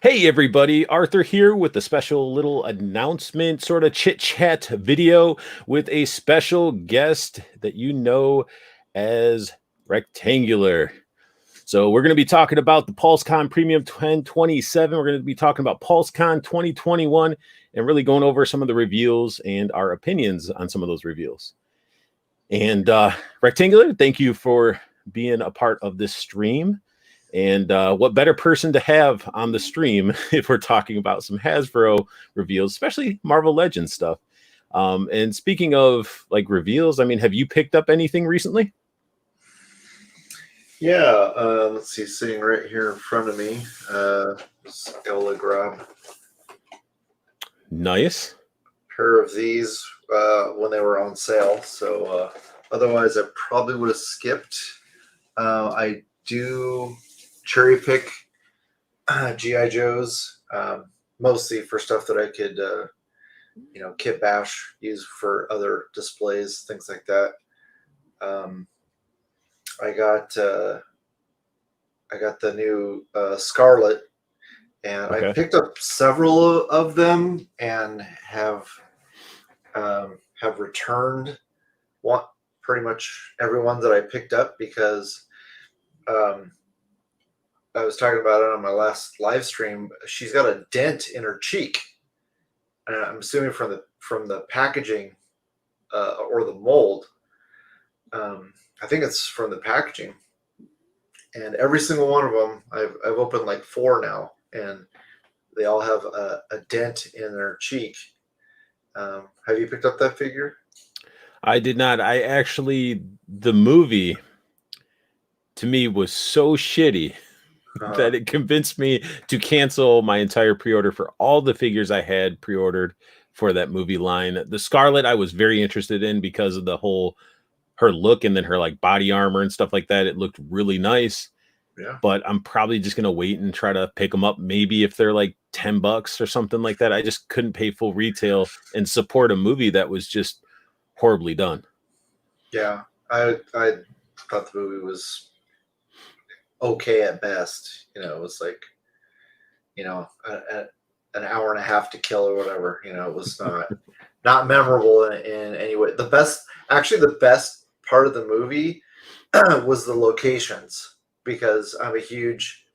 Hey everybody, Arthur here with a special little announcement, sort of chit chat video with a special guest that you know as Rektangular. So we're going to be talking about the Pulsecon Premium 1027. We're going to be talking about Pulsecon 2021 and really going over some of the reveals and our opinions on some of those reveals. And Rektangular, thank you for being a part of this stream. And what better person to have on the stream if we're talking about some Hasbro reveals, especially Marvel Legends stuff. And speaking of like reveals, I mean, have you picked up anything recently? Yeah, let's see, sitting right here in front of me, was able to grab Nice. a pair of these when they were on sale. So otherwise, I probably would have skipped. I do cherry pick GI Joes, mostly for stuff that I could, kit bash, use for other displays, things like that. I got the new Scarlet, and I Okay. picked up several of them and have returned pretty much everyone that I picked up because I was talking about it on my last live stream. She's got a dent in her cheek, and I'm assuming from the packaging or the mold. I think it's from the packaging. And every single one of them, I've opened like 4 now, and they all have a dent in their cheek. Have you picked up that figure? I did not. The movie to me was so shitty that it convinced me to cancel my entire pre-order for all the figures I had pre-ordered for that movie line. The Scarlet I was very interested in because of the whole her look and then her like body armor and stuff like that. It looked really nice. Yeah. But I'm probably just gonna wait and try to pick them up. Maybe if they're like $10 or something like that. I just couldn't pay full retail and support a movie that was just horribly done. Yeah. I thought the movie was okay at best. It was like, an hour and a half to kill or whatever. It was not memorable in any way. The best part of the movie was the locations, because I'm a huge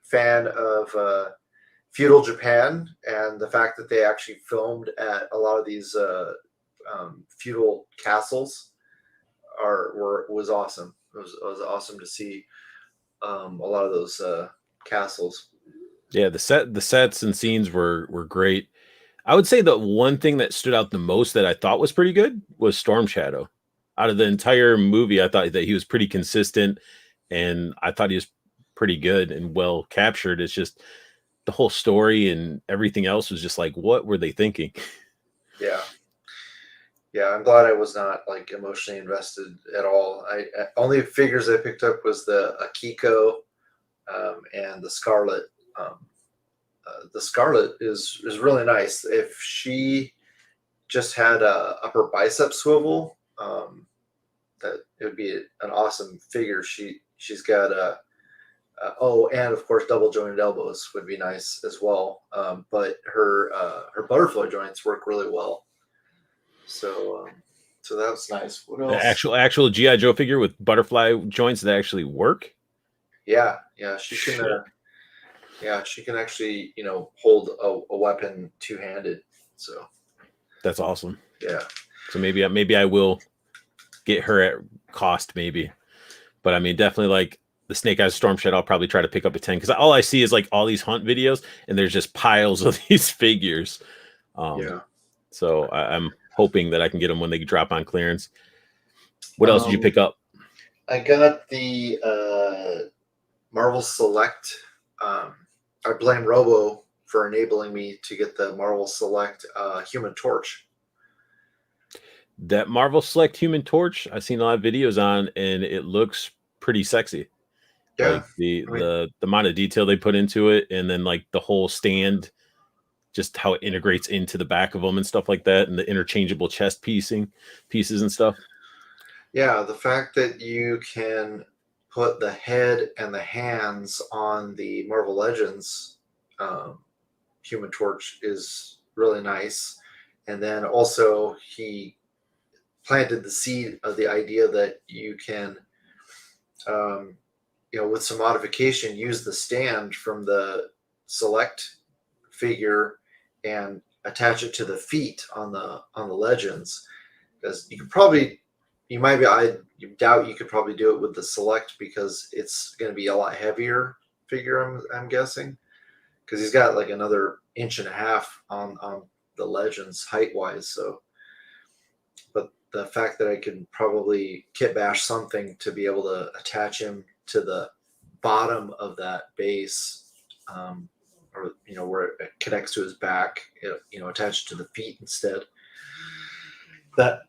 fan of feudal Japan, and the fact that they actually filmed at a lot of these feudal castles was awesome. It was awesome to see a lot of those castles. Yeah, the sets and scenes were great. I would say the one thing that stood out the most that I thought was pretty good was Storm Shadow. Out of the entire movie, I thought that he was pretty consistent, and I thought he was pretty good and well captured. It's just the whole story and everything else was just like, what were they thinking? Yeah. Yeah, I'm glad I was not like emotionally invested at all. I only figures I picked up was the Akiko and the Scarlet. The Scarlet is really nice. If she just had a upper bicep swivel, that it would be an awesome figure. She's got and of course double jointed elbows would be nice as well. But her butterfly joints work really well. So that was nice. What The else? actual GI Joe figure with butterfly joints that actually work. Yeah, she can. She can actually hold a weapon two-handed. So That's awesome. yeah. So maybe I will get her at cost, maybe. But I mean, definitely like the Snake Eyes Storm Shadow, I'll probably try to pick up a 10 because all I see is like all these hunt videos and there's just piles of these figures. Yeah. So I'm hoping that I can get them when they drop on clearance. What else did you pick up? I got the Marvel Select. I blame Robo for enabling me to get the Marvel Select Human Torch. That Marvel Select Human Torch, I've seen a lot of videos on, and it looks pretty sexy. Yeah, Like the amount of detail they put into it, and then like the whole stand, just how it integrates into the back of them and stuff like that, and the interchangeable chest pieces and stuff. Yeah, the fact that you can put the head and the hands on the Marvel Legends Human Torch is really nice. And then also he planted the seed of the idea that you can, with some modification, use the stand from the Select figure and attach it to the feet on the Legends, because I doubt you could probably do it with the Select, because it's going to be a lot heavier figure, I'm guessing, because he's got like another 1.5 inches on the Legends height wise. So, but the fact that I can probably kit bash something to be able to attach him to the bottom of that base, or where it connects to his back, attached to the feet instead. That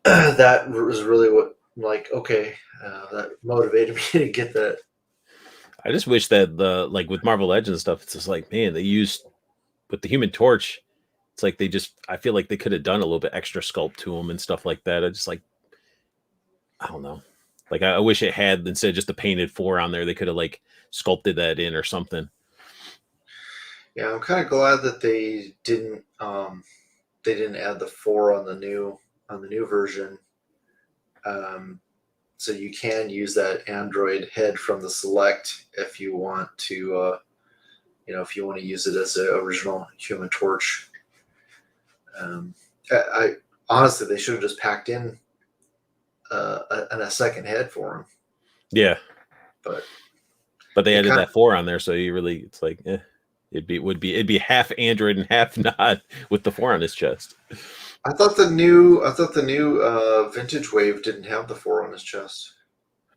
was really what, like, okay, that motivated me to get that. I just wish that with Marvel Legends stuff, it's just like, man, they used with the Human Torch. It's like I feel like they could have done a little bit extra sculpt to him and stuff like that. I just like, I don't know. Like, I wish it had, instead of just the painted 4 on there, they could have like sculpted that in or something. Yeah, I'm kind of glad that they didn't add the 4 on the new version. So you can use that Android head from the Select if you want to, if you want to use it as an original Human Torch. I honestly, they should have just packed in a second head for him. Yeah, but they added that 4 on there, so it's like, it'd be half Android and half not with the 4 on his chest. I thought the new Vintage Wave didn't have the 4 on his chest.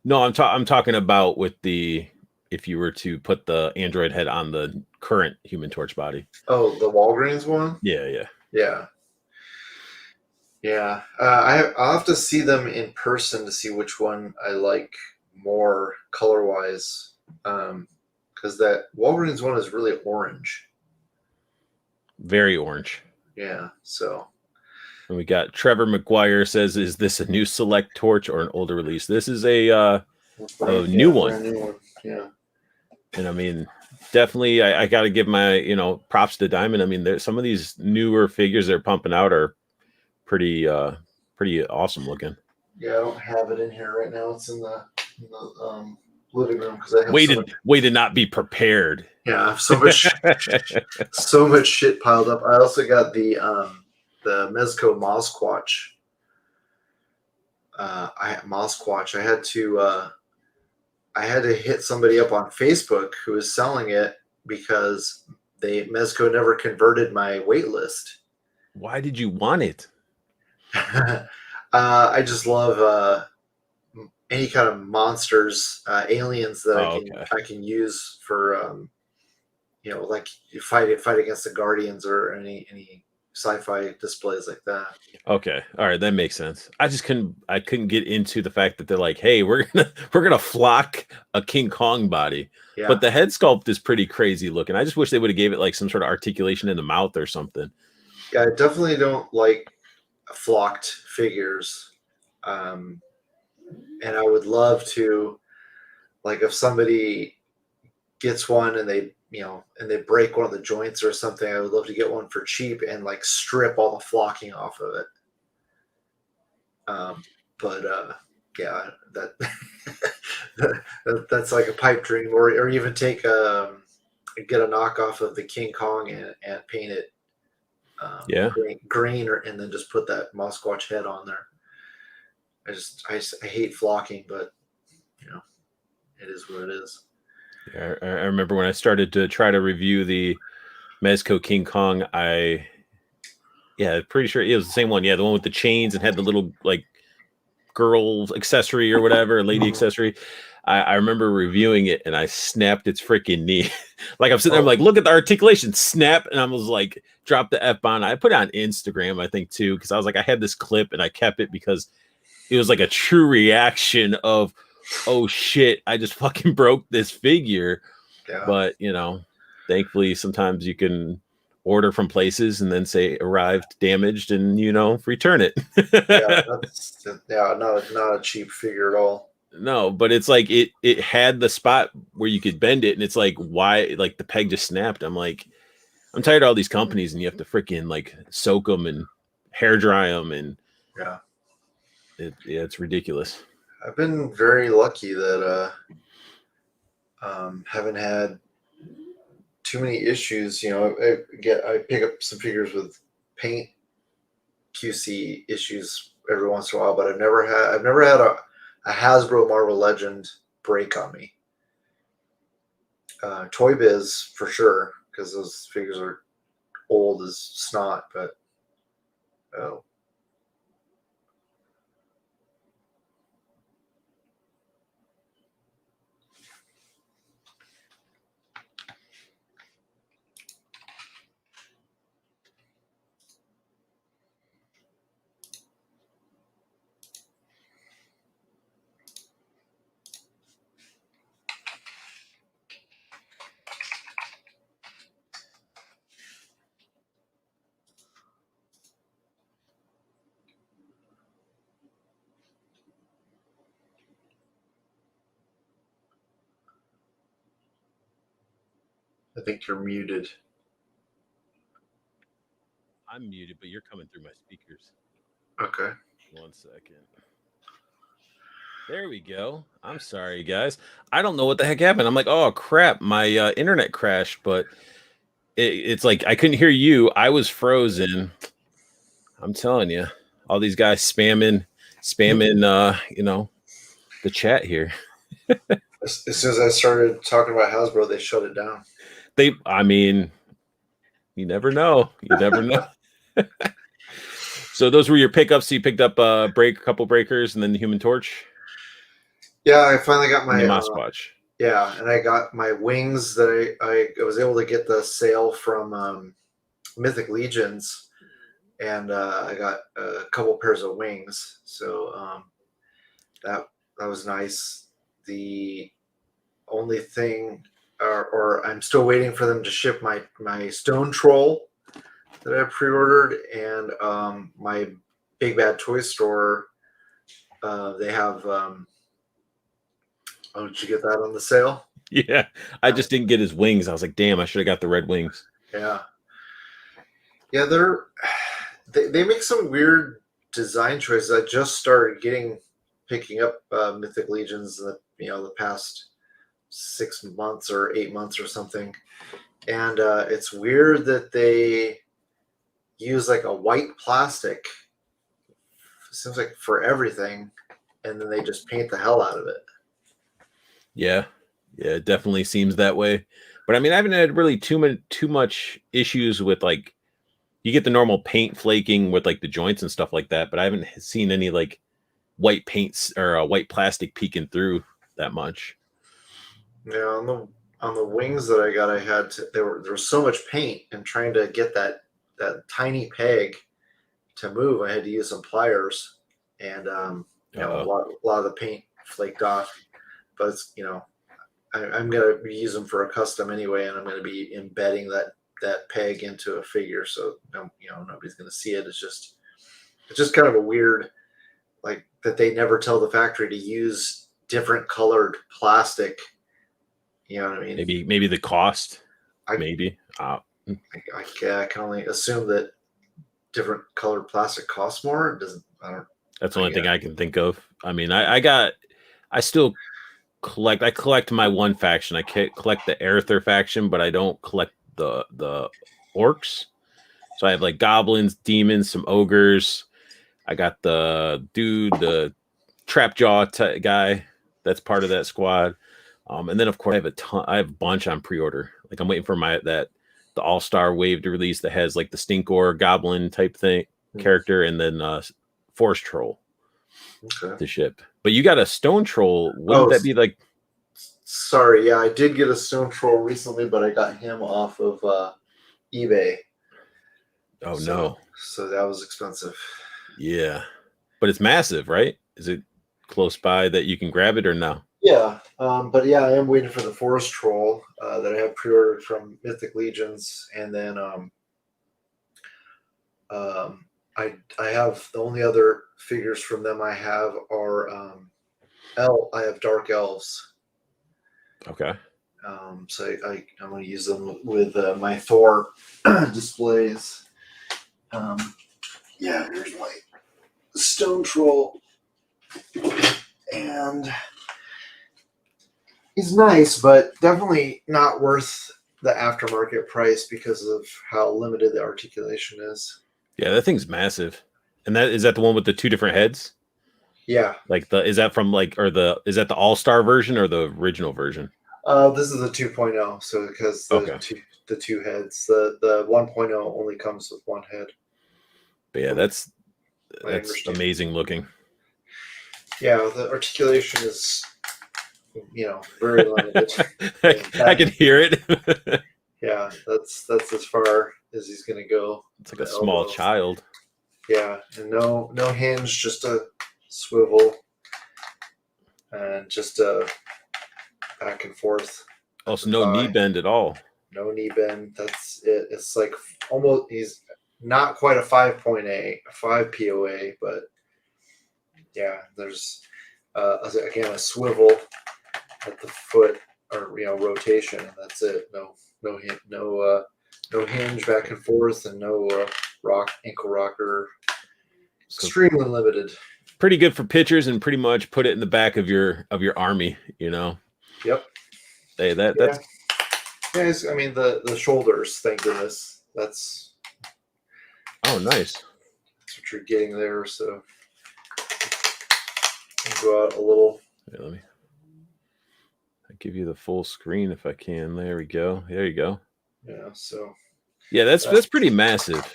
No, I'm talking about with if you were to put the Android head on the current Human Torch body. Oh, the Walgreens one? Yeah. I'll have to see them in person to see which one I like more color wise, because that Walgreens one is really orange. Very orange. Yeah, so. And we got Trevor McGuire says, "Is this a new Select Torch or an older release?" This is a new one. Brand new one. Yeah. And I mean, definitely, I got to give my props to Diamond. I mean, there's some of these newer figures they're pumping out are pretty awesome looking. Yeah, I don't have it in here right now. It's in the living room because I have way to not be prepared. Yeah, I have so much so much shit piled up. I also got the Mezco Mozquatch. I had to hit somebody up on Facebook who was selling it because Mezco never converted my wait list. Why did you want it? I just love any kind of monsters, aliens that I can use for like you fight against the Guardians or any sci-fi displays like that. Okay, all right, that makes sense. I couldn't get into the fact that they're like, hey, we're gonna flock a King Kong body. Yeah. But the head sculpt is pretty crazy looking. I just wish they would have gave it like some sort of articulation in the mouth or something. Yeah, I definitely don't like flocked figures, and I would love to, like, if somebody gets one and they break one of the joints or something, I would love to get one for cheap and like strip all the flocking off of it. Yeah, that's like a pipe dream, or even get a knockoff of the King Kong and paint it green, and then just put that Mozquatch head on there. I hate flocking, but it is what it is. Yeah, I remember when I started to try to review the Mezco King Kong, pretty sure it was the same one. Yeah, the one with the chains and had the little like girl accessory or whatever, lady accessory. I remember reviewing it and I snapped its freaking knee. Like, I'm sitting there, I'm like, look at the articulation, snap. And I was like, drop the F-bomb. I put it on Instagram, I think, too, because I was like, I had this clip and I kept it because it was like a true reaction of, oh shit, I just fucking broke this figure. Yeah. But thankfully sometimes you can order from places and then say arrived damaged and return it. Not a cheap figure at all. No, but it's like it had the spot where you could bend it, and it's like, why, like the peg just snapped. I'm like, I'm tired of all these companies, and you have to freaking like soak them and hair dry them, and Yeah. it's ridiculous. I've been very lucky that haven't had too many issues. You know, I pick up some figures with paint QC issues every once in a while, but I've never had a Hasbro Marvel Legend break on me. Toy Biz for sure, because those figures are old as snot, but oh. I think you're muted. I'm muted, but you're coming through my speakers. Okay. 1 second. There we go. I'm sorry, guys. I don't know what the heck happened. I'm like, oh crap, my internet crashed, but it's like I couldn't hear you. I was frozen. I'm telling you, all these guys spamming, the chat here. As soon as I started talking about Hasbro, they shut it down. I mean, you never know. You never know. So those were your pickups. So you picked up a couple breakers, and then the Human Torch. Yeah, I finally got my and the Mosswatch. Yeah, and I got my wings that I was able to get the sale from Mythic Legions, and I got a couple pairs of wings. So that was nice. The only thing, or I'm still waiting for them to ship my Stone Troll that I pre-ordered, and my Big Bad Toy Store. They have. Oh, did you get that on the sale? Yeah, I just didn't get his wings. I was like, damn, I should have got the red wings. Yeah, yeah, they make some weird design choices. I just started picking up Mythic Legions the past 6 months or 8 months or something, and it's weird that they use like a white plastic. It seems like for everything, and then they just paint the hell out of it. Yeah, it definitely seems that way. But I mean, I haven't had really too much issues with like you get the normal paint flaking with like the joints and stuff like that, but I haven't seen any like white paints or white plastic peeking through that much. Yeah, on the wings that I got, there was so much paint, and trying to get that tiny peg to move, I had to use some pliers, and a lot of the paint flaked off. But I'm gonna use them for a custom anyway, and I'm gonna be embedding that peg into a figure, so nobody's gonna see it. It's just kind of a weird, like, that they never tell the factory to use different colored plastic. You know what I mean? Maybe the cost. I can only assume that different colored plastic costs more. It doesn't. I don't. That's the only thing I can think of. I mean, I still collect. I collect my one faction. I collect the Aether faction, but I don't collect the orcs. So I have like goblins, demons, some ogres. I got the Trapjaw guy that's part of that squad. And then of course I have a bunch on pre-order. Like I'm waiting for the All-Star wave to release that has like the Stinkor goblin type thing character, and then Forest Troll to ship. But you got a Stone Troll. Wouldn't that be like? Sorry, yeah, I did get a Stone Troll recently, but I got him off of eBay. Oh no! So that was expensive. Yeah, but it's massive, right? Is it close by that you can grab it or no? Yeah, but yeah, I am waiting for the Forest Troll that I have pre-ordered from Mythic Legions, and then I have the only other figures from them I have are I have Dark Elves. Okay. So I'm going to use them with my Thor displays. Yeah, here's my Stone Troll, and he's nice, but definitely not worth the aftermarket price because of how limited the articulation is. Yeah, that thing's massive. And that the one with the two different heads? Yeah. Like is that from is that the All-Star version or the original version? This is the 2.0, so because Okay. the two heads, the 1.0 only comes with one head. But yeah, that's understand. amazing looking. Yeah, the articulation is, very limited. I can hear it. Yeah, that's as far as he's gonna go. It's like a small child. Yeah, and no hinge, just a swivel, and just a back and forth. Also, no knee bend at all. No knee bend. That's it. It's like almost. He's not quite a 5.8, a 5 POA, but yeah, there's again a swivel at the foot, or rotation, and that's it. No hinge back and forth, and no ankle rocker. Extremely limited. Pretty good for pitchers, and pretty much put it in the back of your army. Yep. Hey, that's. Yeah, I mean the shoulders. Thank goodness. That's. Oh, nice. That's what you're getting there. So go out a little. Yeah, let me. Give you the full screen if I can. There we go. There you go. Yeah. So. Yeah, that's pretty massive,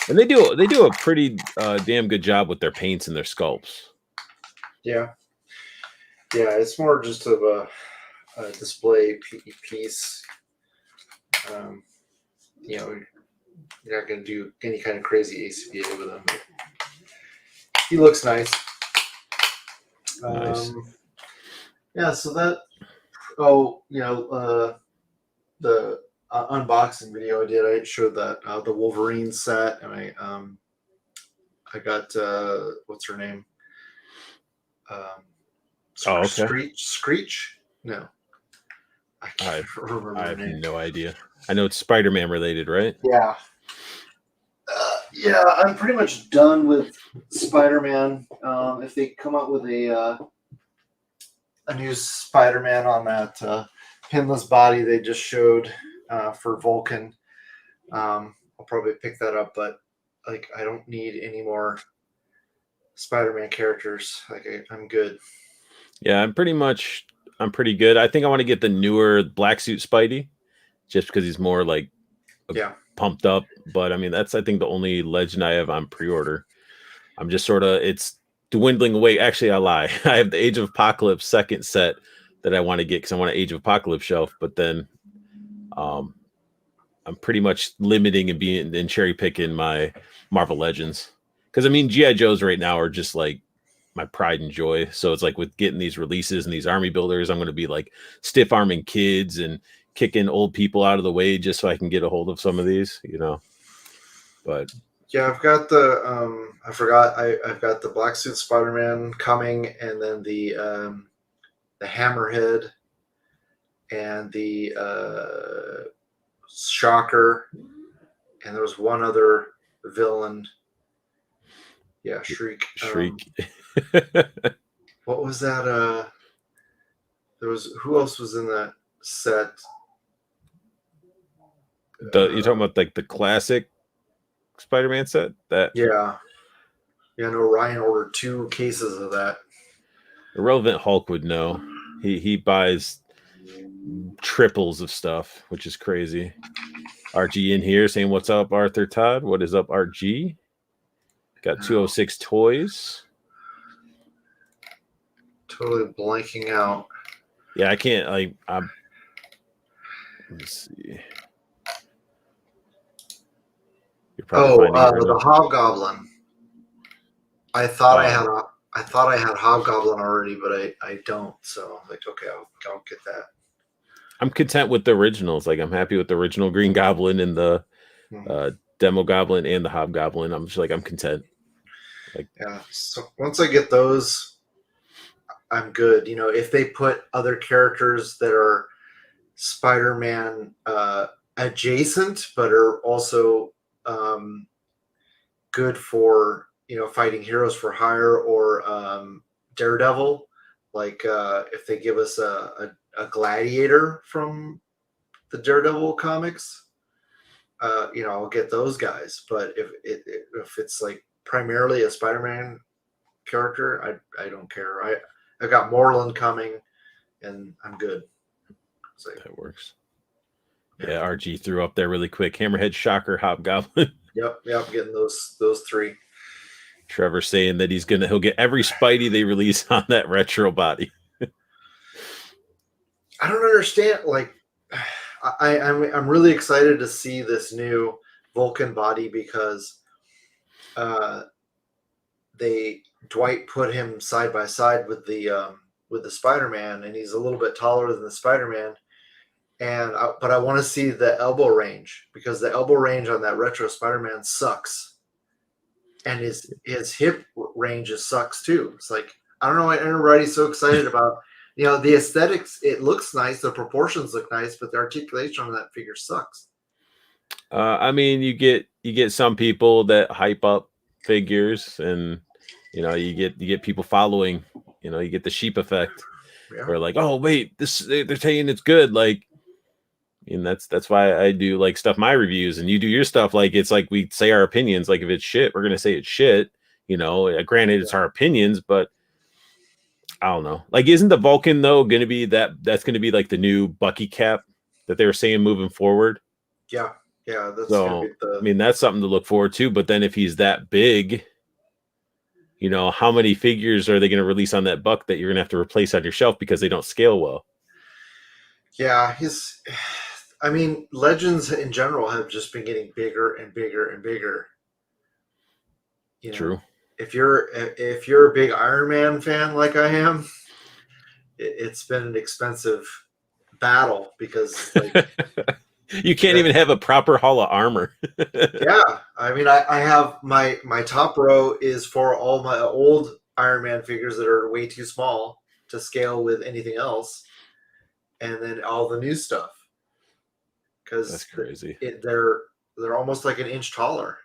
and they do a pretty damn good job with their paints and their sculpts. Yeah. Yeah, it's more just of a display piece. You're not going to do any kind of crazy ACBA with him. But he looks nice. Nice. Yeah, so that. Oh, the unboxing video I did, I showed that the Wolverine set, and I got what's her name? Okay. Screech? No, I have no idea. I know it's Spider-Man related, right? Yeah. Yeah, I'm pretty much done with Spider-Man. If they come out with a new Spider-Man on that pinless body they just showed for Vulcan, I'll probably pick that up. But I don't need any more Spider-Man characters. I'm good. Yeah, I'm pretty good. I think I want to get the newer black suit Spidey, just because he's more pumped up. But I mean, that's I think the only legend I have on pre-order. I'm just it's dwindling away. Actually, I lie. I have the Age of Apocalypse second set that I want to get because I want an Age of Apocalypse shelf. But then, I'm pretty much limiting and cherry picking my Marvel Legends because I mean GI Joes right now are just like my pride and joy. So it's like with getting these releases and these army builders, I'm going to be like stiff arming kids and kicking old people out of the way just so I can get a hold of some of these, But yeah, I've got the I forgot I've got the Black Suit Spider-Man coming, and then the Hammerhead and the Shocker, and there was one other villain. Yeah, Shriek. What was that? There was who else was in that set? You're talking about like the classic Spider-Man set? Yeah. No, Ryan ordered 2 cases of that. Irrelevant Hulk would know. He buys triples of stuff, which is crazy. RG in here saying, "What's up, Arthur Todd? What is up, RG?" Got 206 toys. Totally blanking out. Yeah, I can't. I'm. Let's see. The Hobgoblin. I thought I had Hobgoblin already, but I don't. So I'm like, okay, I'll get that. I'm content with the originals. I'm happy with the original Green Goblin and the Demo Goblin and the Hobgoblin. I'm just I'm content. Yeah. So once I get those, I'm good. If they put other characters that are Spider-Man adjacent, but are also good for fighting heroes for hire or Daredevil. Like if they give us a Gladiator from the Daredevil comics, I'll get those guys. But if it's like primarily a Spider-Man character, I don't care. I got Moreland coming, and I'm good. So, That works. Yeah, RG threw up there really quick. Hammerhead, Shocker, Hobgoblin. Yep, getting those three. Trevor saying that he'll get every Spidey they release on that retro body. I don't understand. Like, I'm really excited to see this new Vulcan body because Dwight put him side by side with the Spider-Man, and he's a little bit taller than the Spider-Man. But I want to see the elbow range, because the elbow range on that retro Spider-Man sucks, and his hip range sucks too. It's like, I don't know why everybody's so excited about the aesthetics. It looks nice, the proportions look nice, but the articulation on that figure sucks. I mean, you get some people that hype up figures, and you get people following. You get the sheep effect, where like, oh wait, they're saying it's good, like. And that's why I do like stuff, my reviews, and you do your stuff. Like, it's like we say our opinions. Like, if it's shit, we're gonna say it's shit. Granted, it's our opinions, but I don't know. Like, isn't the Vulcan though gonna be that's gonna be like the new Bucky cap that they were saying moving forward? Yeah, that's so. I mean, that's something to look forward to. But then if he's that big, how many figures are they going to release on that Buck that you're going to have to replace on your shelf because they don't scale well? Yeah, I mean, Legends in general have just been getting bigger and bigger and bigger. True. If you're a big Iron Man fan like I am, it's been an expensive battle, because like, you can't even have a proper Hall of Armor. Yeah, I mean, I have my top row is for all my old Iron Man figures that are way too small to scale with anything else, and then all the new stuff, because that's crazy. They're almost like an inch taller.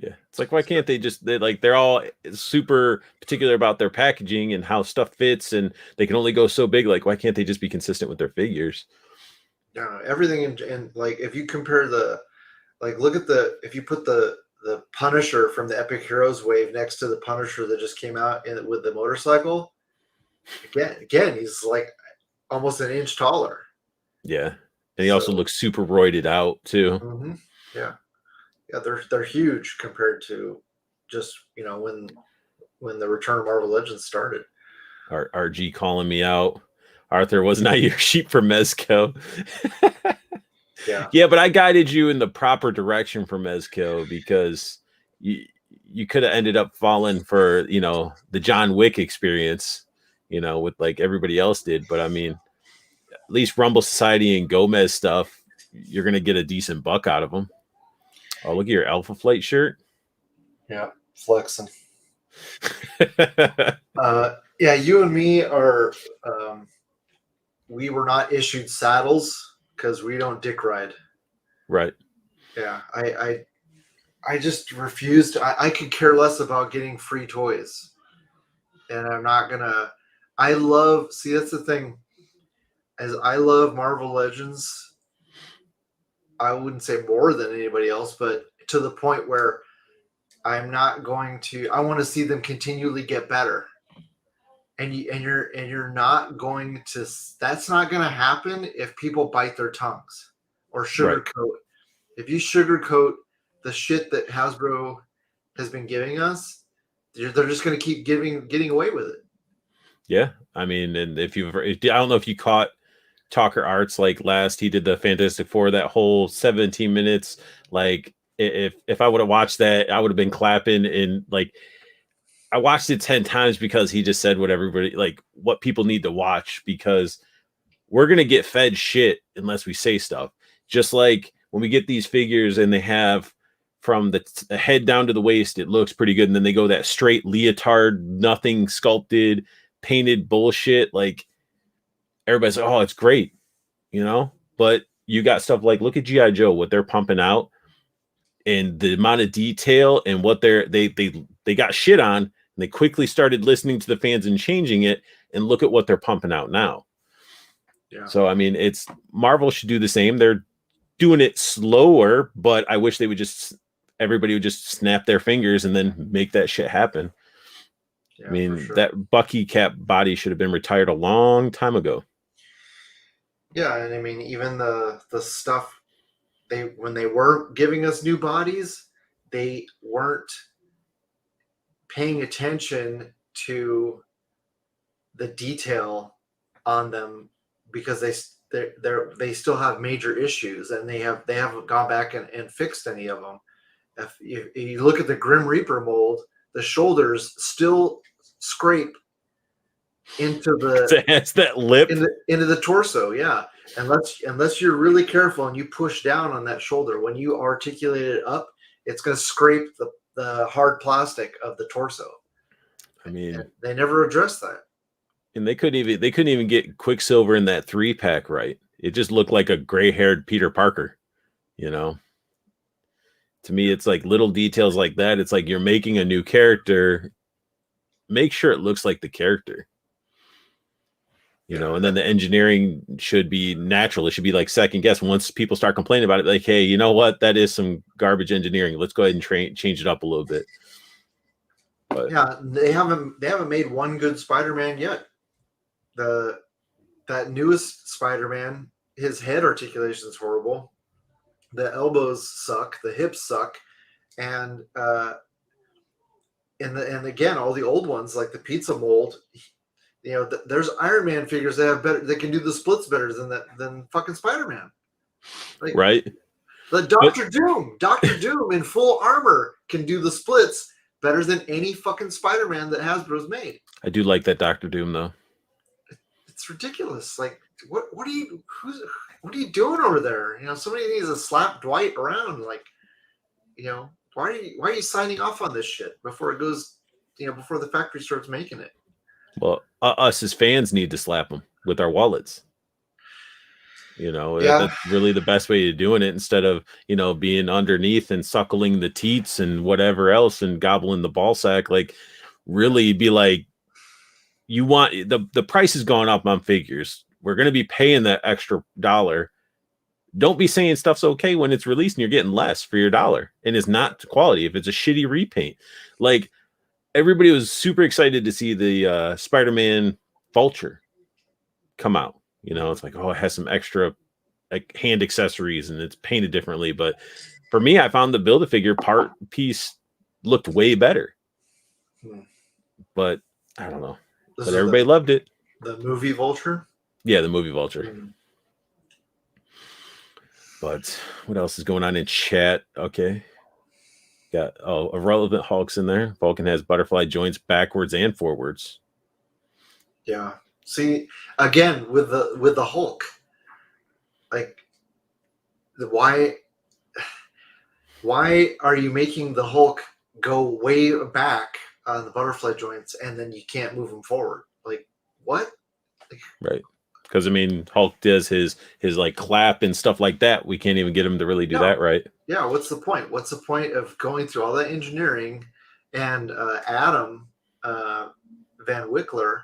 Yeah, it's like, why can't they're all super particular about their packaging and how stuff fits, and they can only go so big. Like, why can't they just be consistent with their figures? Yeah, everything in like, if you compare look at if you put the Punisher from the Epic Heroes wave next to the Punisher that just came out with the motorcycle, again he's like almost an inch taller. Yeah, and he also looks super roided out too. Mm-hmm. Yeah, they're huge compared to just when the Return of Marvel Legends started. RG calling me out. Arthur, was not your sheep for Mezco. Yeah, but I guided you in the proper direction for Mezco, because you could have ended up falling for the John Wick experience, with like everybody else did. But I mean, at least Rumble Society and Gomez stuff, you're gonna get a decent buck out of them. Oh, look at your Alpha Flight shirt. Yeah, flexing. Yeah, you and me are. We were not issued saddles because we don't dick ride. Right. Yeah, I just refused. I could care less about getting free toys, and I'm not gonna. That's the thing. As I love Marvel Legends, I wouldn't say more than anybody else, but to the point where I'm not going to. I want to see them continually get better. And you're not going to. That's not going to happen if people bite their tongues or sugarcoat. Right. If you sugarcoat the shit that Hasbro has been giving us, they're just going to keep getting away with it. Yeah, I mean, and I don't know if you caught Talker Arts, like last he did the Fantastic Four, that whole 17 minutes. Like, if I would have watched that, I would have been clapping. And like, I watched it 10 times because he just said what people need to watch, because we're going to get fed shit unless we say stuff. Just like when we get these figures and they have from the head down to the waist, it looks pretty good. And then they go that straight leotard, nothing sculpted, painted bullshit. Like, everybody's like, oh, it's great. you know. But you got stuff like, look at GI Joe, what they're pumping out, and the amount of detail, and what they got shit on, and they quickly started listening to the fans and changing it, and look at what they're pumping out now. Yeah. So I mean, it's Marvel should do the same. They're doing it slower, but I wish they would everybody would just snap their fingers and then make that shit happen. Yeah, I mean, for sure. that Bucky Cap body should have been retired a long time ago. Yeah, and I mean, even the stuff when they were giving us new bodies, they weren't paying attention to the detail on them because they still have major issues, and they haven't gone back and fixed any of them. If you look at the Grim Reaper mold, the shoulders still scrape into the It has that lip. into the torso. Yeah, unless you're really careful and you push down on that shoulder, when you articulate it up, it's going to scrape the hard plastic of the torso. I mean, and they never addressed that. And they couldn't even get Quicksilver in that 3-pack right. It just looked like a gray-haired Peter Parker, you know. To me, it's like little details like that. It's like you're making a new character. Make sure it looks like the character. You know, and then the engineering should be natural. It should be like second guess. Once people start complaining about it, like, hey, you know what? That is some garbage engineering. Let's go ahead and change it up a little bit. But yeah, they haven't made one good Spider-Man yet. That newest Spider-Man, his head articulation is horrible. The elbows suck, the hips suck, and again, all the old ones like the pizza mold. You know, there's Iron Man figures that have better, that can do the splits better than fucking Spider-Man. Like, right? The Doctor Doom in full armor can do the splits better than any fucking Spider-Man that Hasbro's made. I do like that Doctor Doom though. It's ridiculous. Like, what are you doing over there? You know, somebody needs to slap Dwight around. Like, you know, why are you signing off on this shit before it goes? You know, before the factory starts making it. Well, us as fans need to slap them with our wallets. You know, that's really the best way of doing it, instead of, you know, being underneath and suckling the teats and whatever else and gobbling the ball sack. Like, really be like, you want the price is going up on figures. We're going to be paying that extra $1. Don't be saying stuff's okay when it's released and you're getting less for your $1 and it's not quality. If it's a shitty repaint, like, everybody was super excited to see the Spider-Man Vulture come out. You know, it's like, oh, it has some extra like hand accessories and it's painted differently. But for me, I found the Build-A-Figure piece looked way better. But I don't know. But everybody loved it. The movie Vulture? Yeah, the movie Vulture. But what else is going on in chat? Okay. Got Irrelevant Hulk's in there. Vulcan has butterfly joints backwards and forwards. Yeah. See, again, with the Hulk, like, why are you making the Hulk go way back on the butterfly joints and then you can't move him forward? Like, what? Right. Because I mean, Hulk does his like clap and stuff like that. We can't even get him to really do that right. Yeah, what's the point? What's the point of going through all that engineering? And Adam Van Wickler,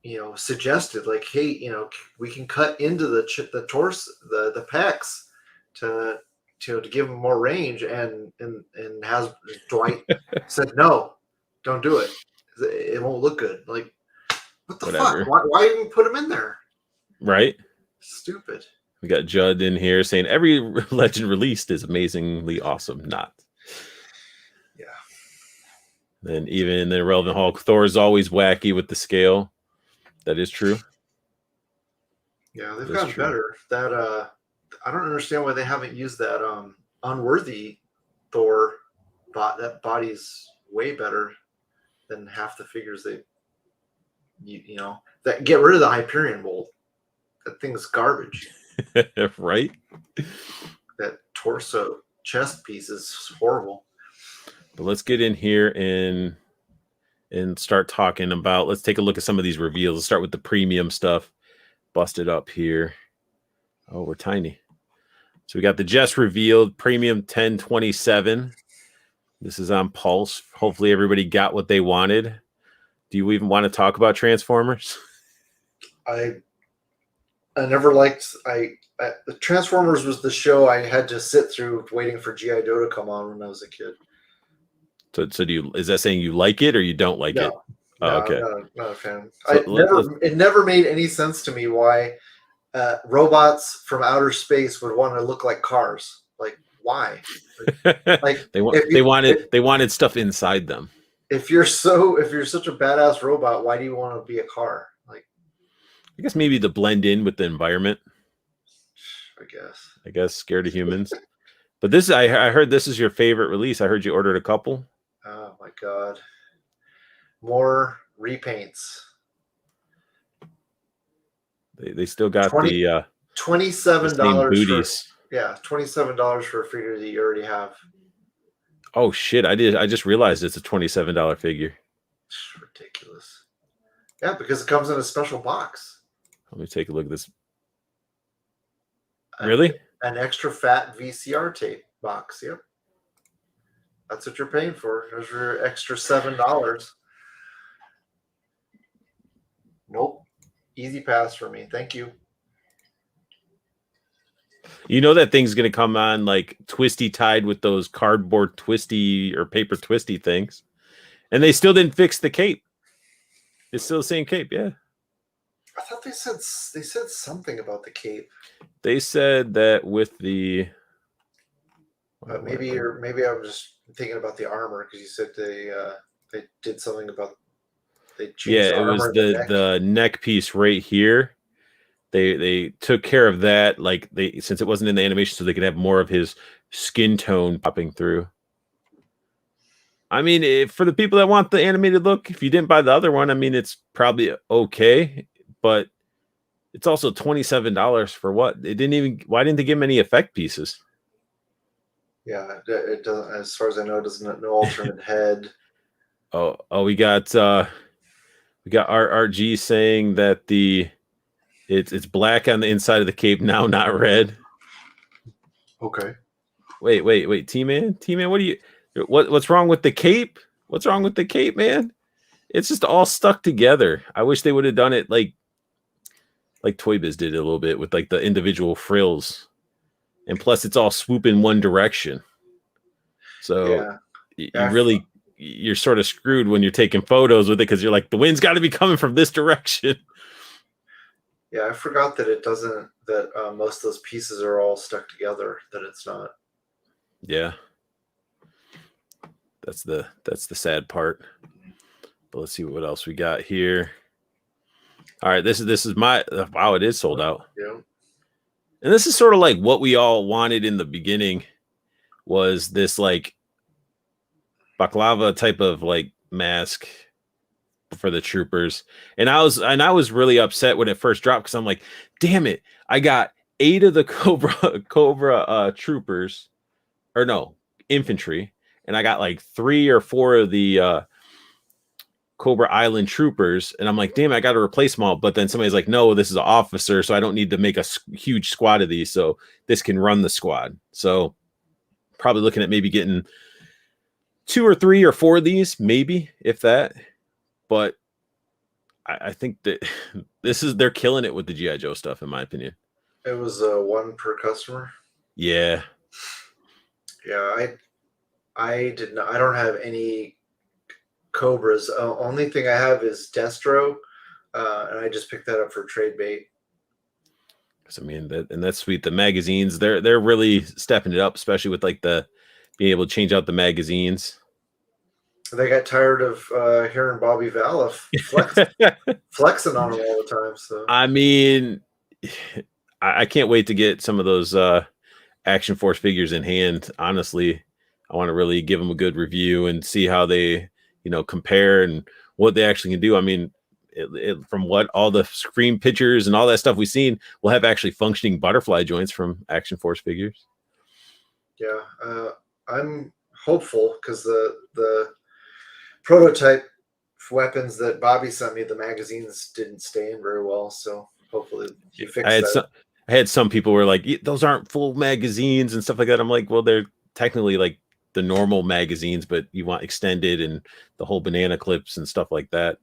you know, suggested, like, hey, you know, we can cut into the torso, the pecs to give him more range, and has Dwight said, no, don't do it. It won't look good. Like, what the fuck? Why even put him in there? Right? Stupid. We got Judd in here saying every legend released is amazingly awesome. Not. Yeah. And even the Irrelevant Hulk, Thor is always wacky with the scale. That is true. Yeah, they've gotten better. That I don't understand why they haven't used that unworthy Thor. That body's way better than half the figures they. You know, that get rid of the Hyperion mold. That thing's garbage. Right? That torso chest piece is horrible. But let's get in here and start talking about, let's take a look at some of these reveals. Let's start with the premium stuff. busted up here. Oh, we're tiny. So we got the just revealed premium 1027. This is on Pulse. Hopefully everybody got what they wanted. Do you even want to talk about Transformers? I never liked the Transformers was the show I had to sit through waiting for G.I. Joe to come on when I was a kid. So is that saying you like it or you don't like it? No, okay. I'm not a fan. So it nenever made any sense to me why robots from outer space would want to look like cars. Like, why? Like they wanted stuff inside them. If you're such a badass robot, why do you want to be a car? Like, I guess maybe to blend in with the environment. I guess scared of humans. But this, I heard this is your favorite release. I heard you ordered a couple. Oh my god. More repaints. They still got the $27 booties. $27 for a figure that you already have. Oh shit! I just realized it's a $27 figure. It's ridiculous. Yeah, because it comes in a special box. Let me take a look at this. Really? An extra fat VCR tape box. Yep. That's what you're paying for. There's your extra $7. Nope. Easy pass for me. Thank you. You know that thing's gonna come on like twisty tied with those cardboard twisty or paper twisty things, and they still didn't fix the cape. It's still the same cape, yeah. I thought they said something about the cape. They said that with the. Maybe I'm just thinking about the armor because you said they did something about they changed it was the neck piece right here. They took care of that, like since it wasn't in the animation, so they could have more of his skin tone popping through. I mean, for the people that want the animated look, if you didn't buy the other one, I mean, it's probably okay, but it's also $27 for what? Why didn't they give him any effect pieces? Yeah, it doesn't. As far as I know, it doesn't. No alternate head. Oh, we got RRG saying that it's black on the inside of the cape now, not red. Okay. Wait, T-Man, what's wrong with the cape? What's wrong with the cape, man? It's just all stuck together. I wish they would have done it like Toy Biz did it a little bit with like the individual frills. And plus it's all swoop in one direction. So you're sort of screwed when you're taking photos with it because you're like, the wind's got to be coming from this direction. Yeah, I forgot that it doesn't. That most of those pieces are all stuck together. That it's not. Yeah, that's the sad part. But let's see what else we got here. All right, this is my wow. It is sold out. Yeah, and this is sort of like what we all wanted in the beginning. Was this like baklava type of like mask for the troopers, and I was really upset when it first dropped because I'm like, damn it, I got 8 of the Cobra troopers, or no, infantry, and I got like 3 or 4 of the Cobra Island troopers, and I'm like, damn, I got to replace them all. But then somebody's like, no, this is an officer, so I don't need to make a huge squad of these, so this can run the squad. So probably looking at maybe getting 2 or 3 or 4 of these, maybe, if that. But I think that they're killing it with the G.I. Joe stuff, in my opinion. It was 1 per customer. Yeah. Yeah, I did not. I don't have any Cobras. Only thing I have is Destro, and I just picked that up for trade bait. I mean, that's sweet. The magazines, they're really stepping it up, especially with like the being able to change out the magazines. They got tired of hearing Bobby Val flexing on them all the time. So I mean, I can't wait to get some of those Action Force figures in hand. Honestly, I want to really give them a good review and see how they, compare and what they actually can do. I mean, from what all the screen pictures and all that stuff we've seen, we'll have actually functioning butterfly joints from Action Force figures. Yeah, I'm hopeful because the prototype weapons that Bobby sent me, the magazines didn't stay in very well. So hopefully you I fix had that. some people were like, those aren't full magazines and stuff like that. I'm like, well, they're technically like the normal magazines, but you want extended and the whole banana clips and stuff like that.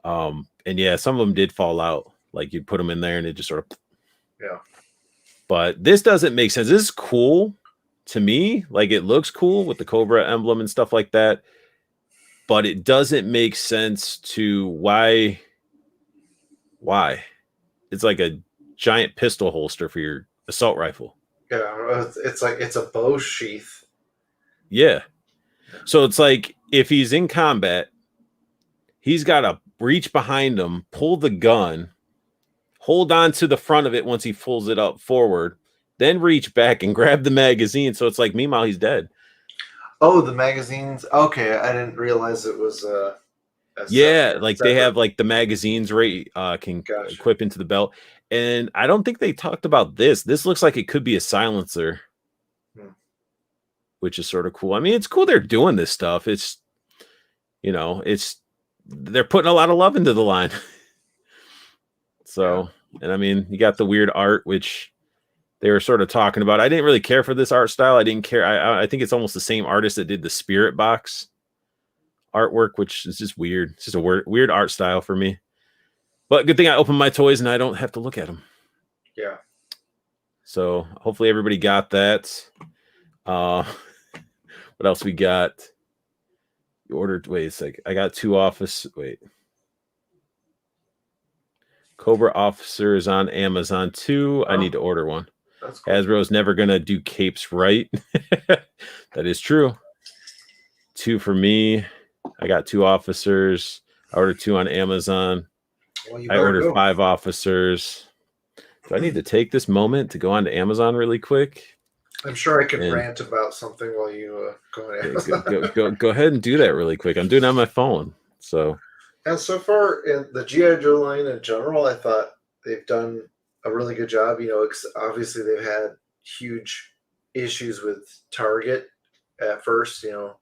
And yeah, some of them did fall out. Like you'd put them in there and it just sort of. Yeah. But this doesn't make sense. This is cool to me. Like it looks cool with the Cobra emblem and stuff like that. But it doesn't make sense to why. It's like a giant pistol holster for your assault rifle. Yeah, it's like it's a bow sheath. Yeah. So it's like if he's in combat, he's got to reach behind him, pull the gun, hold on to the front of it once he pulls it up forward, then reach back and grab the magazine. So it's like, meanwhile, he's dead. Oh, the magazines. Okay, I didn't realize it was Yeah, like they separate. have like the magazines right can Gotcha. equip into the belt. And I don't think they talked about this. This looks like it could be a silencer, which is sort of cool. I mean, it's cool they're doing this stuff. It's they're putting a lot of love into the line. So, and I mean, you got the weird art, which they were sort of talking about. I didn't really care for this art style. I didn't care. I think it's almost the same artist that did the Spirit Box artwork, which is just weird. It's just a weird art style for me. But good thing I opened my toys and I don't have to look at them. Yeah. So hopefully everybody got that. What else we got? You ordered. Wait a sec. I got 2 office. Wait. Cobra Officer is on Amazon too. I need to order one. That's cool. Hasbro's never gonna do capes right. That is true. 2 for me. I got 2 officers. I ordered 2 on Amazon. Well, I ordered 5 officers. Do I need to take this moment to go on to Amazon really quick? I'm sure I can rant about something while you go on Amazon. Go ahead and do that really quick. I'm doing it on my phone. So, and so far in the G.I. Joe line in general, I thought they've done a really good job. You know, obviously they've had huge issues with Target at first. You know,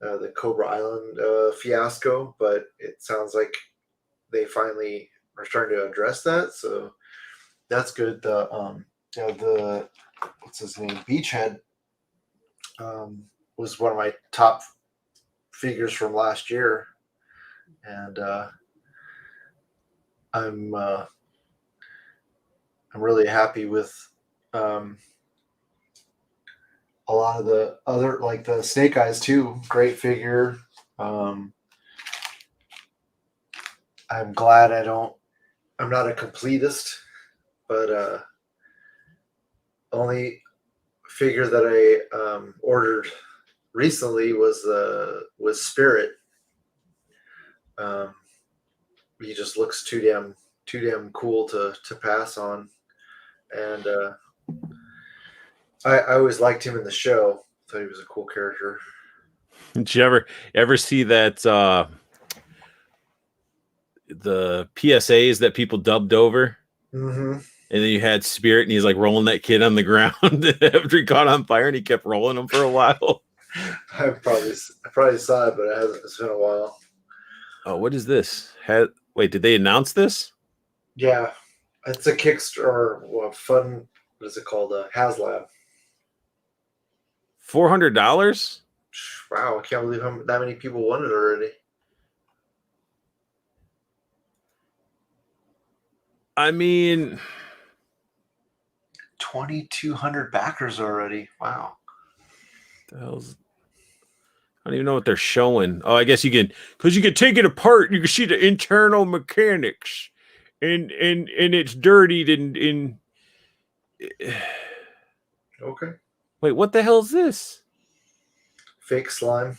the Cobra Island fiasco, but it sounds like they finally are starting to address that. So that's good. The what's his name? Beachhead was one of my top figures from last year, and I'm really happy with a lot of the other, like the Snake Eyes too. Great figure. I'm glad I'm not a completist, but only figure that I ordered recently was Spirit. He just looks too damn cool to pass on, and I always liked him in the show. Thought he was a cool character. did you ever see that the PSAs that people dubbed over? Mm-hmm. And then you had Spirit, and he's like rolling that kid on the ground after he caught on fire, and he kept rolling him for a while. I probably saw it, but it's been a while. Oh, what is this? Wait, did they announce this? Yeah, it's a Kickstarter fun. What is it called? HasLab. $400? Wow, I can't believe that many people won it already. I mean, 2,200 backers already. Wow. I don't even know what they're showing. Oh, I guess you can take it apart. You can see the internal mechanics, and it's dirtied and. Okay. Wait, what the hell is this? Fake slime.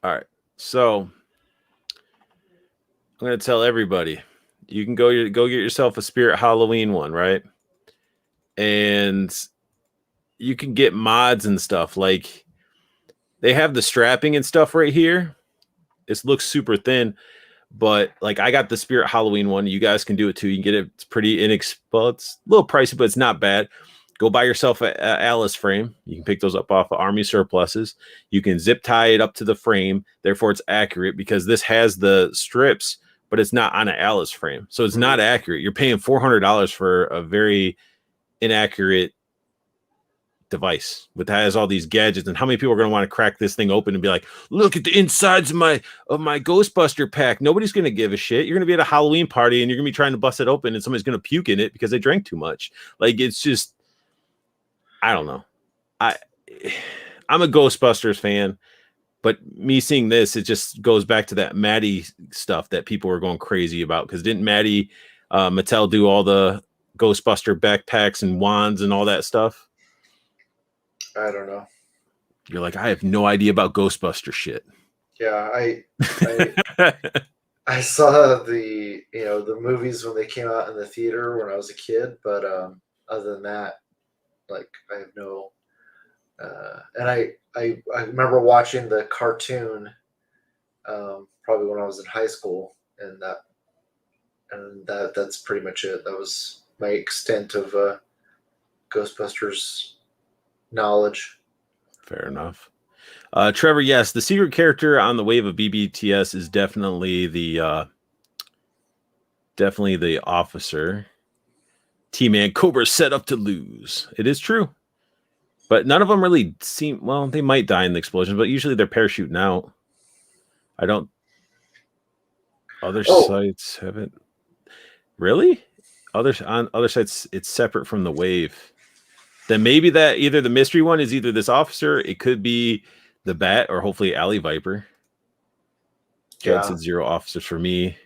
All right, so I'm gonna tell everybody, you can go get yourself a Spirit Halloween one, right? And you can get mods and stuff. Like they have the strapping and stuff right here. It looks super thin, but like I got the Spirit Halloween one. You guys can do it too. You can get it. It's pretty inexpensive. It's a little pricey, but it's not bad. Go buy yourself a Alice frame. You can pick those up off of Army surpluses. You can zip tie it up to the frame. Therefore, it's accurate because this has the strips but it's not on an Alice frame. So it's not accurate. You're paying $400 for a very inaccurate device with has all these gadgets. And how many people are going to want to crack this thing open and be like, look at the insides of my Ghostbuster pack? Nobody's going to give a shit. You're going to be at a Halloween party and you're going to be trying to bust it open and somebody's going to puke in it because they drank too much. Like, it's just, I don't know. I'm a Ghostbusters fan, but me seeing this, it just goes back to that Maddie stuff that people were going crazy about. Because didn't Maddie Mattel do all the Ghostbuster backpacks and wands and all that stuff? I don't know. You're like, I have no idea about Ghostbuster shit. Yeah, I saw the the movies when they came out in the theater when I was a kid, but other than that, like I have no. And I remember watching the cartoon probably when I was in high school, and that's pretty much it. That was my extent of Ghostbusters knowledge. Fair enough. Trevor, yes, the secret character on the wave of BBTS is definitely the officer. T-Man Cobra set up to lose. It is true. But none of them really seem, well, they might die in the explosion, but usually they're parachuting out. I don't. Other sites haven't. Really? On other sites, it's separate from the wave. Then maybe that either the mystery one is either this officer, it could be the Bat, or hopefully Alley Viper. Judd said 0 officers for me.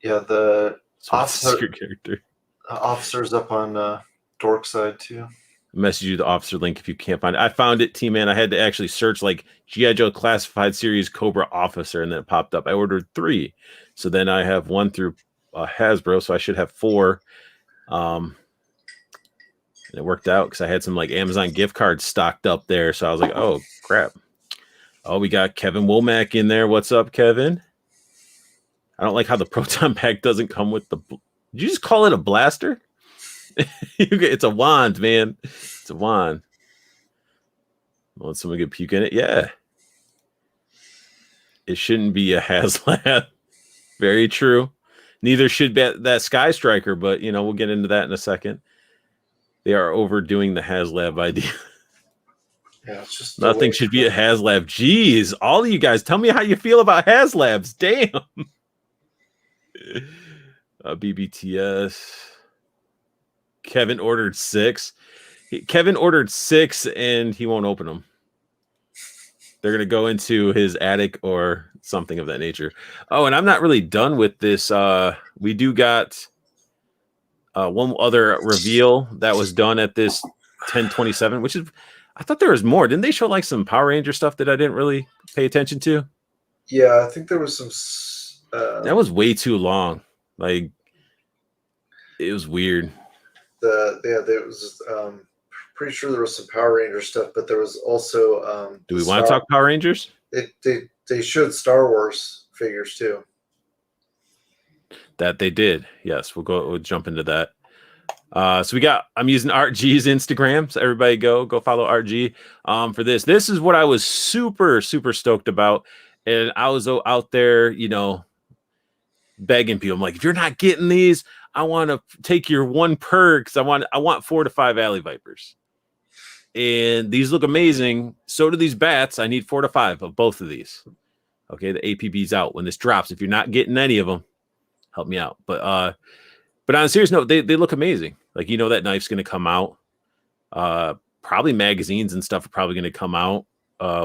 Yeah, the secret character. Officer's up on Dork side too. Message you the officer link if you can't find it. I found it, T-Man. I had to actually search like G.I. Joe Classified Series Cobra Officer, and then it popped up. I ordered 3. So then I have 1 through Hasbro, so I should have 4. And it worked out because I had some like Amazon gift cards stocked up there. So I was like, oh, crap. Oh, we got Kevin Womack in there. What's up, Kevin? I don't like how the Proton Pack doesn't come with the... Did you just call it a blaster? It's a wand, man. It's a wand. Want someone get puke in it? Yeah. It shouldn't be a HasLab. Very true. Neither should be that Sky Striker, but we'll get into that in a second. They are overdoing the HasLab idea. Yeah, it's just nothing should be a HasLab. Jeez, all of you guys, tell me how you feel about HasLabs. Damn. BBTS. Kevin ordered 6. Kevin ordered 6 and he won't open them. They're going to go into his attic or something of that nature. Oh, and I'm not really done with this. We do got one other reveal that was done at this 1027, which is, I thought there was more. Didn't they show like some Power Ranger stuff that I didn't really pay attention to? Yeah, I think there was some. That was way too long. Like, it was weird. There was pretty sure there was some Power Ranger stuff, but there was also. Do we want to talk Power Rangers? They showed Star Wars figures too. That they did. Yes, we'll jump into that. So I'm using Art G's Instagram. So everybody go follow Art G for this. This is what I was super, super stoked about. And I was out there, begging people. I'm like, if you're not getting these, I want to take your 1 per, because I want 4 to 5 Alley Vipers. And these look amazing. So do these bats. I need 4 to 5 of both of these. Okay, the APB's out when this drops. If you're not getting any of them, help me out. But on a serious note, they look amazing. Like, that knife's going to come out. Probably magazines and stuff are probably going to come out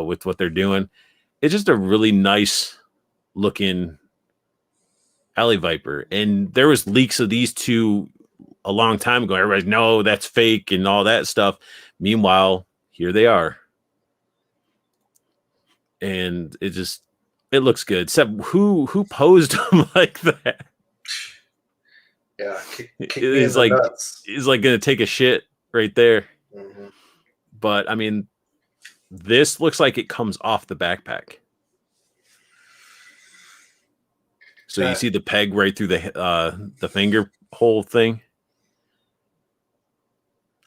with what they're doing. It's just a really nice looking Alley Viper. And there was leaks of these two a long time ago. Everybody's, no, that's fake and all that stuff. Meanwhile, here they are. And it looks good. Except who posed them like that? Yeah, he's like going to take a shit right there. Mm-hmm. But I mean, this looks like it comes off the backpack. So you see the peg right through the finger hole thing.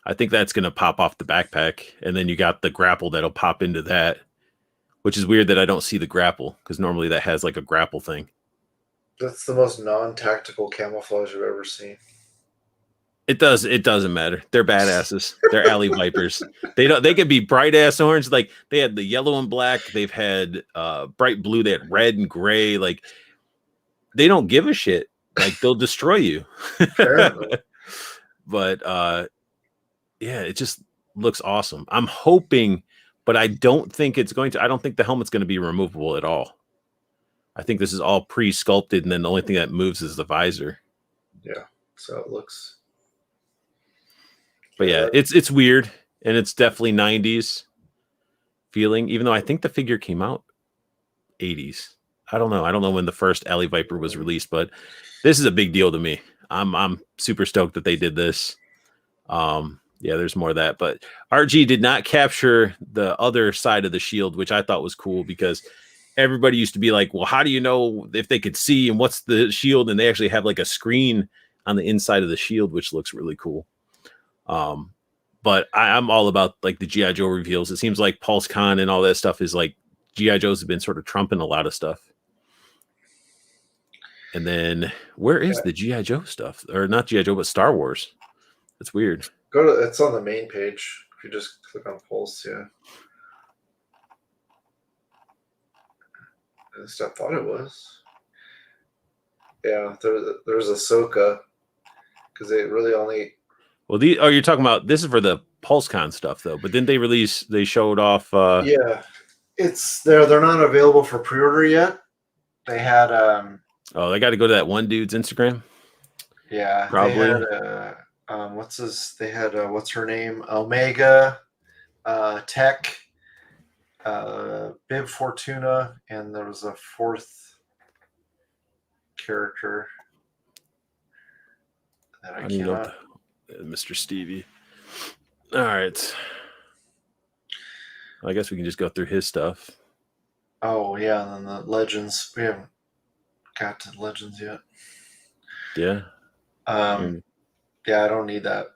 I think that's going to pop off the backpack, and then you got the grapple that'll pop into that, which is weird that I don't see the grapple because normally that has like a grapple thing. That's the most non-tactical camouflage I've ever seen. It doesn't matter. They're badasses. They're alley vipers. They could be bright ass orange. Like they had the yellow and black. They've had bright blue. They had red and gray. Like they don't give a shit. Like they'll destroy you. Fair enough. But yeah, it just looks awesome. I'm hoping, but I don't think it's going to. I don't think the helmet's going to be removable at all. I think this is all pre-sculpted, and then the only thing that moves is the visor. Yeah, so it looks. But yeah, it's weird, and it's definitely 90s feeling. Even though I think the figure came out 80s. I don't know. I don't know when the first Alley Viper was released, but this is a big deal to me. I'm super stoked that they did this. Yeah, there's more of that, but RG did not capture the other side of the shield, which I thought was cool because everybody used to be like, well, how do you know if they could see and what's the shield? And they actually have like a screen on the inside of the shield, which looks really cool. But I'm all about like the G.I. Joe reveals. It seems like Pulsecon and all that stuff is like G.I. Joes have been sort of trumping a lot of stuff. And then where is the G.I. Joe stuff? Or not G.I. Joe, but Star Wars. It's weird. It's on the main page. If you just click on Pulse, yeah. At least I thought it was. Yeah, there's Ahsoka because they really only. Well, you're talking about this is for the PulseCon stuff though, but didn't they showed off Yeah, they're not available for pre-order yet. They had they got to go to that one dude's Instagram. Yeah, probably. They had they had what's her name? Omega, Tech, Bib Fortuna, and there was a fourth character that I cannot. Mr. Stevie. All right. I guess we can just go through his stuff. Oh yeah, and then the Legends. We haven't got to Legends yet. Yeah. Yeah, I don't need that.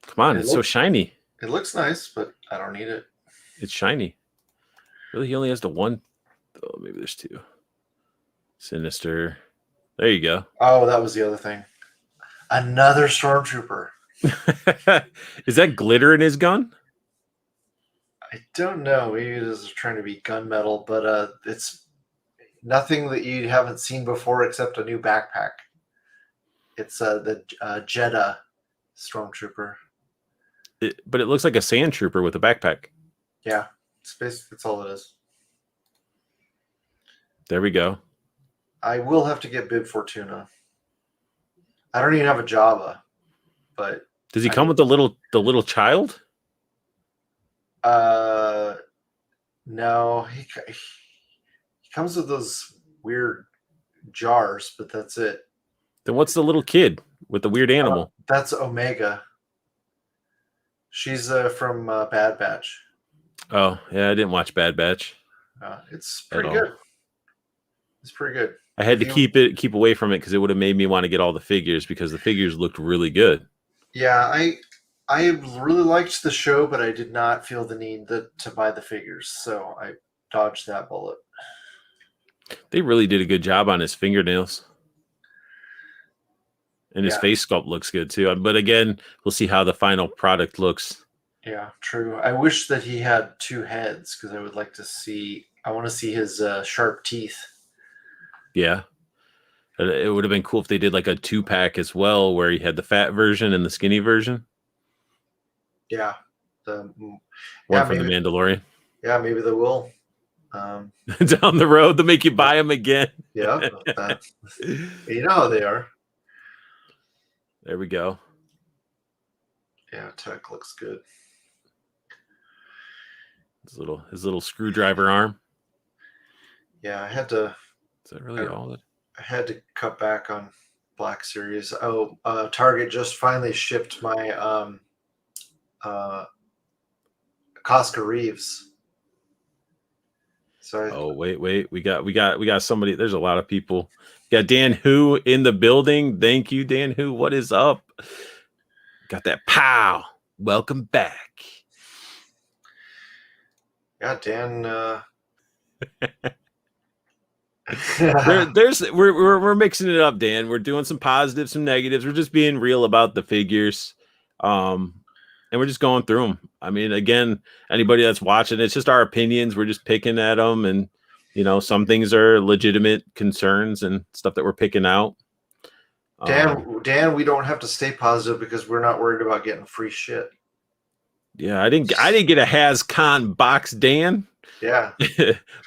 Come on, it's so shiny. It looks nice, but I don't need it. It's shiny. Really, he only has the one. Oh, maybe there's two. Sinister. There you go. Oh, that was the other thing. Another Stormtrooper. Is that glitter in his gun? I don't know. Maybe it is trying to be gunmetal, but it's nothing that you haven't seen before except a new backpack. It's the Jeddah Stormtrooper. But it looks like a sand trooper with a backpack. Yeah, that's all it is. There we go. I will have to get Bib Fortuna. I don't even have a Java, but does he come with the little child? No, he comes with those weird jars, but that's it. Then what's the little kid with the weird animal? That's Omega. She's from Bad Batch. Oh yeah, I didn't watch Bad Batch. It's pretty good. It's pretty good. I had to keep away from it because it would have made me want to get all the figures because the figures looked really good. Yeah, I really liked the show, but I did not feel the need to buy the figures, so I dodged that bullet. They really did a good job on his fingernails. And his face sculpt looks good too. But again, we'll see how the final product looks. Yeah, true. I wish that he had two heads because I would like to see. I want to see his sharp teeth. Yeah. It would have been cool if they did like a 2-pack as well, where he had the fat version and the skinny version. Yeah. One from The Mandalorian. Yeah, maybe they will. Down the road to make you buy them again. Yeah. You know how they are. There we go. Yeah, Tech looks good. His little screwdriver arm. Yeah, I had to. Is that really all? I had to cut back on Black Series. Oh, Target just finally shipped my Costco Reeves. So wait, we got somebody. There's a lot of people. We got Dan Who in the building. Thank you, Dan Who. What is up? Got that pow. Welcome back. Yeah, Dan. We're mixing it up, Dan. We're doing some positives, some negatives. We're just being real about the figures, and we're just going through them. I mean, again, anybody that's watching, it's just our opinions. We're just picking at them, and some things are legitimate concerns and stuff that we're picking out. Dan, we don't have to stay positive because we're not worried about getting free shit. Yeah, I didn't get a HasCon box, Dan. Yeah.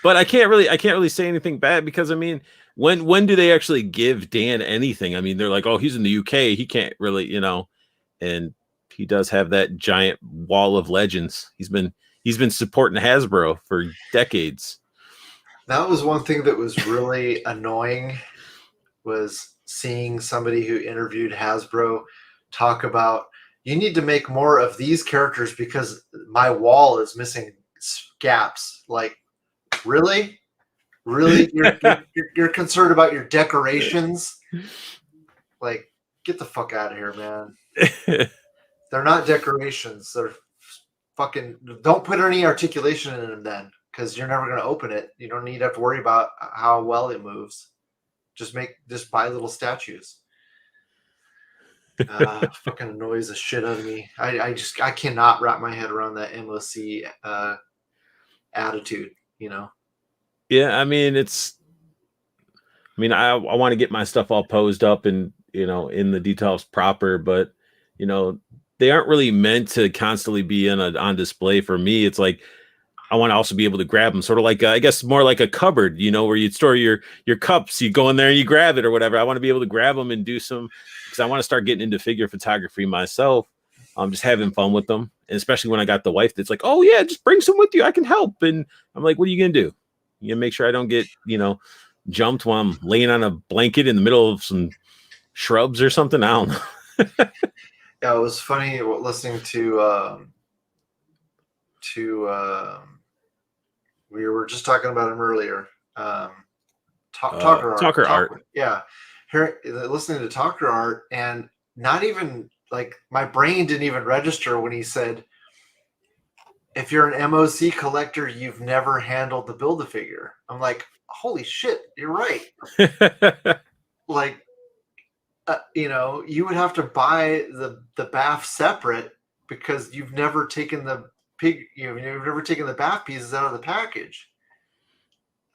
But I can't really say anything bad because I mean, when do they actually give Dan anything? I mean, they're like, oh, he's in the UK, he can't really, and he does have that giant wall of legends. He's been supporting Hasbro for decades. That was one thing that was really annoying, was seeing somebody who interviewed Hasbro talk about, you need to make more of these characters because my wall is missing gaps. Like, really? You're concerned about your decorations? Like, get the fuck out of here, man. They're not decorations. They're fucking, don't put any articulation in them then, because you're never going to open it. You don't need to have to worry about how well it moves. Just buy little statues. Fucking annoys the shit out of me. I cannot wrap my head around that MOC attitude, Yeah, I mean, I want to get my stuff all posed up and in the details proper, but they aren't really meant to constantly be on display. For me, it's like I want to also be able to grab them, sort of like I guess more like a cupboard, where you'd store your cups. You go in there and you grab it or whatever. I want to be able to grab them and do some, because I want to start getting into figure photography myself. I'm just having fun with them, and especially when I got the wife that's like, oh yeah, just bring some with you, I can help. And I'm like, what are you gonna do? You make sure I don't get jumped while I'm laying on a blanket in the middle of some shrubs or something. I don't know. Yeah, it was funny listening to we were just talking about him earlier. Talker Art. Yeah, here listening to Talker Art, and not even like my brain didn't even register when he said, if you're an MOC collector, you've never handled the Build-A-Figure. I'm like, holy shit, you're right. Like, you would have to buy the BAF separate because you've never taken the you've never taken the BAF pieces out of the package.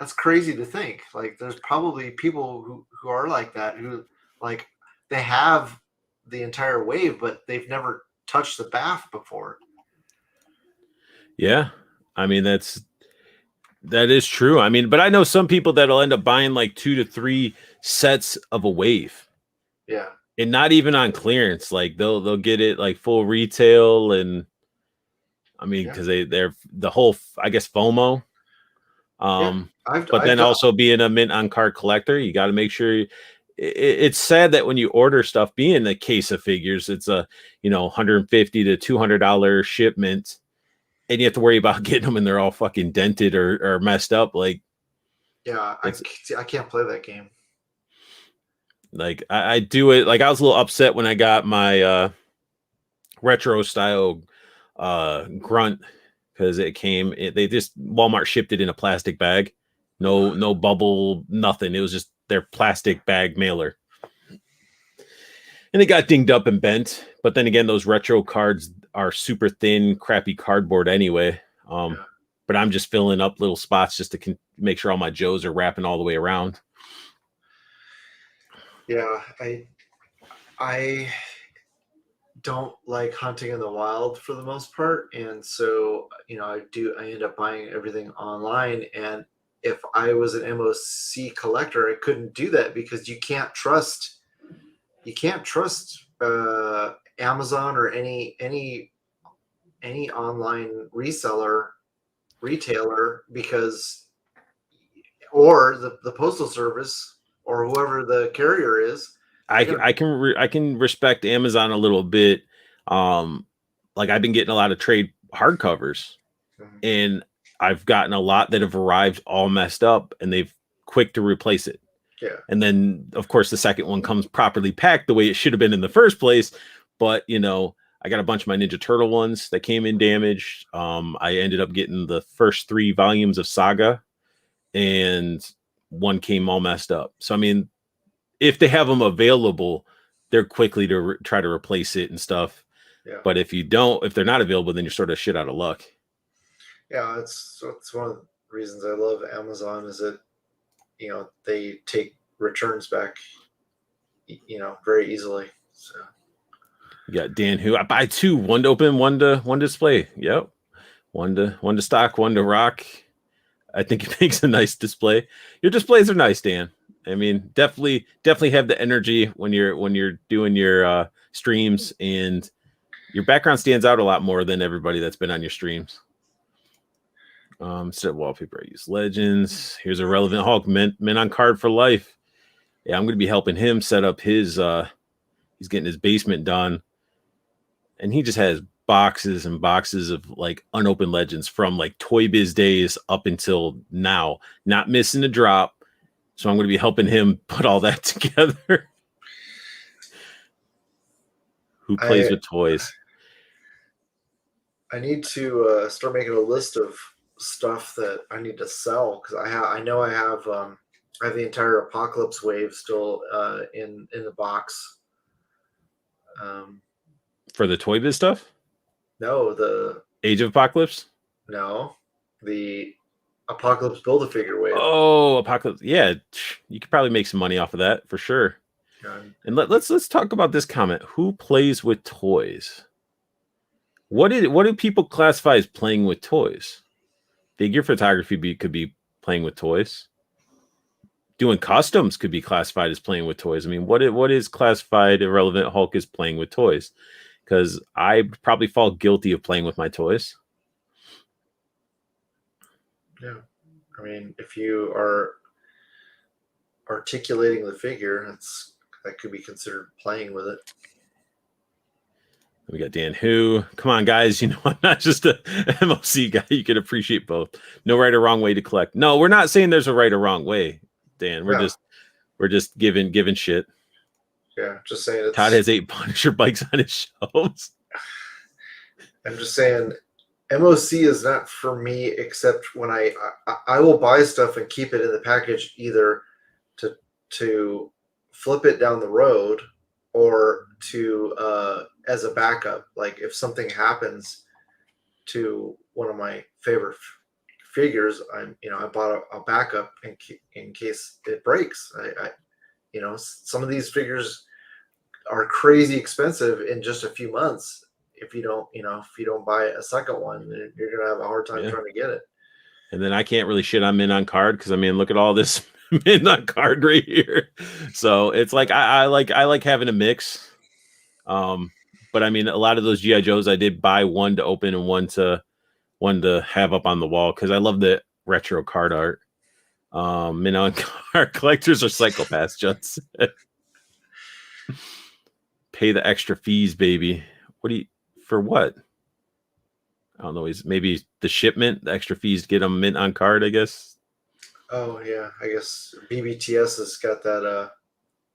That's crazy to think. Like, there's probably people who are like that, who like they have the entire wave, but they've never touched the BAF before. Yeah, I mean that is true. I mean, but I know some people that'll end up buying like 2 to 3 sets of a wave. Yeah. And not even on clearance. Like they'll get it like full retail, and I mean, because they're the whole, I guess, FOMO. But then also being a mint on card collector, you got to make sure. It's sad that when you order stuff, being a case of figures, it's a $150 to $200 shipment, and you have to worry about getting them and they're all fucking dented or messed up. Like, yeah, I can't play that game. Like I do it. Like I was a little upset when I got my retro style grunt, because they just Walmart shipped it in a plastic bag, no bubble, nothing. It was just their plastic bag mailer, and it got dinged up and bent. But then again, those retro cards are super thin, crappy cardboard anyway. But I'm just filling up little spots just to make sure all my Joes are wrapping all the way around. Yeah, I don't like hunting in the wild for the most part, and so I end up buying everything online. And if I was an MOC collector, I couldn't do that because you can't trust Amazon or any online retailer, because, or the postal service or whoever the carrier is. I can respect Amazon a little bit. Like I've been getting a lot of trade hardcovers, and I've gotten a lot that have arrived all messed up, and they've quick to replace it. Yeah. And then of course the second one comes properly packed the way it should have been in the first place. But I got a bunch of my Ninja Turtle ones that came in damaged. I ended up getting the first 3 volumes of Saga, and one came all messed up. So I mean, if they have them available, they're quickly to try to replace it and stuff. Yeah. But if they're not available, then you're sort of shit out of luck. Yeah, it's one of the reasons I love Amazon is that they take returns back very easily. So You got Dan who I buy two, one to open, one to display. Yep. One to stock, one to rock. I think it makes a nice display. Your displays are nice, Dan. I mean, definitely have the energy when you're doing your streams, and your background stands out a lot more than everybody that's been on your streams. Instead of wallpaper, I use Legends. Here's a relevant Hulk, men on card for life. Yeah, I'm going to be helping him set up his. He's getting his basement done, and he just has boxes and boxes of like unopened Legends from like Toy Biz days up until now, not missing a drop. So I'm going to be helping him put all that together. Who plays with toys? I need to start making a list of stuff that I need to sell because I know I have the entire Apocalypse wave still in the box. For the Toy Biz stuff? No, the Age of Apocalypse? No, the Apocalypse Build-A-Figure wave. Oh, Apocalypse! Yeah, you could probably make some money off of that for sure. And let's talk about this comment. Who plays with toys? What do people classify as playing with toys? Figure photography could be playing with toys. Doing customs could be classified as playing with toys. I mean, what is classified irrelevant Hulk is playing with toys? Because I probably fall guilty of playing with my toys. Yeah. I mean, if you are articulating the figure, that could be considered playing with it. We got Dan Who. Come on, guys. I'm not just a MOC guy. You can appreciate both. No right or wrong way to collect. No, we're not saying there's a right or wrong way, Dan. We're just giving shit. Yeah, just saying. Todd has 8 Punisher bikes on his shelves. I'm just saying, MOC is not for me, except when I will buy stuff and keep it in the package either to flip it down the road or to as a backup. Like if something happens to one of my favorite figures, I bought a backup in case it breaks. Some of these figures are crazy expensive in just a few months. If you don't buy a second one, you're gonna have a hard time trying to get it. And then I can't really shit on Min on card because I mean, look at all this Min on card right here. So it's like I like having a mix. But I mean, a lot of those GI Joes I did buy one to open and one to have up on the wall because I love the retro card art. Min on card collectors are psychopaths, Just pay the extra fees, baby. For what? I don't know. Maybe the shipment, the extra fees to get them mint on card, I guess. Oh yeah, I guess BBTS has got that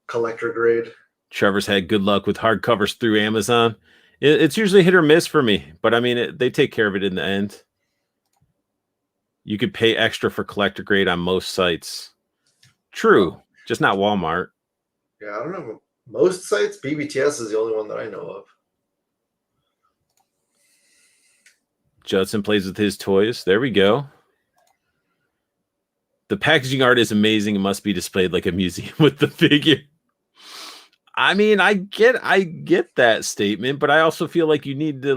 collector grade. Trevor's had good luck with hardcovers through Amazon. It's usually hit or miss for me, but I mean, they take care of it in the end. You could pay extra for collector grade on most sites. True, just not Walmart. Yeah, I don't know. Most sites, BBTS is the only one that I know of. Judson plays with his toys. There we go. The packaging art is amazing. It must be displayed like a museum with the figure. I mean, I get that statement, but I also feel like you need to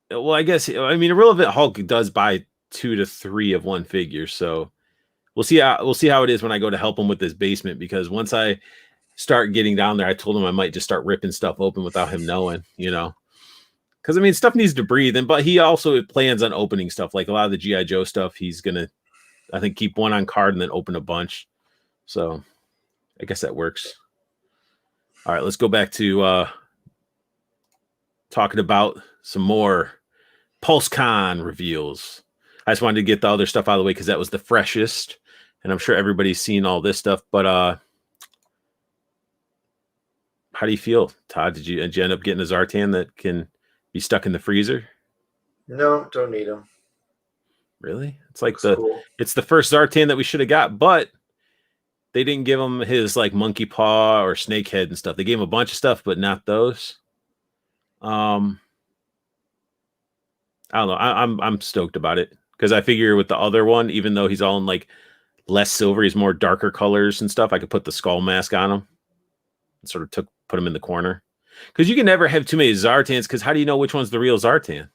well, I mean, Irrelevant Hulk does buy 2 to 3 of one figure, so we'll see how it is when I go to help him with this basement, because once I start getting down there, I told him I might just start ripping stuff open without him knowing, because I mean, stuff needs to breathe, but he also plans on opening stuff. Like a lot of the GI Joe stuff, he's gonna, I think, keep one on card and then open a bunch. So I guess that works. All right, let's go back to talking about some more Pulsecon reveals. I just wanted to get the other stuff out of the way because that was the freshest, and I'm sure everybody's seen all this stuff. But how do you feel, Todd? Did you end up getting a Zartan that can be stuck in the freezer? No, don't need them. Really? It's like Looks cool. it's the first Zartan that we should have got, but they didn't give him his like monkey paw or snake head and stuff. They gave him a bunch of stuff, but not those. I don't know. I'm stoked about it because I figure with the other one, even though he's all in like less silver, he's more darker colors and stuff. I could put the skull mask on him and sort of put him in the corner because you can never have too many Zartans. Because how do you know which one's the real Zartan?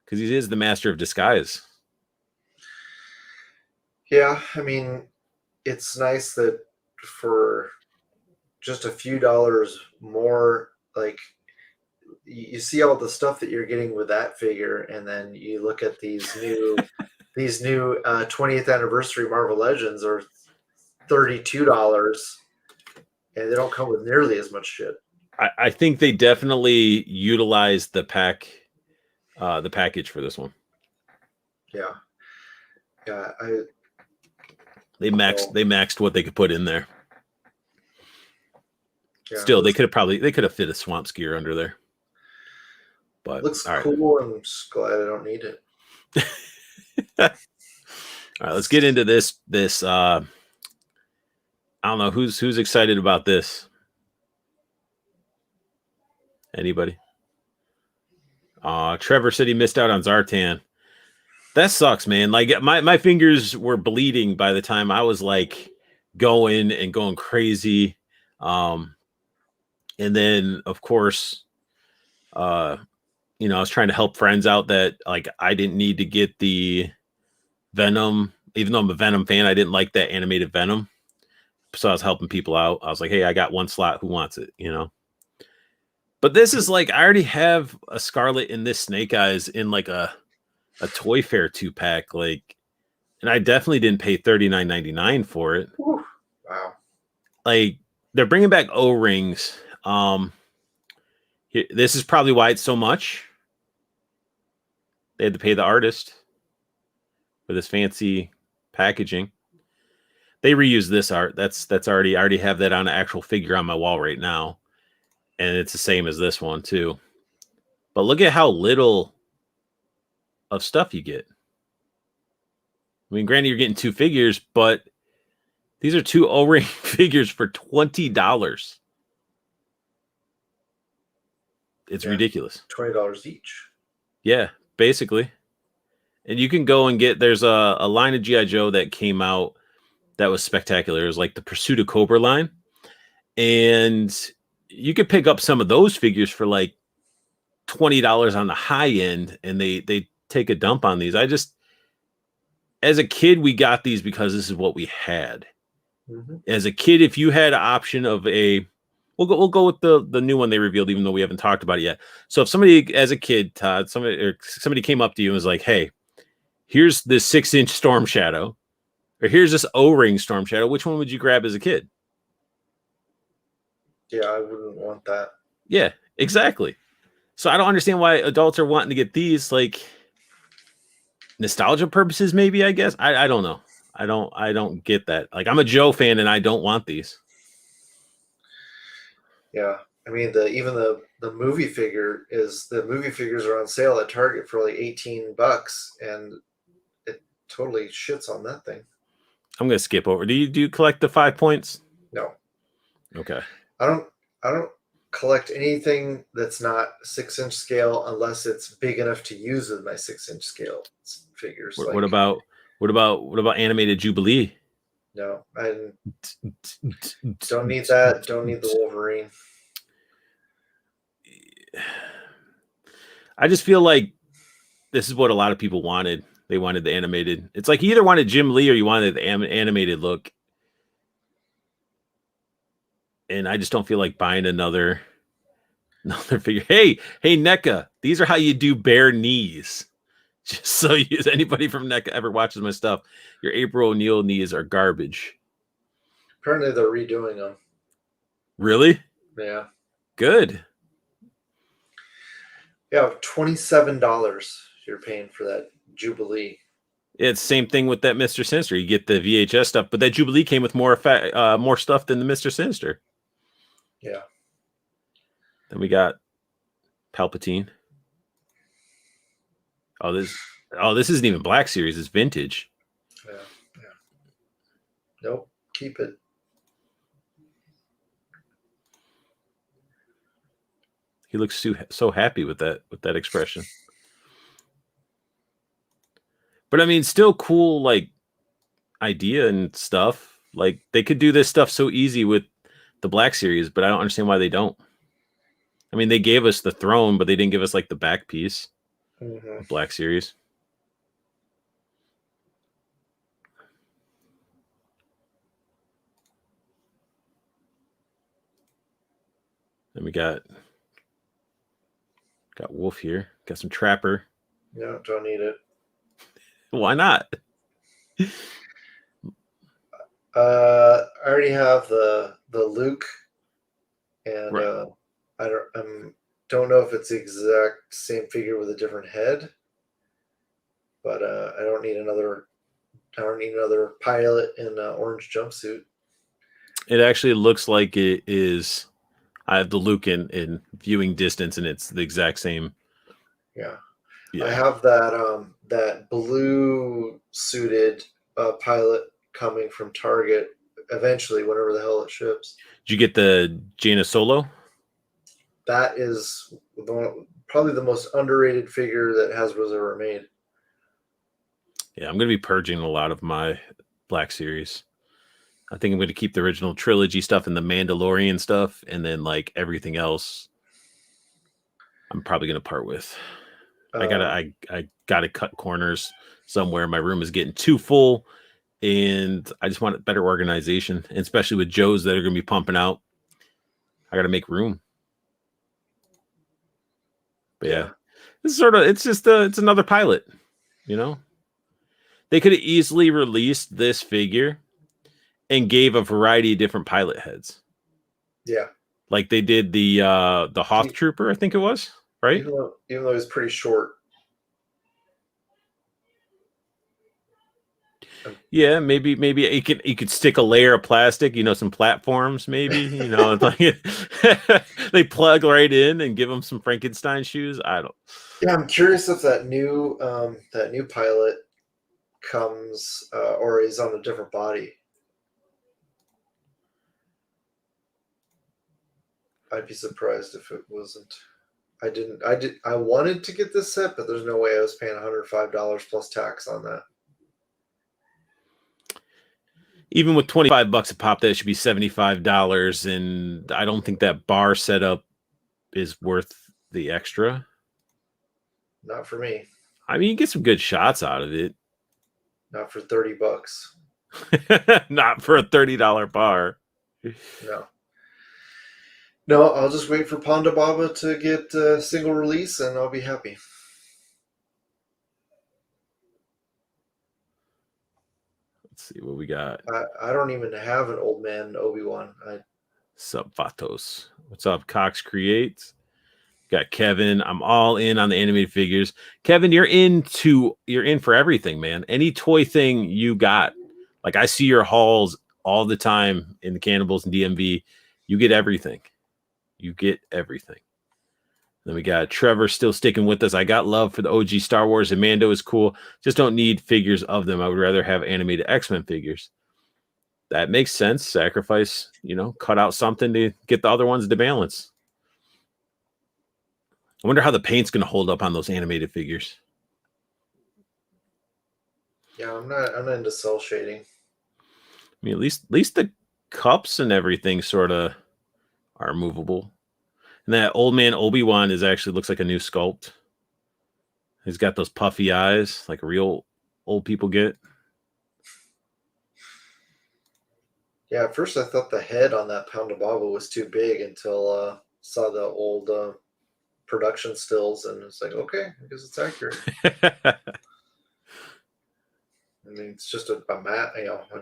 Because he is the master of disguise. Yeah, I mean, it's nice that for just a few dollars more, like you see all the stuff that you're getting with that figure, and then you look at these new 20th anniversary Marvel Legends are $32, and they don't come with nearly as much shit. I think they definitely utilized the package for this one. Yeah, yeah. They maxed what they could put in there. Yeah, Still, they could have fit a swamp skier under there. But looks cool, and I'm just glad I don't need it. All right, let's get into this. I don't know who's excited about this. Anybody? Trevor said he missed out on Zartan. That sucks, man. Like my fingers were bleeding by the time I was like going crazy. And then of course, I was trying to help friends out that like I didn't need to get the Venom, even though I'm a Venom fan. I didn't like that animated Venom. So I was helping people out. I was like, hey, I got one slot. Who wants it? But this is like, I already have a Scarlet in this Snake Eyes in like a Toy Fair 2-pack. Like, and I definitely didn't pay $39.99 for it. Ooh, wow. Like, they're bringing back O-rings. This is probably why it's so much. They had to pay the artist for this fancy packaging. They reuse this art. That's already, I already have that on an actual figure on my wall right now. And it's the same as this one too. But look at how little of stuff you get. I mean, granted, you're getting 2 figures, but these are 2 O-ring figures for $20. It's ridiculous. $20 each. Yeah, basically. And you can go and get, there's a line of G.I. Joe that came out that was spectacular. It was like the Pursuit of Cobra line. And you could pick up some of those figures for like $20 on the high end, and they take a dump on these. As a kid, we got these because this is what we had. Mm-hmm. As a kid, if you had an option of we'll go with the new one they revealed, even though we haven't talked about it yet. So if somebody, as a kid, Todd, somebody came up to you and was like, hey, here's this 6-inch Storm Shadow, or here's this O-ring Storm Shadow, which one would you grab as a kid? Yeah, I wouldn't want that. Yeah, exactly. So I don't understand why adults are wanting to get these, like nostalgia purposes, maybe, I guess. I don't know. I don't get that. Like, I'm a Joe fan and I don't want these. Yeah. I mean, the movie figures are on sale at Target for like $18, and it totally shits on that thing. I'm gonna skip over. Do you collect the 5 points? No. Okay. I don't collect anything that's not 6-inch scale unless it's big enough to use with my 6-inch scale figures. What about animated Jubilee? No, I don't need that. Don't need the Wolverine. I just feel like this is what a lot of people wanted. They wanted the animated. It's like you either wanted Jim Lee or you wanted the animated look. And I just don't feel like buying another figure. Hey, NECA, these are how you do bare knees. Just so anybody from NECA ever watches my stuff, your April O'Neil knees are garbage. Apparently they're redoing them. Really? Yeah. Good. Yeah, $27 you're paying for that Jubilee. It's the same thing with that Mr. Sinister. You get the VHS stuff, but that Jubilee came with more stuff than the Mr. Sinister. Yeah. Then we got Palpatine. Oh, this Oh, this isn't even Black Series. It's vintage. Yeah. Nope. Keep it. He looks so happy with that expression. But I mean, still cool, like, idea and stuff. Like, they could do this stuff so easy with the Black Series, but I don't understand why they don't. I mean, they gave us the throne, but they didn't give us like the back piece of Black Series. Then we got Wolf here. Got some Trapper. Yeah, don't need it. Why not? I already have the Luke, and Right. I don't know if it's the exact same figure with a different head, but I don't need another pilot in an orange jumpsuit. It actually looks like it is. I have the Luke in viewing distance, and it's the exact same. Yeah. Yeah. I have that blue suited pilot coming from Target eventually, whenever the hell it ships. Did you get the Jaina Solo? That is probably the most underrated figure that Hasbro's ever made. Yeah, I'm going to be purging a lot of my Black Series. I think I'm going to keep the original trilogy stuff and the Mandalorian stuff, and then like everything else, I'm probably going to part with. I gotta cut corners somewhere. My room is getting too full, and I just want better organization, and especially with Joes that are going to be pumping out. I got to make room. But yeah, this is it's another pilot. You know, they could have easily released this figure and gave a variety of different pilot heads. Yeah, like they did the Hoth Trooper, I think it was, right? Even though it was pretty short. Yeah, maybe you could stick a layer of plastic, some platforms, maybe, it's like they plug right in and give them some Frankenstein shoes. I don't. Yeah, I'm curious if that new pilot comes or is on a different body. I'd be surprised if it wasn't. I wanted to get this set, but there's no way I was paying $105 plus tax on that. Even with $25 a pop, that should be $75, and I don't think that bar setup is worth the extra. Not for me. I mean, you get some good shots out of it. Not for $30. Not for a $30 bar. No, I'll just wait for Ponda Baba to get a single release, and I'll be happy. Let's see what we got. I don't even have an old man Obi-Wan. Sup, Vatos? What's up, Cox Creates? Got Kevin. I'm all in on the animated figures. Kevin, you're in for everything, man. Any toy thing you got. Like, I see your hauls all the time in the Cannibals and DMV. You get everything. Then we got Trevor still sticking with us. I got love for the OG Star Wars, and Mando is cool. Just don't need figures of them. I would rather have animated X-Men figures. That makes sense. Sacrifice, cut out something to get the other ones to balance. I wonder how the paint's going to hold up on those animated figures. Yeah, I'm not into cell shading. I mean, at least the cups and everything sort of are movable. And that old man Obi-Wan looks like a new sculpt. He's got those puffy eyes like real old people get. Yeah, at first I thought the head on that Ponda Baba was too big until saw the old production stills, and it's like, okay, I guess it's accurate. I mean, it's just a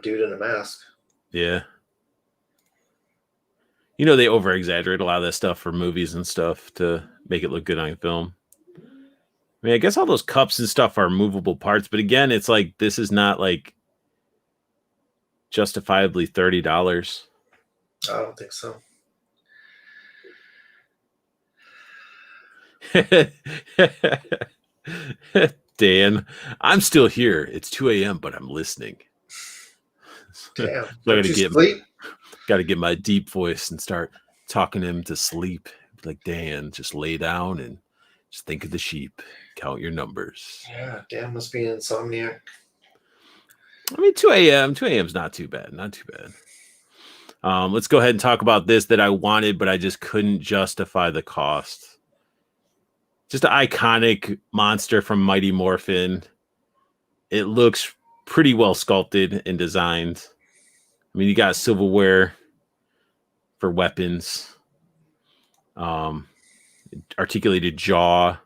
dude in a mask. Yeah. They over-exaggerate a lot of that stuff for movies and stuff to make it look good on film. I mean, I guess all those cups and stuff are movable parts, but again, it's like this is not like justifiably $30. I don't think so. Dan. I'm still here. It's 2 a.m., but I'm listening. Damn. So Don't you sleep? got to get my deep voice and start talking him to sleep. Like, Dan, just lay down and just think of the sheep. Count your numbers. Yeah, Dan must be an insomniac. I mean, 2 a.m. 2 a.m. is not too bad. Not too bad. Let's go ahead and talk about this that I wanted, but I just couldn't justify the cost. Just an iconic monster from Mighty Morphin. It looks pretty well sculpted and designed. I mean, you got silverware for weapons, articulated jaw.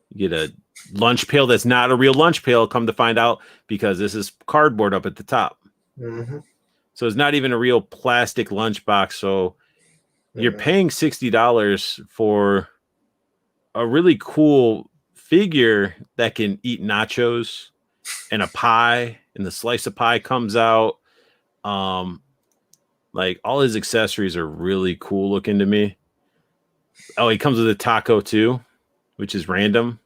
You get a lunch pail that's not a real lunch pail, come to find out, because this is cardboard up at the top. Mm-hmm. So it's not even a real plastic lunchbox. So you're paying $60 for a really cool figure that can eat nachos and a pie, and the slice of pie comes out. Like, all his accessories are really cool looking to me. Oh, he comes with a taco too, which is random,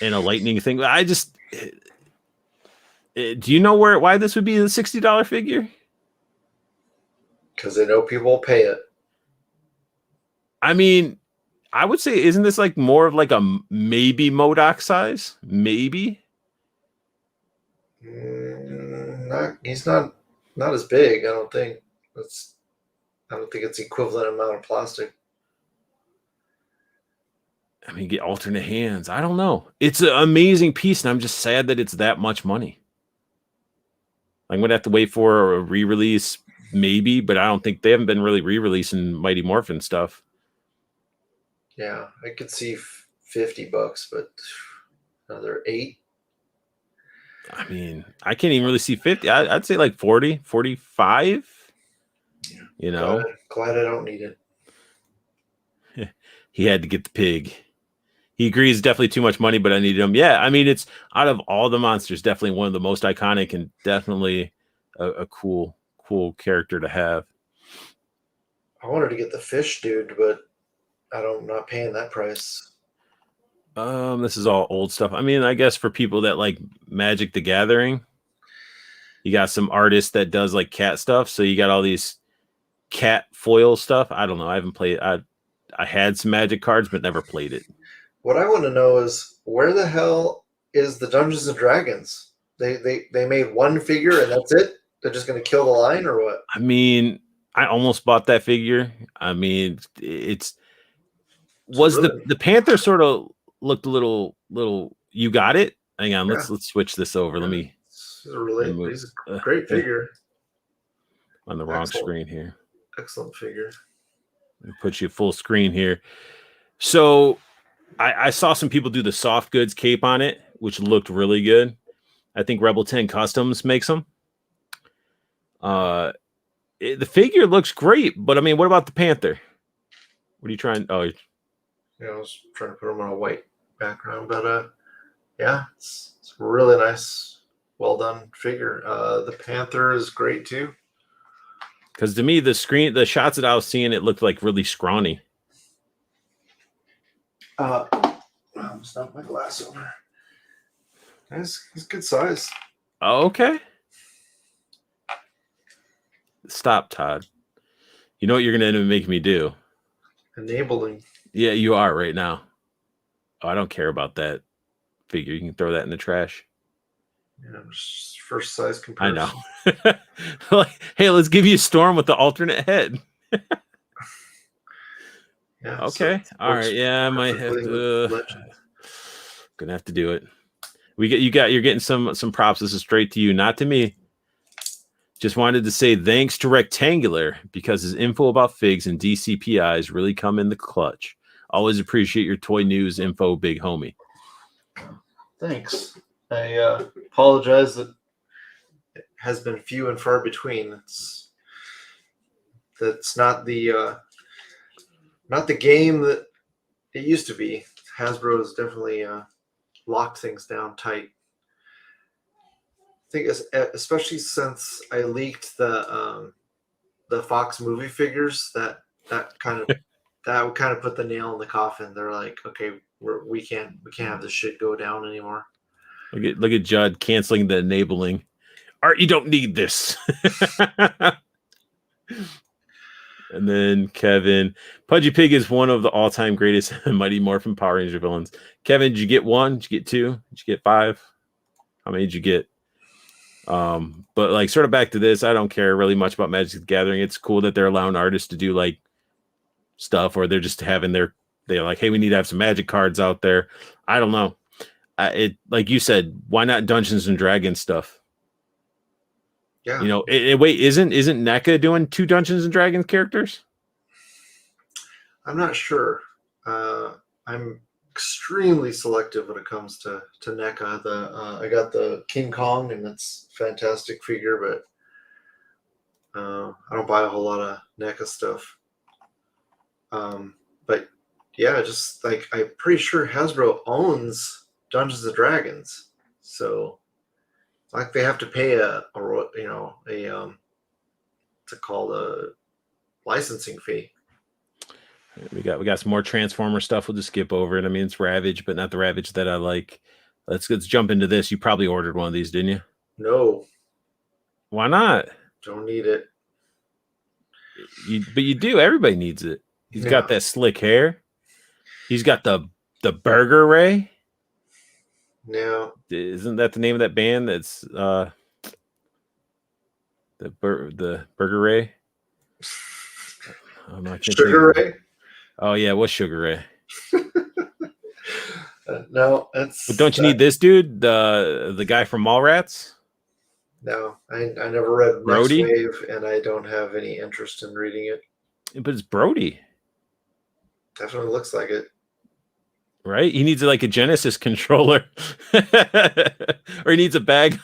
and a lightning thing. I just, do you know why this would be the $60 figure? Because they know people will pay it. I mean, I would say, isn't this like more of like a maybe MODOK size? Maybe. He's not as big. I don't think it's equivalent amount of plastic. I mean, get alternate hands. I don't know. It's an amazing piece, and I'm just sad that it's that much money. I'm going to have to wait for a re-release, maybe, but I don't think they haven't been really re-releasing Mighty Morphin stuff. Yeah, I could see $50, but another $8. I mean, I can't even really see 50. I'd say like 40, 45. Yeah. You know, glad I don't need it. He had to get the pig. He agrees, definitely too much money, but I needed him. Yeah, I mean, it's out of all the monsters, definitely one of the most iconic, and definitely a cool character to have. I wanted to get the fish dude, but I'm not paying that price. This is all old stuff. I mean, I guess for people that like Magic the Gathering, you got some artists that does like cat stuff. So you got all these cat foil stuff. I don't know. I haven't played. I had some Magic cards, but never played it. What I want to know is, where the hell is the Dungeons and Dragons? They made one figure and that's it? They're just going to kill the line, or what? I mean, I almost bought that figure. I mean, the Panther sort of looked a little. You got it. Hang on, let's switch this over. Yeah. He's a great figure. On the wrong screen here. Excellent figure. Let me put you full screen here. So I saw some people do the soft goods cape on it, which looked really good. I think Rebel 10 Customs makes them. The figure looks great, but I mean, what about the Panther? What are you trying? Oh, yeah, I was trying to put him on a white background, but yeah, it's a really nice, well done figure. The Panther is great too. Because to me, the shots that I was seeing, it looked like really scrawny. I'm just knocked my glass over. It's good size. Oh, okay. Stop, Todd. You know what you're going to end up making me do? Enabling. Yeah, you are right now. Oh, I don't care about that figure. You can throw that in the trash. Yeah, just first size comparison. I know. Like, hey, let's give you Storm with the alternate head. Yeah. Okay. So all right. Yeah, I might have to. Gonna have to do it. You're getting some props. This is straight to you, not to me. Just wanted to say thanks to Rektangular, because his info about figs and DCPIs really come in the clutch. Always appreciate your toy news info, big homie. Thanks. I apologize that it has been few and far between. That's not the game that it used to be. Hasbro has definitely locked things down tight. I think especially since I leaked the Fox movie figures, that would kind of put the nail in the coffin. They're like, okay, we can't have this shit go down anymore. Look at Judd canceling the enabling. Art, you don't need this. And then Kevin, Pudgy Pig is one of the all-time greatest Mighty Morphin Power Ranger villains. Kevin, did you get 1? Did you get 2? Did you get 5? How many did you get? But like sort of back to this, I don't care really much about Magic the Gathering. It's cool that they're allowing artists to do like stuff, or they're just having they're like, hey, we need to have some Magic cards out there. I don't know. It like you said, why not Dungeons and Dragons stuff? Yeah. You know, wait, isn't NECA doing 2 Dungeons and Dragons characters? I'm not sure. I'm extremely selective when it comes to NECA. I got the King Kong, and it's a fantastic figure, but I don't buy a whole lot of NECA stuff. But yeah, just like I'm pretty sure Hasbro owns Dungeons and Dragons, so like they have to pay a licensing fee. We got some more Transformer stuff. We'll just skip over it. I mean, it's Ravage, but not the Ravage that I like. Let's jump into this. You probably ordered one of these, didn't you? No. Why not? Don't need it. But you do. Everybody needs it. He's got that slick hair. He's got the Burger Ray. No. Isn't that the name of that band? That's the Burger Ray. Sugar Ray. Oh yeah, what's Sugar Ray? No, it's. But don't you need this dude, the guy from Mallrats? No, I never read Brody? Next Wave, and I don't have any interest in reading it. But it's Brody. Definitely looks like it. Right? He needs like a Genesis controller. Or he needs a bag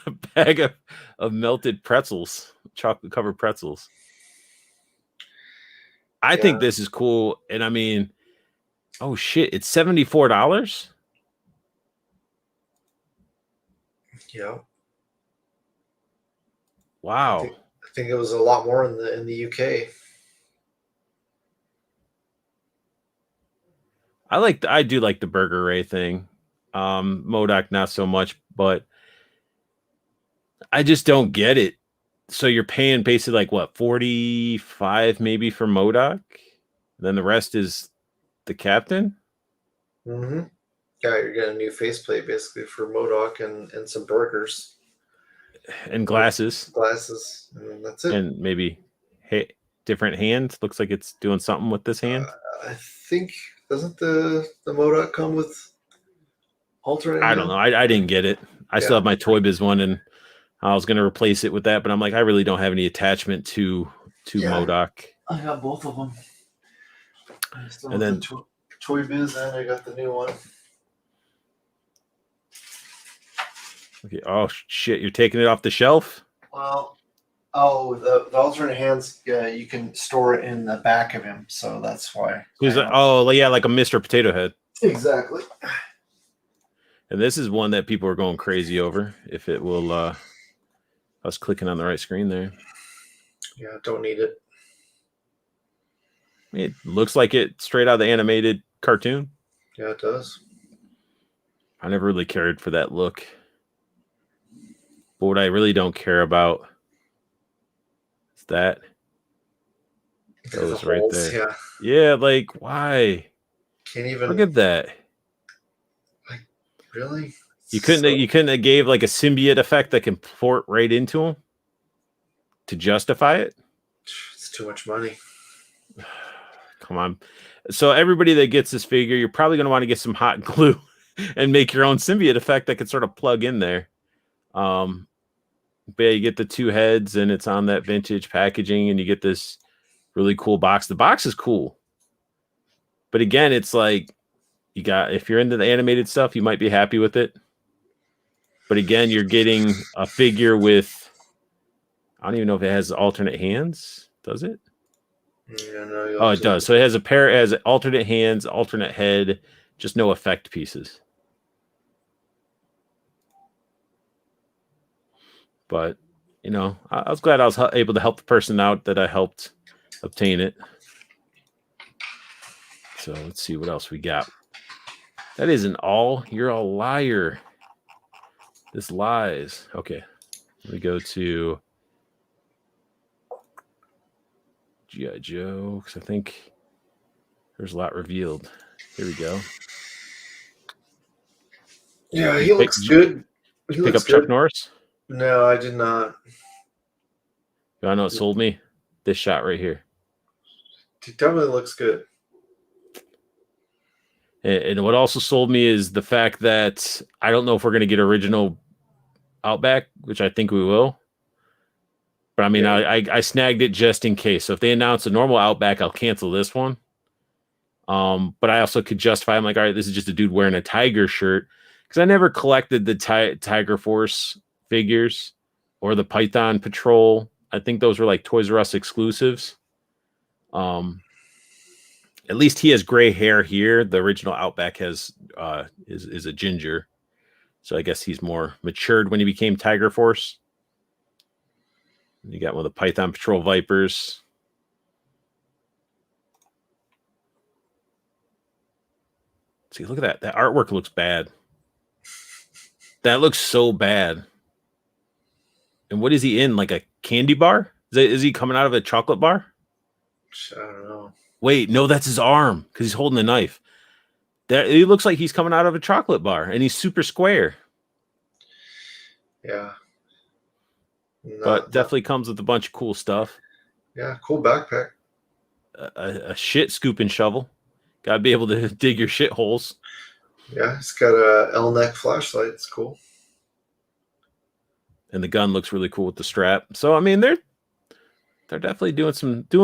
of melted pretzels, chocolate covered pretzels. I think this is cool. And I mean, oh shit, it's $74. Yeah. Wow. I think it was a lot more in the UK. I do like the Burger Ray thing. MODOK not so much, but I just don't get it. So you're paying basically like what, 45 maybe for MODOK? Then the rest is the captain? Mm-hmm. Yeah, you're getting a new faceplate basically for MODOK and some burgers. And glasses. Glasses. And that's it. And maybe different hand. Looks like it's doing something with this hand. I think, doesn't the MODOK come with alternate hand? I don't know. I didn't get it. I still have my Toy Biz one, and I was going to replace it with that, but I'm like, I really don't have any attachment to MODOK. I got both of them. And then Toy Biz, and I got the new one. Okay. Oh shit! You're taking it off the shelf. Well, the alternate hands, you can store it in the back of him, so that's why. Oh yeah, like a Mr. Potato Head. Exactly. And this is one that people are going crazy over. If it will, I was clicking on the right screen there. Yeah, don't need it. It looks like it straight out of the animated cartoon. Yeah, it does. I never really cared for that look. But what I really don't care about is that. Those right there. Yeah. Yeah, like why? Can't even look at that. Like, really? You couldn't have gave like a symbiote effect that can port right into him to justify it? It's too much money. Come on. So everybody that gets this figure, you're probably going to want to get some hot glue and make your own symbiote effect that can sort of plug in there. But yeah, you get the 2 heads, and it's on that vintage packaging, and you get this really cool box. The box is cool. But again, it's like if you're into the animated stuff, you might be happy with it. But again, you're getting a figure with, I don't even know if it has alternate hands. Does it? Yeah, no, oh, it does. So it has alternate hands, alternate head, just no effect pieces. But, you know, I was glad I was able to help the person out that I helped obtain it. So let's see what else we got. That isn't all. You're a liar. This lies. Okay. Let me go to G.I. Joe, because I think there's a lot revealed. Here we go. Yeah, he looks good. Did you pick up Chuck Norris? No, I did not. You know what sold me? This shot right here. He definitely looks good. And what also sold me is the fact that I don't know if we're going to get original Outback, which I think we will. But I mean, yeah. I snagged it just in case. So if they announce a normal Outback, I'll cancel this one. But I also could justify. I'm like, all right, this is just a dude wearing a Tiger shirt, because I never collected the Tiger Force figures or the Python Patrol. I think those were like Toys R Us exclusives. At least he has gray hair here. The original Outback has is a ginger, so I guess he's more matured when he became Tiger Force. You got one of the Python Patrol Vipers. See, look at that. That artwork looks bad. That looks so bad. And what is he in? Like a candy bar? Is he coming out of a chocolate bar? I don't know. Wait, no, that's his arm, because he's holding a knife. He looks like he's coming out of a chocolate bar, and he's super square. Yeah. But definitely comes with a bunch of cool stuff. Yeah, cool backpack. A shit scooping shovel. Gotta be able to dig your shit holes. Yeah, it's got a L-neck flashlight. It's cool. And the gun looks really cool with the strap. So I mean, they're definitely doing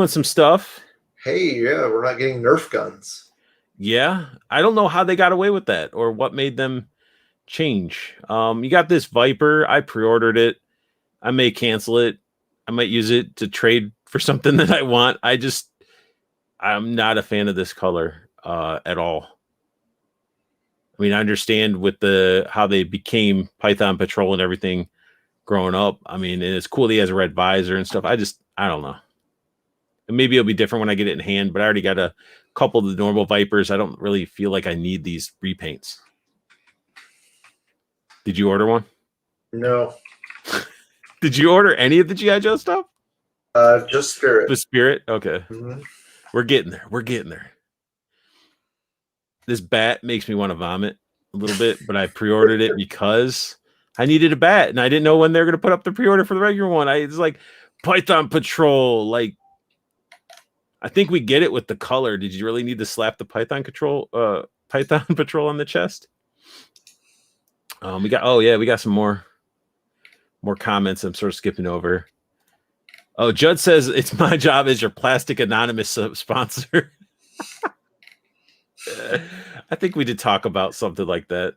some stuff. Hey, yeah, we're not getting Nerf guns. Yeah, I don't know how they got away with that or what made them change. You got this Viper. I pre-ordered it. I may cancel it. I might use it to trade for something that I want. I'm not a fan of this color at all. I mean, I understand with how they became Python Patrol and everything growing up. I mean, and it's cool that he has a red visor and stuff. I don't know. And maybe it'll be different when I get it in hand, but I already got a couple of the normal Vipers. I don't really feel like I need these repaints. Did you order one? No. Did you order any of the G.I. Joe stuff? Just Spirit. The Spirit? Okay. Mm-hmm. We're getting there. This bat makes me want to vomit a little bit, but I pre-ordered it because I needed a bat, and I didn't know when they were going to put up the pre-order for the regular one. It's like Python Patrol. Like, I think we get it with the color. Did you really need to slap the Python Patrol on the chest? We got some more comments. I'm sort of skipping over. Oh, Judd says it's my job as your Plastic Anonymous sponsor. I think we did talk about something like that.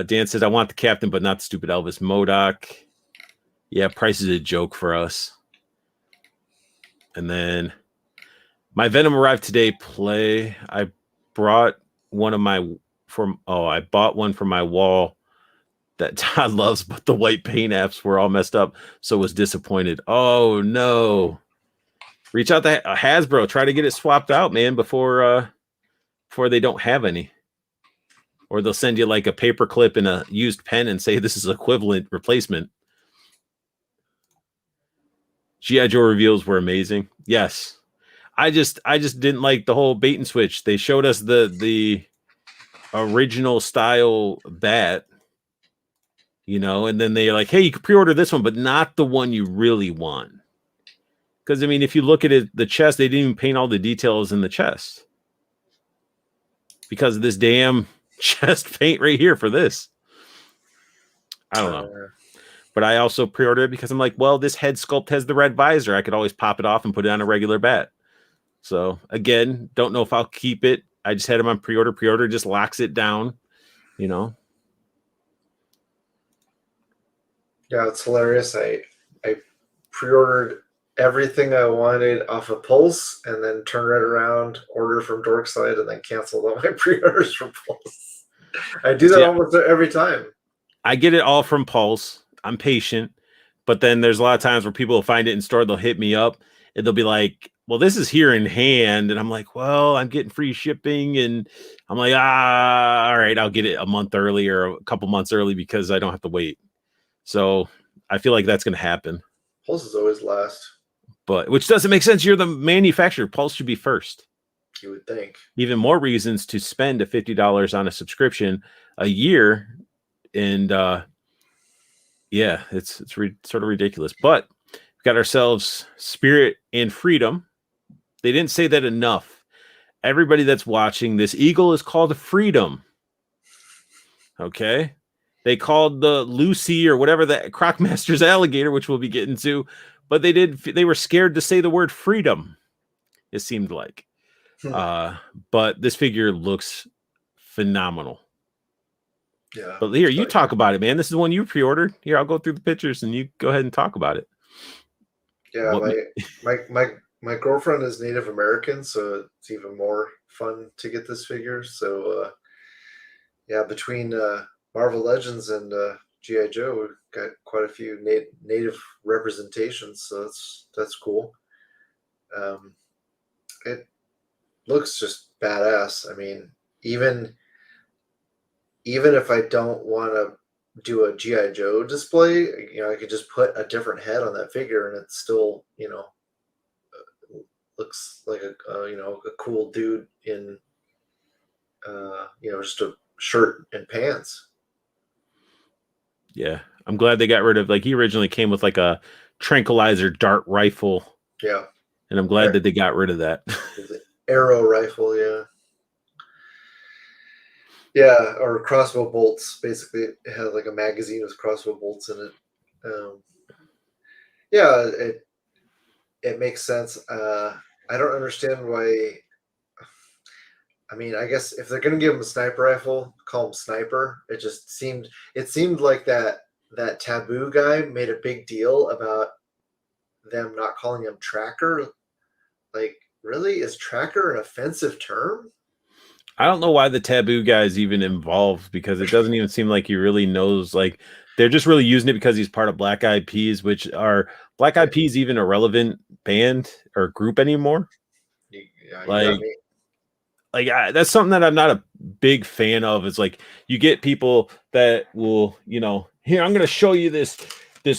Dan says, I want the captain, but not the stupid Elvis MODOK. Yeah, price is a joke for us. And then my Venom arrived today. I brought one of my I bought one for my wall that Todd loves, but the white paint apps were all messed up, so was disappointed. Oh no. Reach out to Hasbro, try to get it swapped out, man, before they don't have any. Or they'll send you like a paper clip and a used pen and say this is equivalent replacement. G.I. Joe reveals were amazing. Yes. I just didn't like the whole bait and switch. They showed us the original style bat, and then they're like, hey, you can pre-order this one, but not the one you really want. Because, I mean, if you look at it, the chest, they didn't even paint all the details in the chest. Because of this damn chest paint right here for this. I don't know. But I also pre-ordered it because I'm like, well, this head sculpt has the red visor. I could always pop it off and put it on a regular bat. So, again, don't know if I'll keep it. I just had him on pre-order. Pre-order just locks it down, Yeah, it's hilarious. I pre-ordered everything I wanted off of Pulse and then turn it around, order from Dorkside, and then canceled all my pre-orders from Pulse. I do that almost every time. I get it all from Pulse. I'm patient. But then there's a lot of times where people will find it in store. They'll hit me up and they'll be like, well, this is here in hand, and I'm like, well, I'm getting free shipping, and I'm like, all right, I'll get it a month early or a couple months early because I don't have to wait. So I feel like that's going to happen, Pulse is always last. but which doesn't make sense. You're the manufacturer. Pulse should be first. You would think. Even more reasons to spend a $50 on a subscription a year, and yeah, it's sort of ridiculous. But we got ourselves Spirit and Freedom. They didn't say that enough. Everybody that's watching, this eagle is called Freedom. Okay. They called the Lucy or whatever the Crocmaster's alligator, which we'll be getting to, but they were scared to say the word freedom, it seemed like. But this figure looks phenomenal. Yeah. But here, you talk about it, man. This is the one you pre-ordered. Here, I'll go through the pictures and you go ahead and talk about it. Yeah, my girlfriend is Native American, so it's even more fun to get this figure. So yeah, between Marvel Legends and G.I. Joe, we've got quite a few native representations, so that's cool. It looks just badass. I mean, even if I don't want to do a G.I. Joe display, I could just put a different head on that figure and it's still, looks like a cool dude in just a shirt and pants. Yeah, I'm glad they got rid of, like, he originally came with like a tranquilizer dart rifle. Yeah. And I'm glad that they got rid of that. Arrow rifle, yeah. Yeah, or crossbow bolts. Basically, it had like a magazine with crossbow bolts in it. Yeah, it makes sense. I don't understand why. I mean, I guess if they're gonna give him a sniper rifle, call him Sniper. It seemed like that Taboo guy made a big deal about them not calling him Tracker. Like, really, is Tracker an offensive term? I don't know why the Taboo guy is even involved, because it doesn't even seem like he really knows. Like, they're just really using it because he's part of Black Eyed Peas, which are Black Eyed Peas even a relevant band or group anymore? Yeah, you like, got me. That's something that I'm not a big fan of. It's like you get people that will, here, I'm going to show you this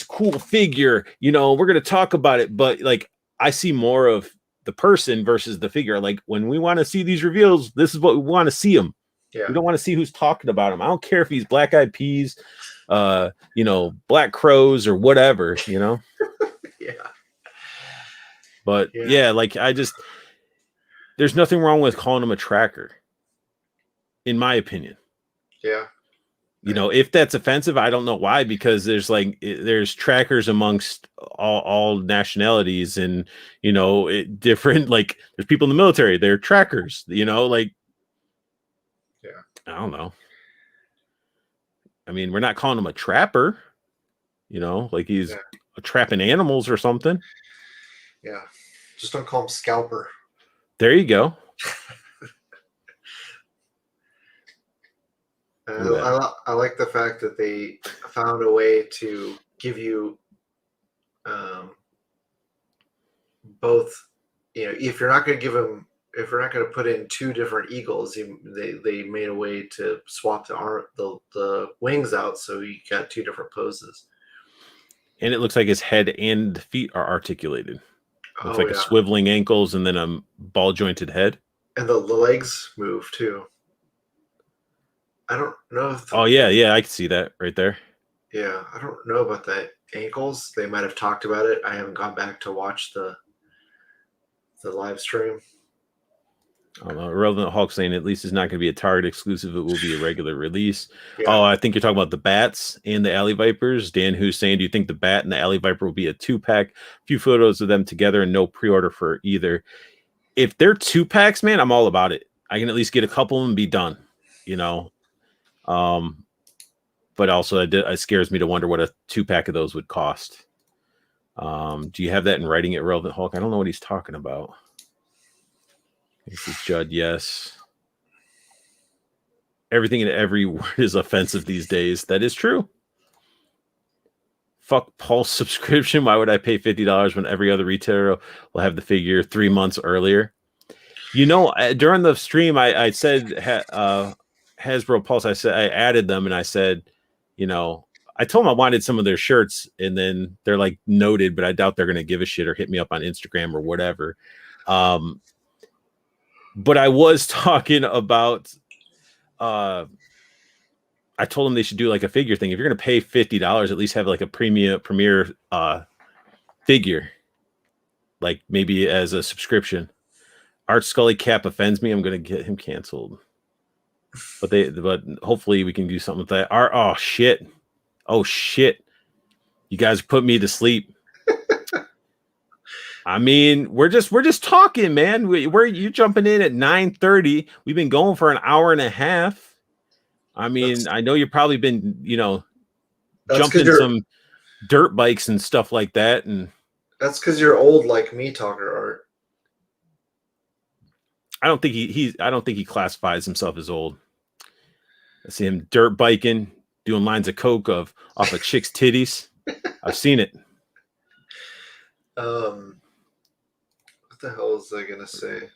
cool figure. We're going to talk about it, but like I see more of the person versus the figure. Like, when we want to see these reveals, this is what we want to see them. Yeah. We don't want to see who's talking about them. I don't care if he's Black Eyed Peas, Black Crows or whatever, Yeah. But yeah, like there's nothing wrong with calling him a tracker, in my opinion. Yeah. If that's offensive, I don't know why, because there's trackers amongst all nationalities, and different, like, there's people in the military, they're trackers, like, yeah, I don't know. I mean, we're not calling him a trapper, like he's trapping animals or something. Yeah, just don't call him Scalper. There you go. I like the fact that they found a way to give you both. If you're not going to put in two different eagles, they made a way to swap the wings out, so you got two different poses. And it looks like his head and feet are articulated. Looks like a yeah. swiveling ankles and then a ball jointed head. And the legs move too. I don't know if yeah, I can see that right there. Yeah, I don't know about the ankles. They might have talked about it. I haven't gone back to watch the live stream. I don't know. Irrelevant Hulk saying at least it's not going to be a Target exclusive. It will be a regular release. Yeah. Oh, I think you're talking about the Bats and the Alley Vipers. Dan Who's saying, do you think the Bat and the Alley Viper will be a 2-pack? A few photos of them together and no pre-order for either. If they're 2-packs, man, I'm all about it. I can at least get a couple and be done, but also it scares me to wonder what a 2-pack of those would cost. Do you have that in writing at Relevant Hulk? I don't know what he's talking about. This is Judd. Yes. Everything and every word is offensive these days. That is true. fuck Pulse subscription. Why would I pay $50 when every other retailer will have the figure 3 months earlier? You know, during the stream, I said Hasbro Pulse. I said I added them, and I said, you know, I told them I wanted some of their shirts, and then they're like noted, but I doubt they're gonna give a shit or hit me up on Instagram or whatever. But I was talking about. I told them they should do like a figure thing. If you're gonna pay $50, at least have like a premier figure, like maybe as a subscription. Art Scully Cap offends me. I'm gonna get him canceled. But hopefully we can do something with that. Oh shit. You guys put me to sleep. I mean, we're just talking, man. We're you jumping in at 9:30. We've been going for an hour and a half. I mean, I know you've probably been, jumping some dirt bikes and stuff like that. And that's because you're old like me, Talker Art. I don't think he classifies himself as old. I see him dirt biking, doing lines of coke off of chicks' titties. I've seen it. What the hell was I gonna say?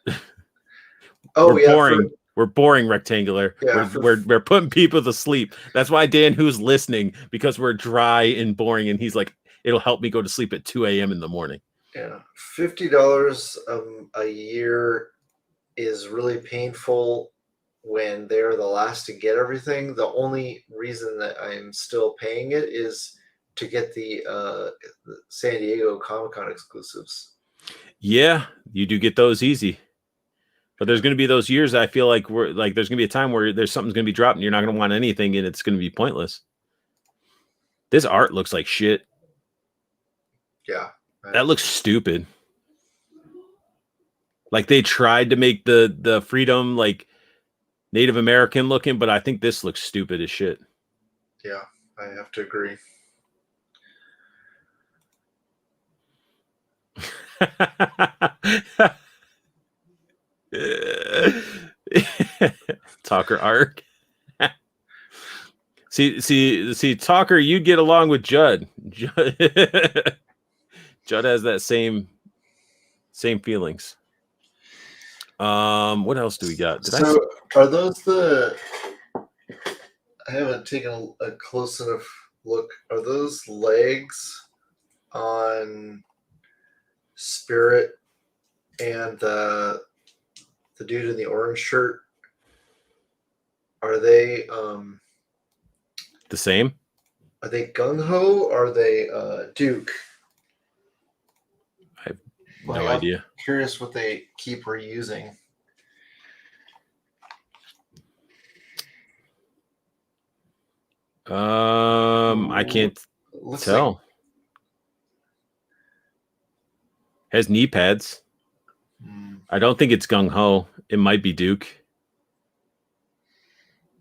Boring. We're boring, Rektangular. Yeah, we're putting people to sleep. That's why Dan, who's listening, because we're dry and boring, and he's like, it'll help me go to sleep at 2 a.m. in the morning. Yeah, $50 a year is really painful when they're the last to get everything. The only reason that I'm still paying it is to get the San Diego Comic-Con exclusives. Yeah, you do get those easy. But there's going to be those years I feel like there's going to be a time where there's something's going to be dropped and you're not going to want anything and it's going to be pointless. This art looks like shit. Yeah. That looks stupid. Like they tried to make the Freedom like Native American looking, but I think this looks stupid as shit. Yeah, I have to agree. Talker Arc. see, Talker, you'd get along with Judd. Judd has that same feelings. What else do we got? Are those the? I haven't taken a close enough look. Are those legs on Spirit and the dude in the orange shirt? Are they the same? Are they Gung Ho? Or are they Duke? I have no idea. I'm curious what they keep reusing. I can't tell. Has knee pads. I don't think it's Gung Ho. It might be Duke.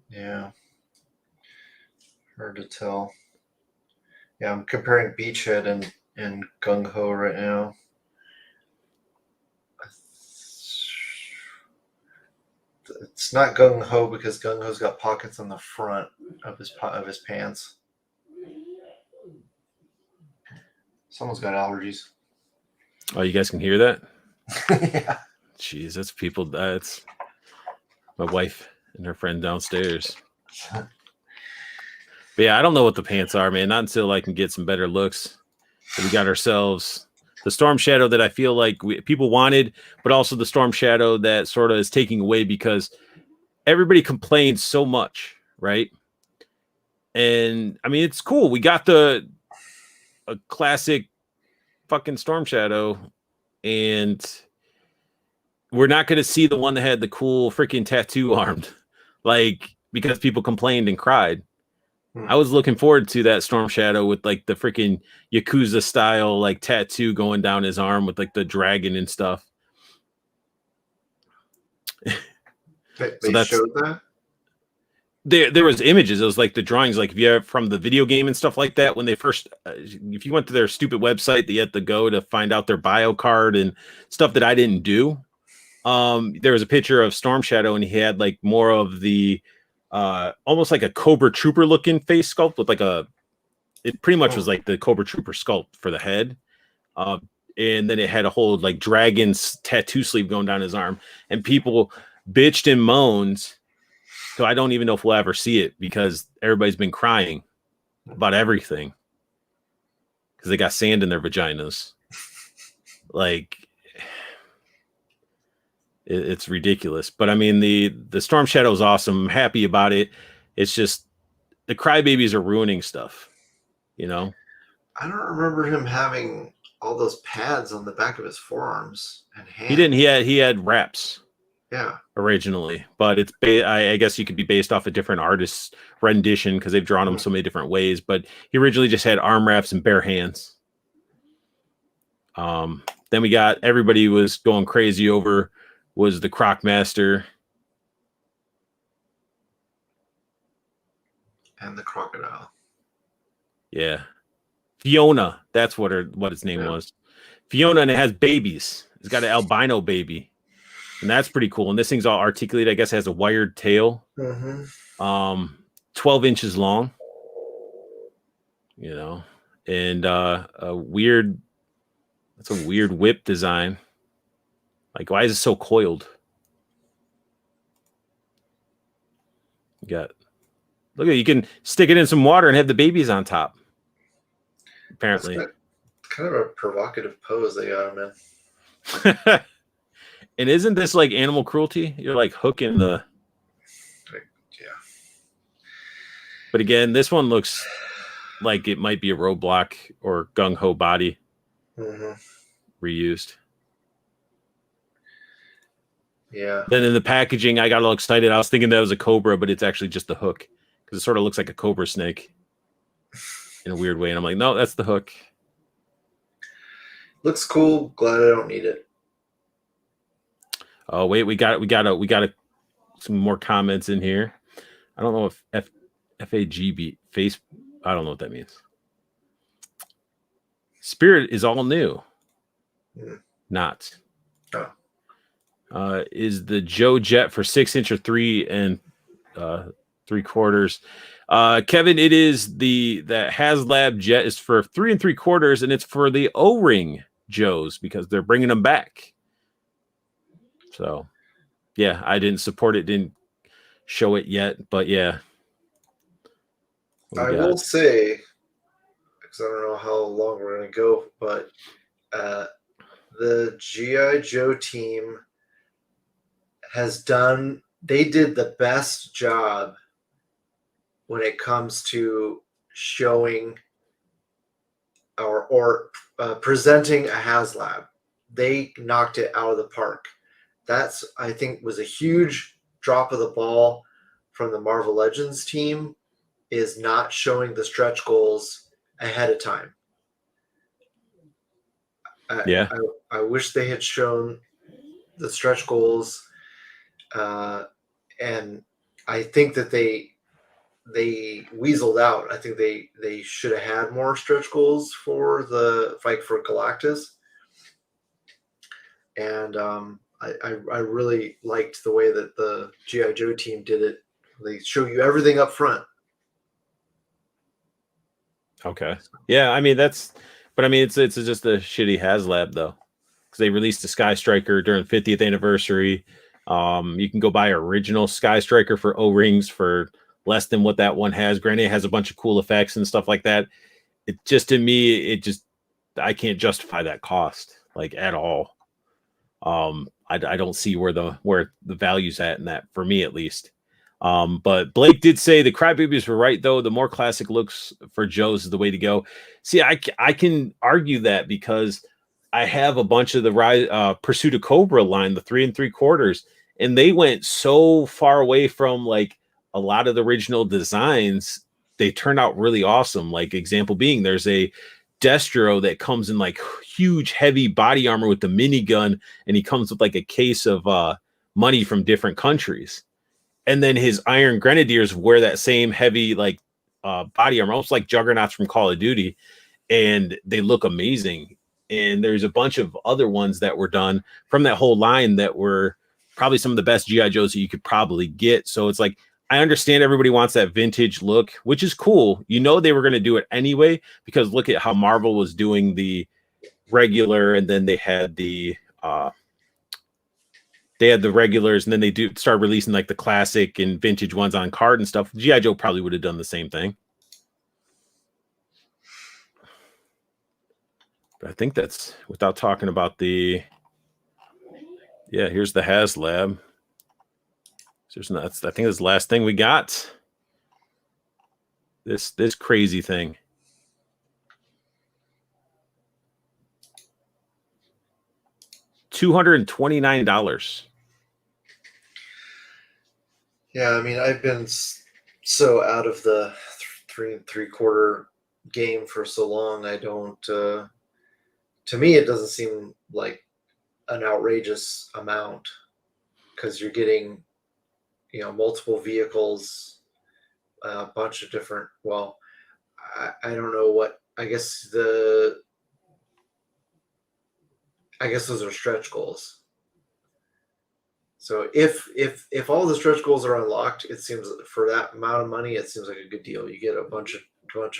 Yeah. Hard to tell. Yeah, I'm comparing Beachhead and Gung Ho right now. It's not Gung Ho because Gung Ho's got pockets on the front of his pants. Someone's got allergies. Oh, you guys can hear that? Yeah. Jeez, that's people. That's my wife and her friend downstairs. But yeah, I don't know what the pants are, man. Not until I can get some better looks. So we got ourselves the Storm Shadow that I feel like people wanted, but also the Storm Shadow that sort of is taking away because everybody complains so much, right? And I mean, it's cool. We got a classic fucking Storm Shadow, and we're not going to see the one that had the cool freaking tattoo armed, like because people complained and cried. I was looking forward to that Storm Shadow with like the freaking Yakuza style like tattoo going down his arm with like the dragon and stuff. They showed that? There was images. It was like the drawings, like if you have from the video game and stuff like that. When they first, if you went to their stupid website, that you had to go to find out their bio card and stuff that I didn't do. There was a picture of Storm Shadow, and he had like more of the almost like a Cobra Trooper looking face sculpt with like a it pretty much was like the Cobra Trooper sculpt for the head. And then it had a whole like dragon's tattoo sleeve going down his arm, and people bitched and moaned. So I don't even know if we'll ever see it because everybody's been crying about everything because they got sand in their vaginas. Like it's ridiculous. But I mean, the Storm Shadow is awesome. I'm happy about it. It's just the crybabies are ruining stuff, you know? I don't remember him having all those pads on the back of his forearms and hands. He didn't. He had wraps. Yeah. Originally, but it's I guess you could be based off a different artist's rendition because they've drawn him so many different ways. But he originally just had arm wraps and bare hands. Then we got everybody was going crazy over was the Croc Master and the crocodile. Yeah, Fiona. That's what his name was. Fiona, and it has babies. It's got an albino baby. And that's pretty cool. And this thing's all articulated. I guess it has a wired tail. 12 inches long. You know, and a weird whip design. Like, why is it so coiled? Look at, you can stick it in some water and have the babies on top. Apparently. That's kind of a provocative pose they got him in. And isn't this like animal cruelty? You're like hooking the... Yeah. But again, this one looks like it might be a Roadblock or Gung Ho body reused. Yeah. Then in the packaging, I got all excited. I was thinking that was a cobra, but it's actually just the hook because it sort of looks like a cobra snake in a weird way. And I'm like, no, that's the hook. Looks cool. Glad I don't need it. Oh wait, we got some more comments in here. I don't know if FAGB face. I don't know what that means. Spirit is all new. Not. Oh. Is the Joe Jet for 6-inch or 3 3/4? Kevin, it is the HasLab Jet is for 3 3/4, and it's for the O-ring Joes because they're bringing them back. So, yeah, I didn't support it, didn't show it yet, but yeah. I will say, because I don't know how long we're going to go, but the G.I. Joe team they did the best job when it comes to showing or presenting a HasLab. They knocked it out of the park. That's, I think, was a huge drop of the ball from the Marvel Legends team, is not showing the stretch goals ahead of time. I wish they had shown the stretch goals, and I think that they weaseled out. I think they should have had more stretch goals for the fight for Galactus, and I really liked the way that the G.I. Joe team did it. They show you everything up front. Okay. Yeah, I mean it's just a shitty HasLab though, because they released the Sky Striker during 50th anniversary. You can go buy original Sky Striker for O-rings for less than what that one has. Granted, it has a bunch of cool effects and stuff like that. It just, to me, I can't justify that cost like at all. I don't see where the value's at in that, for me at least. But Blake did say the Crybabies were right, though. The more classic looks for Joe's is the way to go. See, I can argue that because I have a bunch of the Pursuit of Cobra line, the 3 3/4, and they went so far away from like a lot of the original designs. They turned out really awesome. Like, example being, there's a Destro that comes in like huge heavy body armor with the minigun, and he comes with like a case of money from different countries. And then his Iron Grenadiers wear that same heavy like body armor, almost like Juggernauts from Call of Duty, and they look amazing. And there's a bunch of other ones that were done from that whole line that were probably some of the best G.I. Joes that you could probably get. So it's like, I understand everybody wants that vintage look, which is cool. You know, they were going to do it anyway, because look at how Marvel was doing the regular, and then they had the regulars, and then they do start releasing like the classic and vintage ones on card and stuff. G.I. Joe probably would have done the same thing. But I think that's without talking about the, yeah, here's the HasLab. There's not, I think that's the last thing we got. This crazy thing. $229. Yeah, I mean, I've been so out of the 3 3/4 game for so long. I don't. To me, it doesn't seem like an outrageous amount, because you're getting, multiple vehicles, a bunch of different. Well, I don't know what. I guess those are stretch goals. So if all the stretch goals are unlocked, it seems for that amount of money, it seems like a good deal. You get a bunch of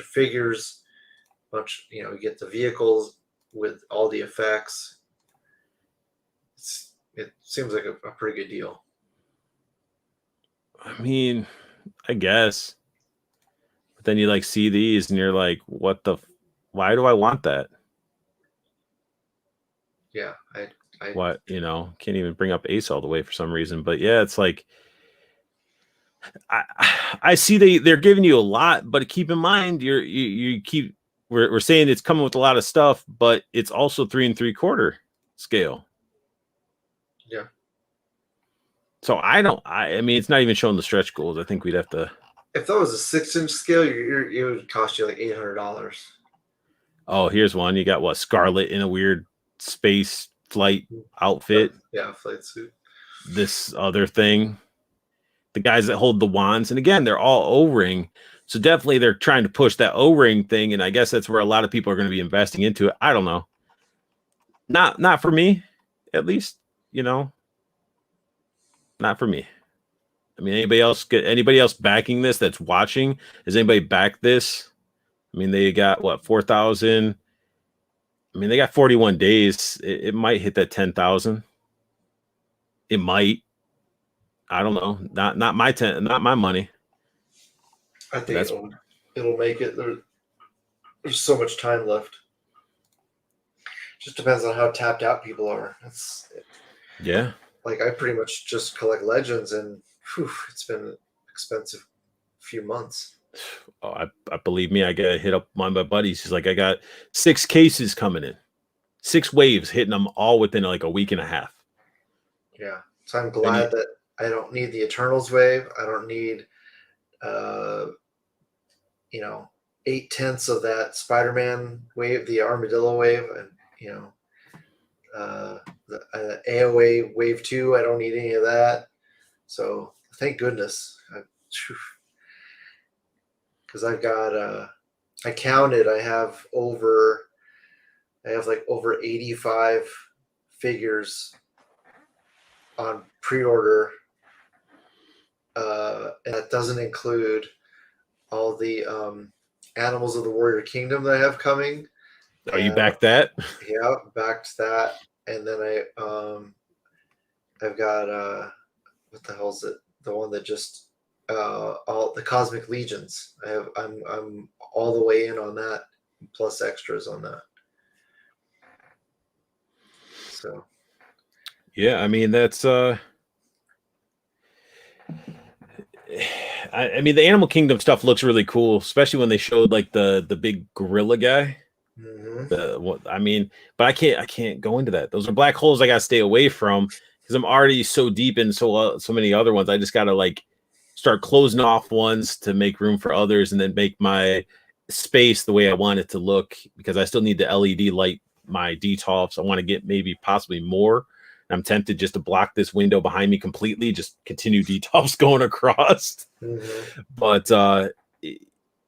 figures, you get the vehicles with all the effects. It seems like a pretty good deal. I mean, I guess. But then you like see these and you're like, why do I want that? Yeah, what, can't even bring up Ace all the way for some reason. But yeah, it's like I see they're giving you a lot, but keep in mind we're saying it's coming with a lot of stuff, but it's also 3 3/4 scale. Yeah. So I mean, it's not even showing the stretch goals. I think we'd have to. If that was a 6-inch scale, it would cost you like $800. Oh, here's one. You got what? Scarlet in a weird space flight outfit. Yeah, flight suit. This other thing. The guys that hold the wands, and again, they're all O-ring. So definitely they're trying to push that O-ring thing, and I guess that's where a lot of people are going to be investing into it. I don't know. Not for me, at least, not for me. I mean, anybody else backing this that's watching? Has anybody backed this? I mean, they got what, 4,000? I mean, they got 41 days. It might hit that 10,000. It might. I don't know. Not my money. I think it'll make it. There's so much time left. Just depends on how tapped out people are. Yeah. Like, I pretty much just collect legends, and it's been an expensive few months. Oh, I believe me, I got hit up one of my buddies. He's like, I got 6 cases coming in, 6 waves hitting them all within like a week and a half. Yeah. So I'm glad that I don't need the Eternals wave. I don't need, 8/10 of that Spider-Man wave, the Armadillo wave, and the AOA wave 2. I don't need any of that. So thank goodness, because I've got I counted. I have like over 85 figures on pre-order. And that doesn't include all the Animals of the Warrior Kingdom that I have coming. Are you back that? Yeah, backed that. And then I've got what the hell is it? The one that just all the Cosmic Legions. I'm all the way in on that, plus extras on that. So yeah, I mean, that's I mean, the Animal Kingdom stuff looks really cool, especially when they showed like the big gorilla guy. Mm-hmm. I mean, but I can't go into that. Those are black holes I gotta stay away from, because I'm already so deep in so many other ones. I just gotta like start closing off ones to make room for others, and then make my space the way I want it to look, because I still need the LED light my detolfs. I want to get maybe possibly more. I'm tempted just to block this window behind me completely, just continue detolfs going across. Mm-hmm. But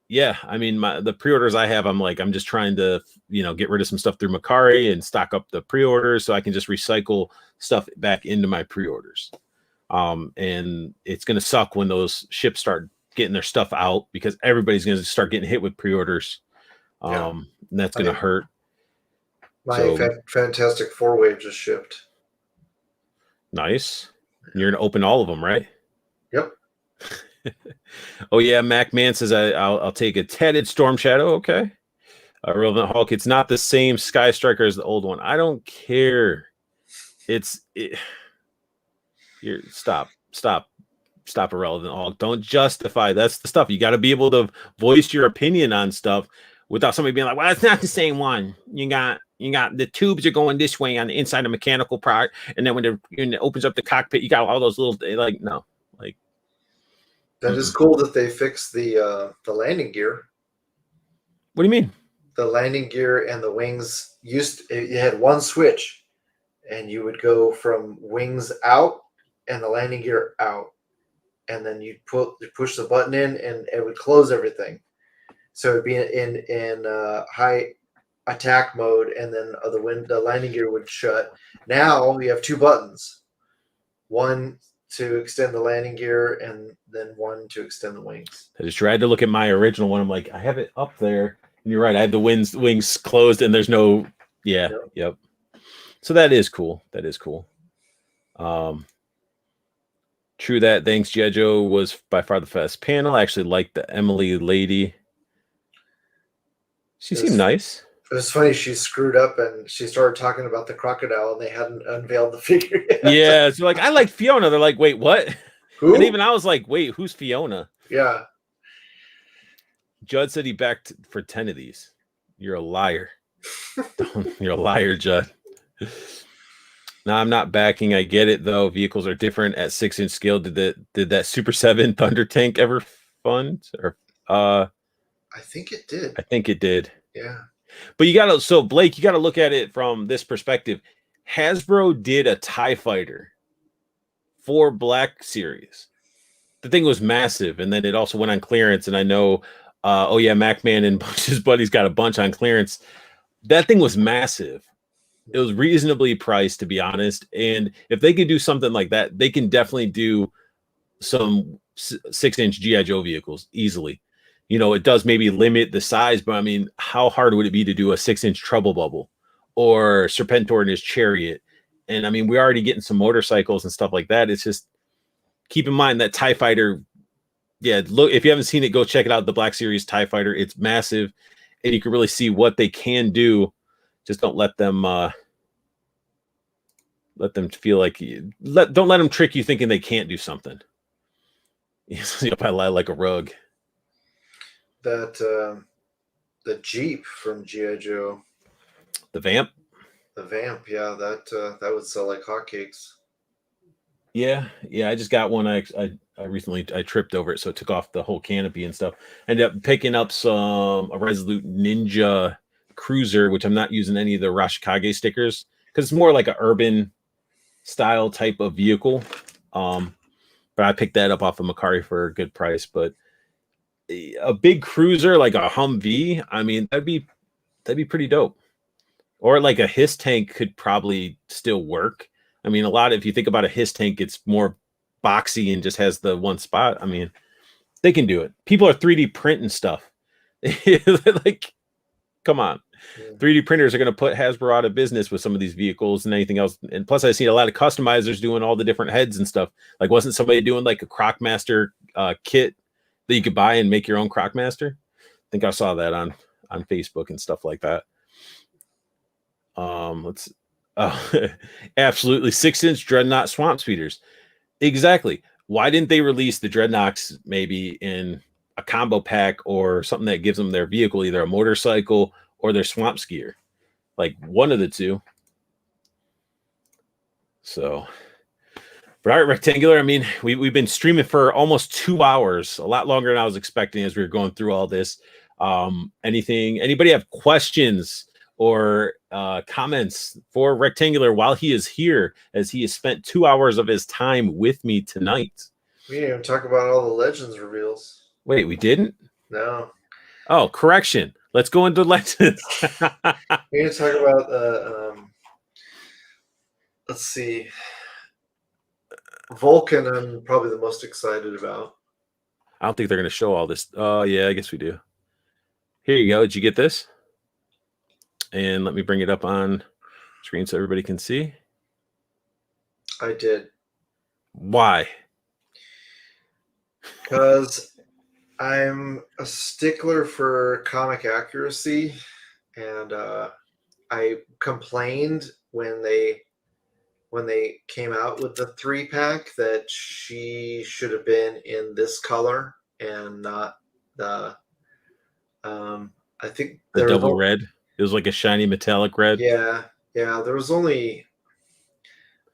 yeah, I mean, the pre-orders I have, I'm just trying to, get rid of some stuff through Macari and stock up the pre-orders so I can just recycle stuff back into my pre-orders. And it's going to suck when those ships start getting their stuff out because everybody's going to start getting hit with pre-orders. And that's going to hurt. My Fantastic Four wave just shipped. Nice. You're going to open all of them, right? Yep. Oh yeah, Mac Man says I'll take a tatted Storm Shadow. Okay. Relevant Hulk. It's not the same Sky Striker as the old one. I don't care. Stop, Irrelevant Hulk. Don't justify. That's the stuff. You got to be able to voice your opinion on stuff without somebody being like, well, it's not the same one. You got the tubes are going this way on the inside of mechanical part, and then when it opens up the cockpit, you got all those little no. Like that is cool that they fixed the landing gear. What do you mean? The landing gear and the wings you had one switch, and you would go from wings out and the landing gear out, and then you push the button in, and it would close everything. So it'd be in high attack mode, and then the landing gear would shut. Now you have two buttons, one to extend the landing gear, and then one to extend the wings. I just tried to look at my original one. I'm like, I have it up there. And you're right. I have the wings closed, and there's no. Yeah. Yep. So that is cool. True that. Thanks, G.I. Joe was by far the best panel. I actually liked the Emily lady. She seemed nice. It was funny. She screwed up, and she started talking about the crocodile, and they hadn't unveiled the figure yet. Yeah. So like, I like Fiona. They're like, wait, what? Who? And even I was like, wait, who's Fiona? Yeah. Judd said he backed for 10 of these. You're a liar. You're a liar, Judd. No, I'm not backing. I get it though. Vehicles are different at 6-inch scale. Did that Super 7 Thunder Tank ever fund? Or I think it did. I think it did. Yeah. But Blake, you gotta look at it from this perspective. Hasbro did a TIE fighter for Black Series. The thing was massive, and then it also went on clearance. And I know MacMan and his buddies got a bunch on clearance. That thing was massive. It was reasonably priced, to be honest. And if they could do something like that, they can definitely do some 6-inch G.I. Joe vehicles easily. It does maybe limit the size, but I mean, how hard would it be to do a 6-inch Trouble Bubble or Serpentor in his Chariot? And I mean, we're already getting some motorcycles and stuff like that. It's just keep in mind that TIE Fighter. Yeah, look, if you haven't seen it, go check it out. The Black Series TIE Fighter. It's massive, and you can really see what they can do. Just don't let them feel like don't let them trick you thinking they can't do something. I lie like a rug. That the Jeep from G.I. Joe. The Vamp? The Vamp, yeah, that would sell like hotcakes. Yeah, I just got one. I recently tripped over it, so it took off the whole canopy and stuff. Ended up picking up a Resolute Ninja Cruiser, which I'm not using any of the Rashikage stickers because it's more like an urban style type of vehicle. But I picked that up off of Macari for a good price. But a big cruiser like a Humvee, I mean, that'd be pretty dope. Or like a Hiss tank could probably still work. I mean, if you think about a Hiss tank, it's more boxy and just has the one spot. I mean, they can do it. People are 3D printing stuff. Like, come on. 3D printers are going to put Hasbro out of business with some of these vehicles and anything else. And plus, I see a lot of customizers doing all the different heads and stuff. Like, wasn't somebody doing like a Crocmaster kit that you could buy and make your own Crocmaster? I think I saw that on Facebook and stuff like that. Absolutely 6-inch Dreadnought Swamp Speeders. Exactly. Why didn't they release the Dreadnoughts maybe in a combo pack or something that gives them their vehicle, either a motorcycle or their swamp skier? Like one of the two. So, but all right, Rectangular. I mean, we've been streaming for almost 2 hours, a lot longer than I was expecting as we were going through all this. Anybody have questions or comments for Rectangular while he is here, as he has spent 2 hours of his time with me tonight? We didn't even talk about all the Legends reveals. Wait, we didn't? No. Oh, correction. Let's go into Legends. We need to talk about let's see. Vulcan, I'm probably the most excited about. I don't think they're going to show all this. Oh, yeah, I guess we do. Here you go. Did you get this? And let me bring it up on screen so everybody can see. I did. Why? Because I'm a stickler for comic accuracy, and I complained when they came out with the 3-pack that she should have been in this color and not the. I think The there double was red. It was like a shiny metallic red. yeah, there was only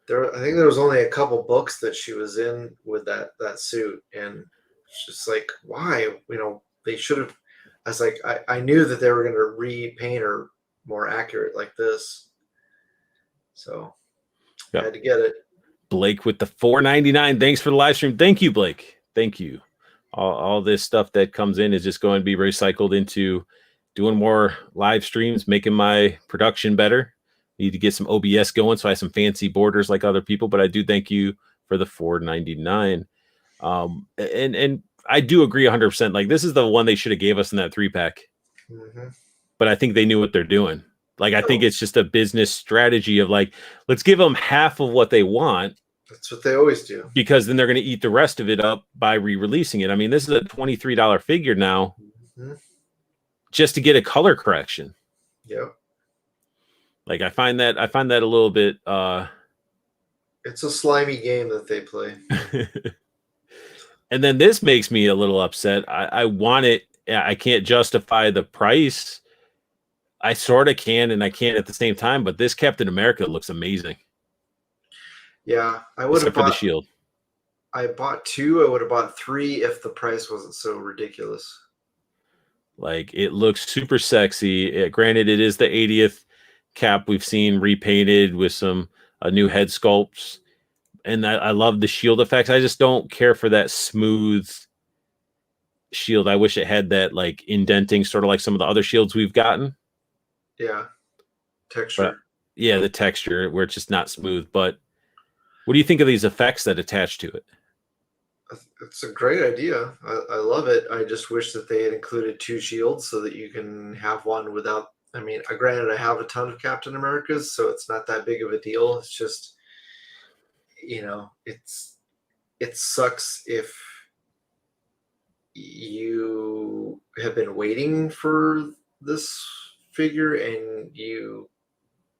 there. I think there was only a couple books that she was in with that suit, and it's just like why they should have. I was like I knew that they were going to repaint her more accurate like this, so I Yep. had to get it. Blake with the $4.99. Thanks for the live stream. Thank you, Blake. Thank you. All this stuff that comes in is just going to be recycled into doing more live streams, making my production better. Need to get some OBS going so I have some fancy borders like other people. But I do thank you for the $4.99. And I do agree 100%. Like this is the one they should have gave us in that 3-pack. Mm-hmm. But I think they knew what they're doing. Like I think it's just a business strategy of like, let's give them half of what they want. That's what they always do. Because then they're going to eat the rest of it up by re-releasing it. I mean, this is a $23 figure now, just to get a color correction. Yep. Like I find that a little bit. It's a slimy game that they play. And then this makes me a little upset. I want it. I can't justify the price. I sort of can, and I can't at the same time. But this Captain America looks amazing. Yeah, I would have for the bought. shield. I bought 2. I would have bought 3 if the price wasn't so ridiculous. Like it looks super sexy. Granted, it is the 80th Cap we've seen repainted with some new head sculpts, and I love the shield effects. I just don't care for that smooth shield. I wish it had that like indenting, sort of like some of the other shields we've gotten. Yeah, texture. But yeah, the texture where it's just not smooth. But what do you think of these effects that attach to it? It's a great idea. I love it. I just wish that they had included 2 shields so that you can have one without. I mean, granted, I have a ton of Captain Americas, so it's not that big of a deal. It's just, it sucks if you have been waiting for this figure and you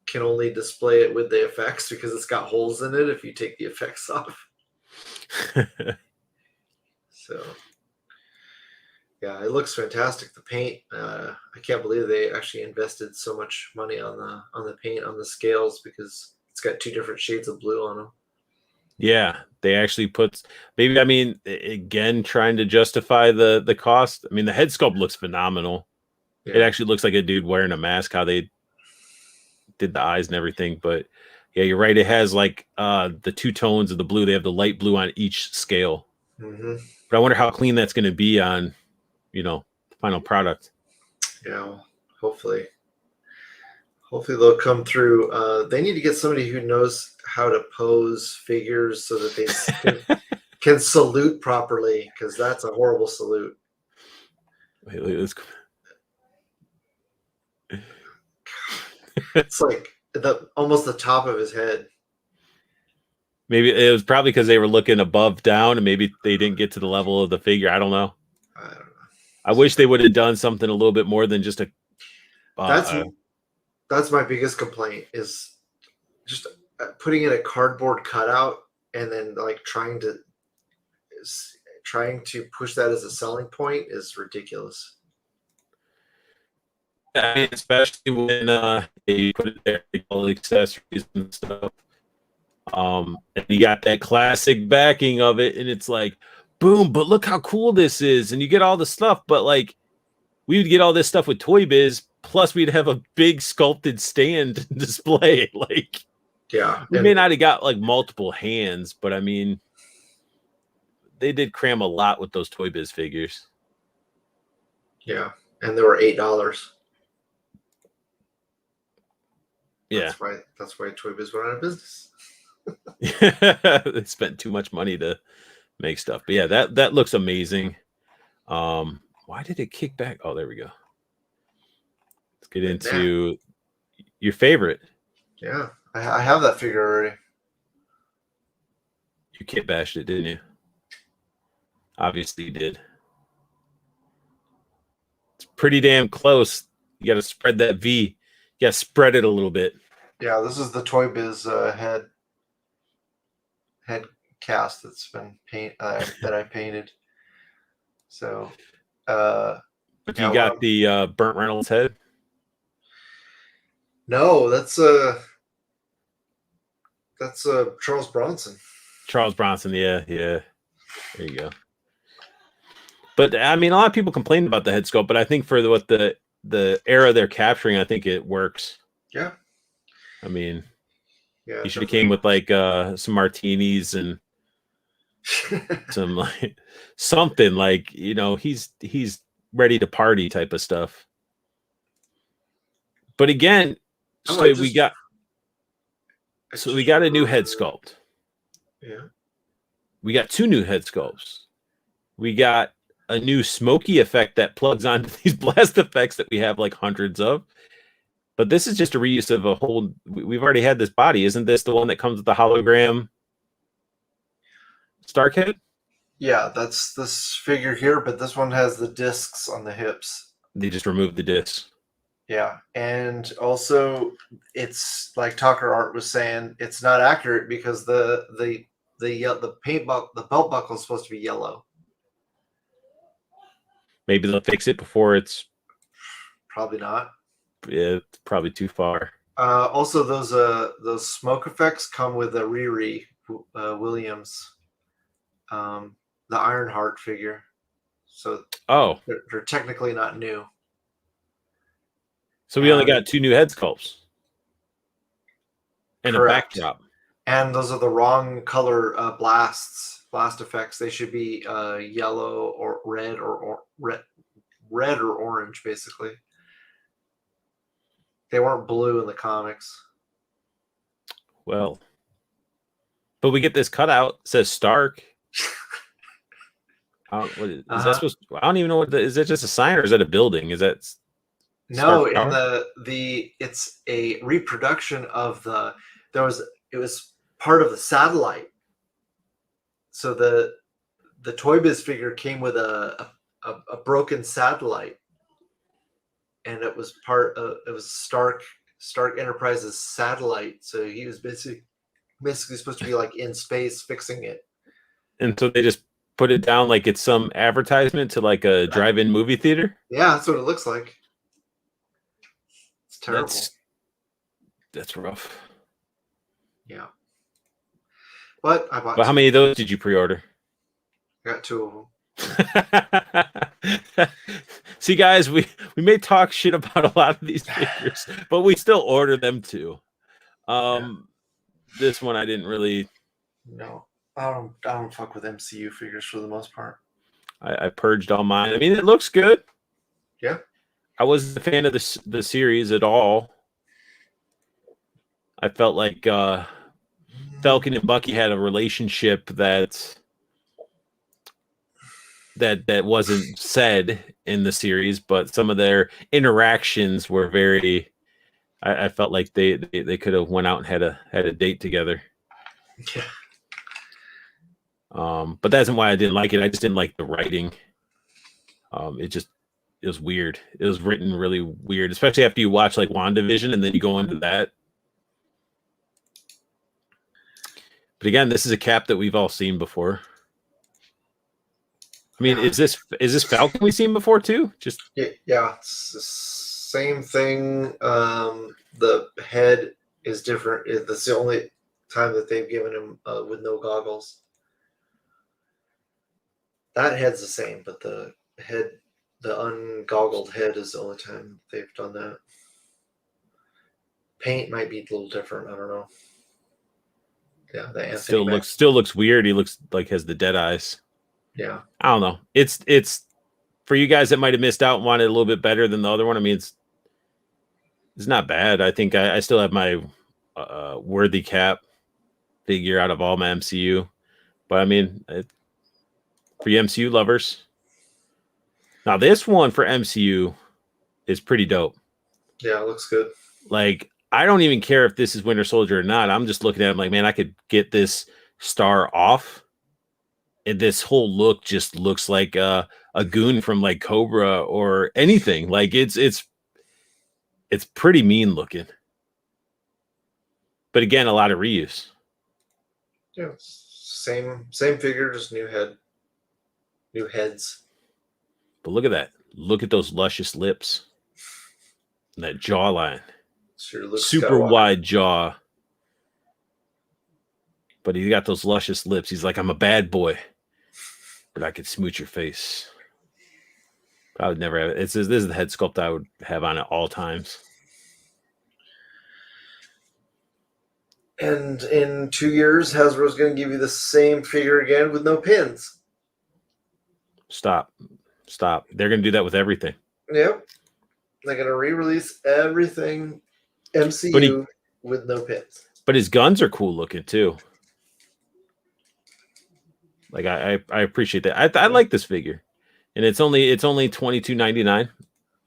can only display it with the effects because it's got holes in it if you take the effects off. So yeah, it looks fantastic. The paint, I can't believe they actually invested so much money on the paint on the scales because it's got 2 different shades of blue on them. Yeah, they actually put maybe. I mean, again, trying to justify the cost. I mean, the head sculpt looks phenomenal. Yeah. It actually looks like a dude wearing a mask. How they did the eyes and everything, but yeah, you're right. It has like the 2 tones of the blue. They have the light blue on each scale. Mm-hmm. But I wonder how clean that's going to be on, the final product. Yeah, well, hopefully they'll come through. They need to get somebody who knows how to pose figures so that they can salute properly, because that's a horrible salute. Wait, let's go. It's like almost the top of his head. Maybe it was probably because they were looking above down, and maybe they didn't get to the level of the figure. I don't know. I wish they would have done something a little bit more than just a. That's my biggest complaint, is just putting in a cardboard cutout and then like trying to push that as a selling point is ridiculous. I mean, especially when you put it there, all the accessories and stuff. And you got that classic backing of it, and it's like, boom! But look how cool this is, and you get all the stuff. But like, we would get all this stuff with Toy Biz, plus we'd have a big sculpted stand display. Like, yeah, we may not have got like multiple hands, but I mean, they did cram a lot with those Toy Biz figures. Yeah, and they were $8. Yeah, that's why Toy Biz went out of business. They spent too much money to make stuff. But yeah, that looks amazing. Why did it kick back? Oh, there we go. Let's get into your favorite. Yeah, I have that figure already. You kit bashed it, didn't you? Obviously you did. It's pretty damn close. You got to spread that V. You got to spread it a little bit. Yeah, this is the Toy Biz head cast that's been that I painted. So, but you got the Burnt Reynolds head? No, that's Charles Bronson. Charles Bronson, yeah. There you go. But I mean, a lot of people complain about the head sculpt, but I think for what the era they're capturing, I think it works. Yeah. I mean, yeah, he should have came with like some martinis and some like something like, you know, he's ready to party type of stuff. But again, we got a new head sculpt. Yeah. We got 2 new head sculpts. We got a new smoky effect that plugs onto these blast effects that we have like hundreds of. But this is just a reuse of a whole. We've already had this body. Isn't this the one that comes with the hologram Stark head? Yeah, that's this figure here, but this one has the discs on the hips. They just removed the discs. Yeah, and also it's like Tucker Art was saying, it's not accurate because the belt buckle is supposed to be yellow. Maybe they'll fix it before it's. Probably not. Yeah, it's probably too far. Also, those smoke effects come with a Riri Williams, the Ironheart figure. So they're technically not new. So we only got 2 new head sculpts and correct. a backdrop. And those are the wrong color blast effects. They should be yellow or red or red or orange, basically. They weren't blue in the comics. Well, but we get this cutout. It says Stark. What is that supposed to, I don't even know what is that just a sign or is that a building? Is that no? In the it's a reproduction of it was part of the satellite. So the Toy Biz figure came with a broken satellite, and it was Stark Enterprises satellite. So he was basically supposed to be like in space fixing it. And so they just put it down like it's some advertisement to like a drive-in movie theater. Yeah, that's what it looks like. It's terrible. That's rough. Yeah. But I bought. But how many of those did you pre-order? I got 2 of them. See, guys, we may talk shit about a lot of these figures, but we still order them too. This one I didn't really. No, I don't fuck with MCU figures for the most part. I purged all mine. I mean, it looks good. Yeah. I wasn't a fan of the series at all. I felt like Falcon and Bucky had a relationship that wasn't said in the series, but some of their interactions were very. I felt like they could have went out and had a date together. Yeah. But that isn't why I didn't like it. I just didn't like the writing. It was weird. It was written really weird, especially after you watch like WandaVision and then you go into that. But again, this is a cap that we've all seen before. I mean, is this Falcon we've seen before too? Just yeah, it's the same thing. The head is different. That's the only time that they've given him with no goggles. That head's the same, but the ungoggled head is the only time they've done that. Paint might be a little different. I don't know. Yeah, the still looks weird. He looks like has the dead eyes. Yeah, I don't know. It's for you guys that might have missed out and wanted a little bit better than the other one. I mean, it's not bad. I think I still have my worthy cap. figure out of all my MCU. But I mean, for you MCU lovers, now this one for MCU is pretty dope. Yeah, it looks good. Like, I don't even care if this is Winter Soldier or not. I'm just looking at him like, man, I could get this star off, and this whole look just looks like a goon from like Cobra or anything. Like, it's pretty mean looking. But again, a lot of reuse. Yeah, same figure, just new heads. But look at that. Look at those luscious lips. And that jawline. Sure looks Super wide jaw. But he got those luscious lips. He's like, I'm a bad boy, but I could smooch your face. I would never have it. This is the head sculpt I would have on at all times. And in 2 years, Hasbro's going to give you the same figure again with no pins. Stop. They're going to do that with everything. Yep. They're going to re-release everything MCU with no pins. But his guns are cool looking too. Like, I appreciate that. I like this figure, and it's only $22.99.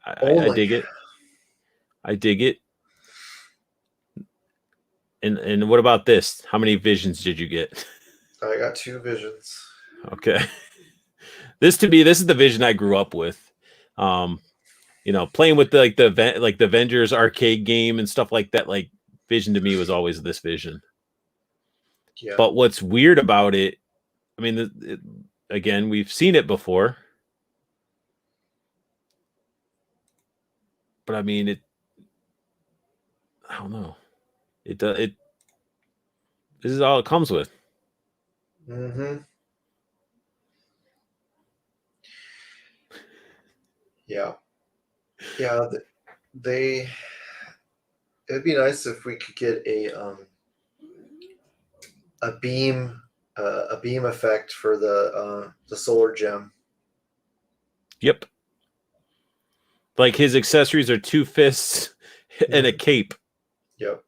I dig it. I dig it. And what about this? How many visions did you get? I got 2 visions. Okay. This is the vision I grew up with. Playing with the Avengers arcade game and stuff like that. Like, Vision to me was always this vision. Yeah. But what's weird about it, I mean, again, we've seen it before. But I mean, I don't know. This is all it comes with. Mm-hmm. Yeah. Yeah. It'd be nice if we could get a beam effect for the solar gem. Yep. Like, his accessories are 2 fists and a cape. Yep.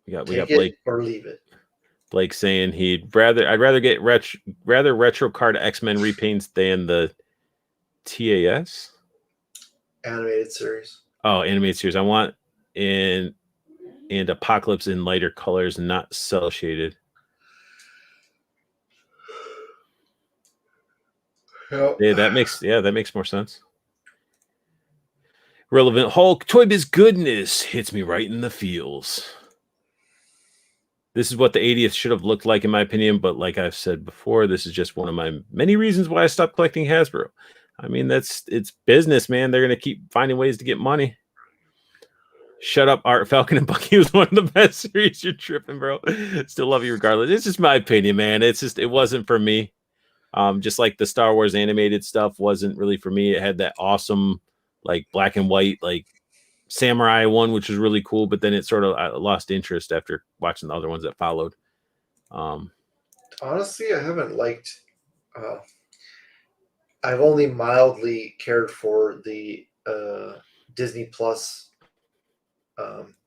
We got Take Blake it or leave it. Blake saying I'd rather get retro card X-Men repaints than the TAS animated series. Oh, animated series. I want and Apocalypse in lighter colors, not cell shaded. Yep. Yeah, that makes more sense. Relevant Hulk, Toy Biz goodness hits me right in the feels. This is what the 80th should have looked like, in my opinion. But like I've said before, this is just one of my many reasons why I stopped collecting Hasbro. I mean, it's business, man. They're going to keep finding ways to get money. Shut up, Art. Falcon and Bucky was one of the best series. You're tripping, bro. Still love you regardless. It's just my opinion, man. It wasn't for me. Just like the Star Wars animated stuff wasn't really for me. It had that awesome, like, black and white, like, samurai one, which was really cool, but then it sort of lost interest after watching the other ones that followed. Honestly, I haven't liked. I've only mildly cared for the Disney Plus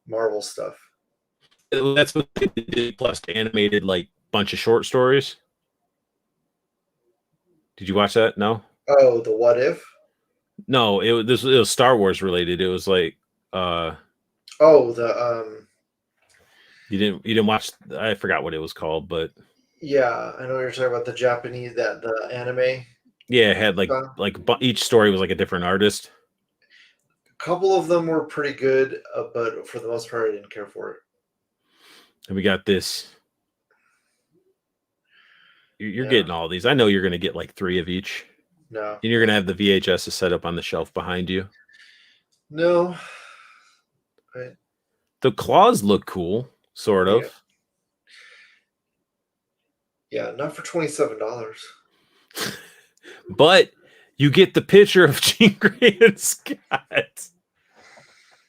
Marvel stuff. That's what they did. Plus, animated like bunch of short stories. Did you watch that? No. Oh, the What If? No, it was Star Wars related. It was like you didn't watch. I forgot what it was called, but yeah, I know what you're talking about, the Japanese, the anime. Yeah, it had like each story was like a different artist. A couple of them were pretty good, but for the most part, I didn't care for it. And we got this. You're getting all these. I know you're going to get like 3 of each. No. And you're going to have the VHS set up on the shelf behind you. No. The claws look cool, sort of. Yeah, not for $27. But you get the picture of Jean Grey and Scott.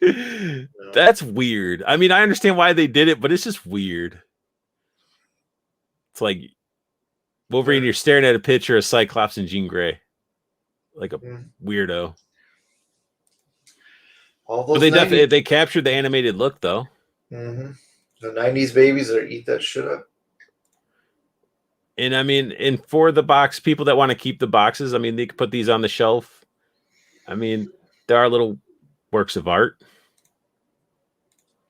No. That's weird. I mean, I understand why they did it, but it's just weird. It's like Wolverine, you're staring at a picture of Cyclops and Jean Grey. Like a weirdo. All those but they captured the animated look, though. Mm-hmm. The 90s babies that eat that shit up. And I mean, and for the box people that want to keep the boxes, I mean, they could put these on the shelf. I mean, there are little works of art.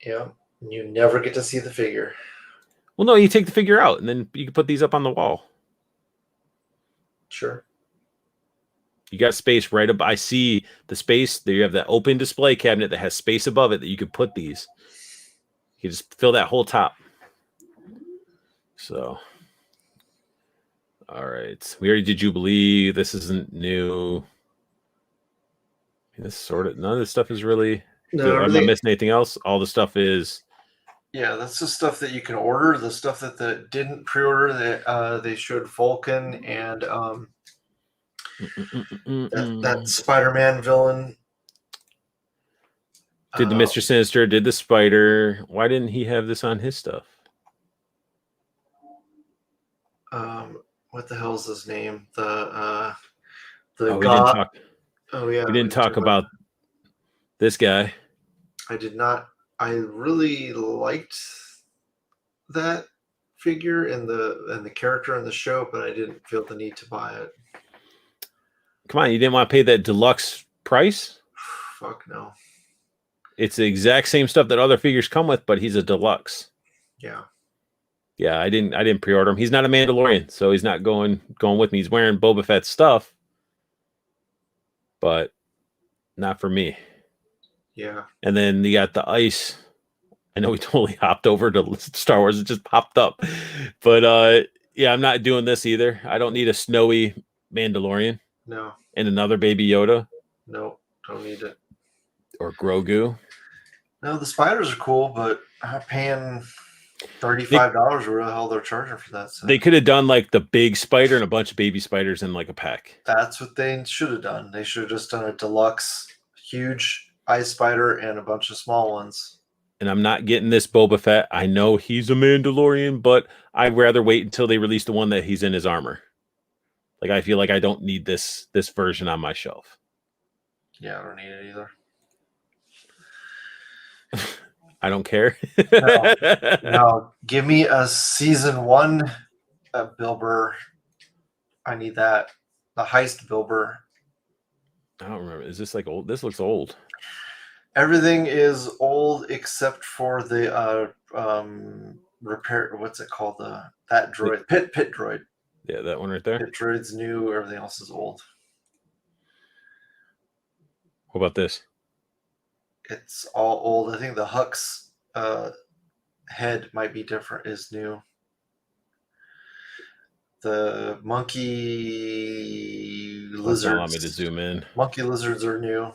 Yeah. And you never get to see the figure. Well, no, you take the figure out and then you can put these up on the wall. Sure. You got space right up. I see the space there. You have that open display cabinet that has space above it that you could put these. You just fill that whole top. So, all right. We already did Jubilee. This isn't new. This sort of none of this stuff is really. No, Am I everything. missing anything else? All the stuff is. Yeah, that's the stuff that you can order. The stuff that didn't pre-order, that they showed Vulcan and that Spider-Man villain. Did the Mr. Sinister? Did the Spider? Why didn't he have this on his stuff? What the hell is his name? The Oh, god. we didn't talk. Oh yeah, We didn't talk about this guy. I did not. I really liked that figure and the character in the show, but I didn't feel the need to buy it. Come on, you didn't want to pay that deluxe price? Fuck no. It's the exact same stuff that other figures come with, but he's a deluxe. Yeah. Yeah, I didn't pre-order him. He's not a Mandalorian, so he's not going with me. He's wearing Boba Fett stuff, but not for me. Yeah. And then you got the ice. I know we totally hopped over to Star Wars. It just popped up. But yeah, I'm not doing this either. I don't need a snowy Mandalorian. No. And another baby Yoda. No, don't need it. Or Grogu. No, the spiders are cool, but I'm paying $35 or whatever the hell they're charging for that. So. They could have done like the big spider and a bunch of baby spiders in like a pack. That's what they should have done. They should have just done a deluxe, huge ice spider and a bunch of small ones. And I'm not getting this Boba Fett. I know he's a Mandalorian, but I'd rather wait until they release the one that he's in his armor. Like, I feel like I don't need this version on my shelf. Yeah, I don't need it either. I don't care. No, give me a season 1 Bill Burr. I need that. The heist Bill Burr. I don't remember. Is this like old? This looks old. Everything is old except for the repair. What's it called? That droid, pit droid. Yeah, that one right there. Pit droid's new. Everything else is old. What about this? It's all old. I think the Hux head might be different. Is new. The monkey lizards. Allow me to zoom in. Monkey lizards are new.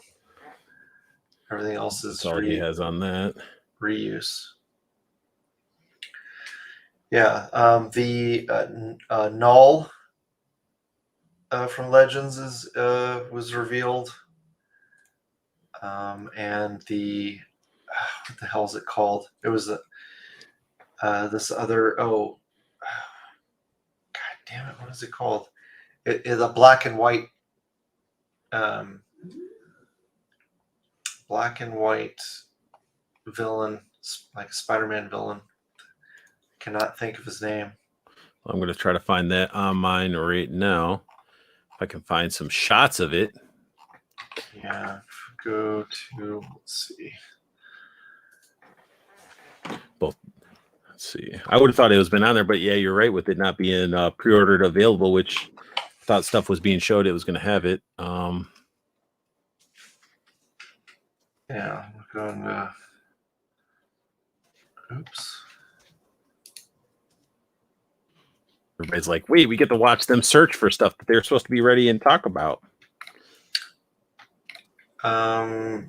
Everything else is That's all he has on that. Reuse. Yeah, the Null from Legends was revealed, and the what the hell is it called? It was this other God damn it! What is it called? It is a black and white villain, like a Spider-Man villain. Cannot think of his name. I'm going to try to find that on mine right now. If I can find some shots of it. Yeah, go to, let's see. Both. Let's see. I would have thought it was been on there, but yeah, you're right with it not being pre-ordered available, which I thought stuff was being showed. It was going to have it. Yeah, I'm going. Oops. Everybody's like, wait, we get to watch them search for stuff that they're supposed to be ready and talk about. No.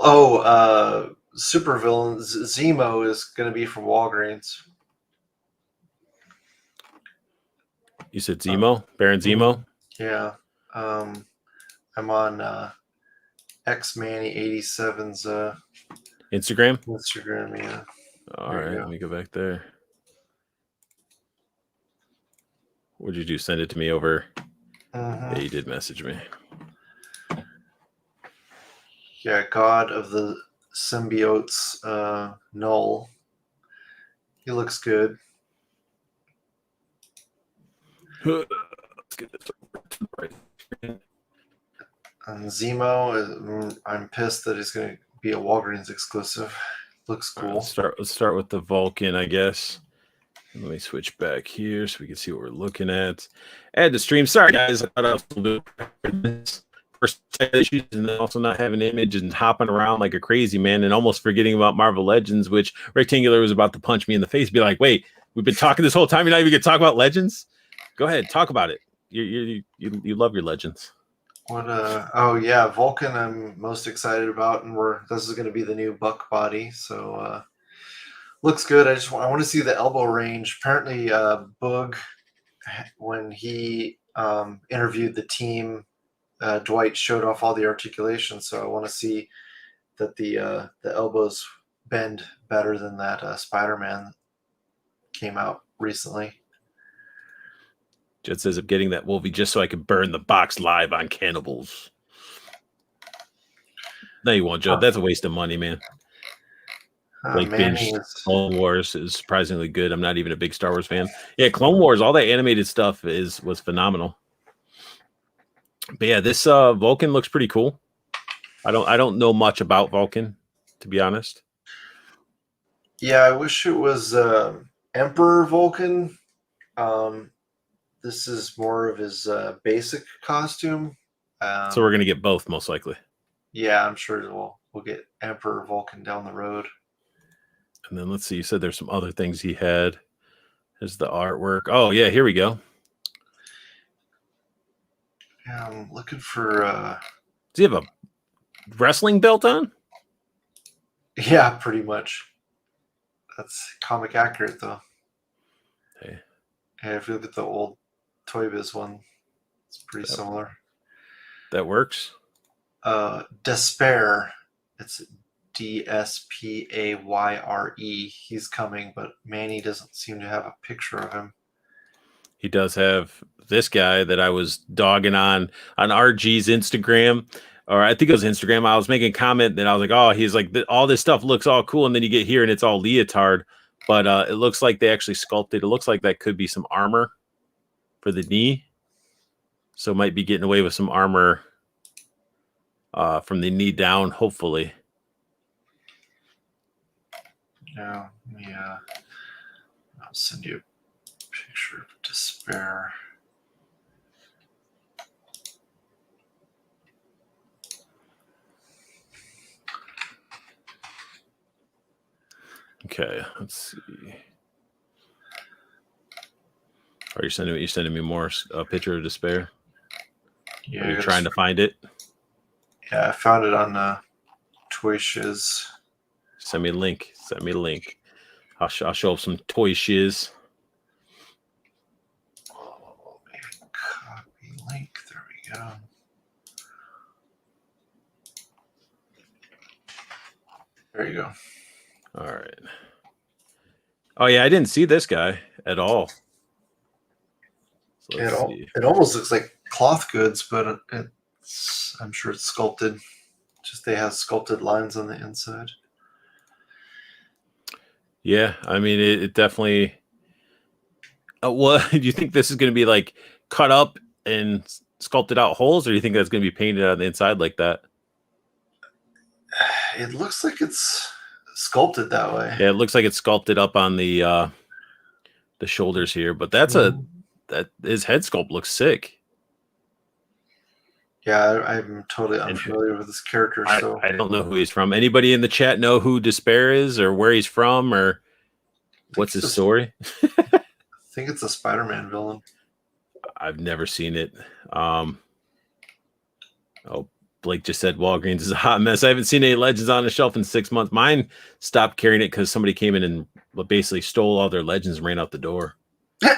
Oh, super villain Zemo is going to be from Walgreens. You said Zemo? Baron Zemo? Yeah. I'm on XManny87's Instagram? Instagram, yeah. All right, let me go back there. What'd you do? Send it to me over? Yeah, you did message me. Yeah, God of the symbiotes, Null. He looks good. Let's get this over to the right screen. And Zemo, I'm pissed that he's going to be a Walgreens exclusive. Looks cool. Right, let's start with the Vulcan, I guess. Let me switch back here so we can see what we're looking at. Add the stream. Sorry, guys. I thought I was a little bit first issues and then also not having an image and hopping around like a crazy man and almost forgetting about Marvel Legends, which Rektangular was about to punch me in the face. Be like, wait, we've been talking this whole time. You're not even going to talk about Legends? Go ahead. Talk about it. You love your Legends. What oh yeah, Vulcan I'm most excited about, and this is going to be the new Buck body, so looks good. I want to see the elbow range. Apparently Boog, when he interviewed the team, Dwight showed off all the articulation, so I want to see that the elbows bend better than that Spider-Man came out recently. Just says I'm getting that Wolvie just so I can burn the box live on Cannibals. No, you won't, Joe. That's a waste of money, man. Like Clone Wars is surprisingly good. I'm not even a big Star Wars fan. Yeah, Clone Wars, all that animated stuff was phenomenal. But yeah, this Vulcan looks pretty cool. I don't know much about Vulcan, to be honest. Yeah, I wish it was Emperor Vulcan. This is more of his basic costume. So we're gonna get both, most likely. Yeah, I'm sure we'll get Emperor Vulcan down the road. And then let's see. You said there's some other things he had. There's the artwork. Oh yeah, here we go. Yeah, I'm looking for. Does he have a wrestling belt on? Yeah, pretty much. That's comic accurate, though. Hey. Yeah, if you look at the old Toy Biz one, it's pretty similar. That works. Despair. It's Dspayre. He's coming, but Manny doesn't seem to have a picture of him. He does have this guy that I was dogging on RG's Instagram, or I think it was Instagram. I was making a comment that I was like, oh, he's like, all this stuff looks all cool. And then you get here and it's all leotard, but it looks like they actually sculpted. It looks like that could be some armor for the knee. So might be getting away with some armor from the knee down, hopefully. Yeah, I'll send you a picture of Despair. Okay, let's see. Are you sending me more a picture of Despair? Yeah, are you trying to find it? Yeah, I found it on Toy Shiz. Send me a link. Send me a link. I'll show up some toy shiz. Oh, copy link. There we go. There you go. All right. Oh yeah, I didn't see this guy at all. So it almost looks like cloth goods, but I'm sure it's sculpted. Just they have sculpted lines on the inside. Yeah, I mean it definitely. Well, do you think this is going to be like cut up and sculpted out holes, or do you think that's going to be painted on the inside like that? It looks like it's sculpted that way. Yeah, it looks like it's sculpted up on the shoulders here, but that's that his head sculpt looks sick. Yeah, I'm totally unfamiliar with this character, so I don't know who he's from. Anybody in the chat know who Despair is, or where he's from, or what's his story? I think it's a Spider-Man villain. I've never seen it. Oh, Blake just said Walgreens is a hot mess. I haven't seen any Legends on the shelf in 6 months. Mine stopped carrying it because somebody came in and basically stole all their Legends and ran out the door. Yeah,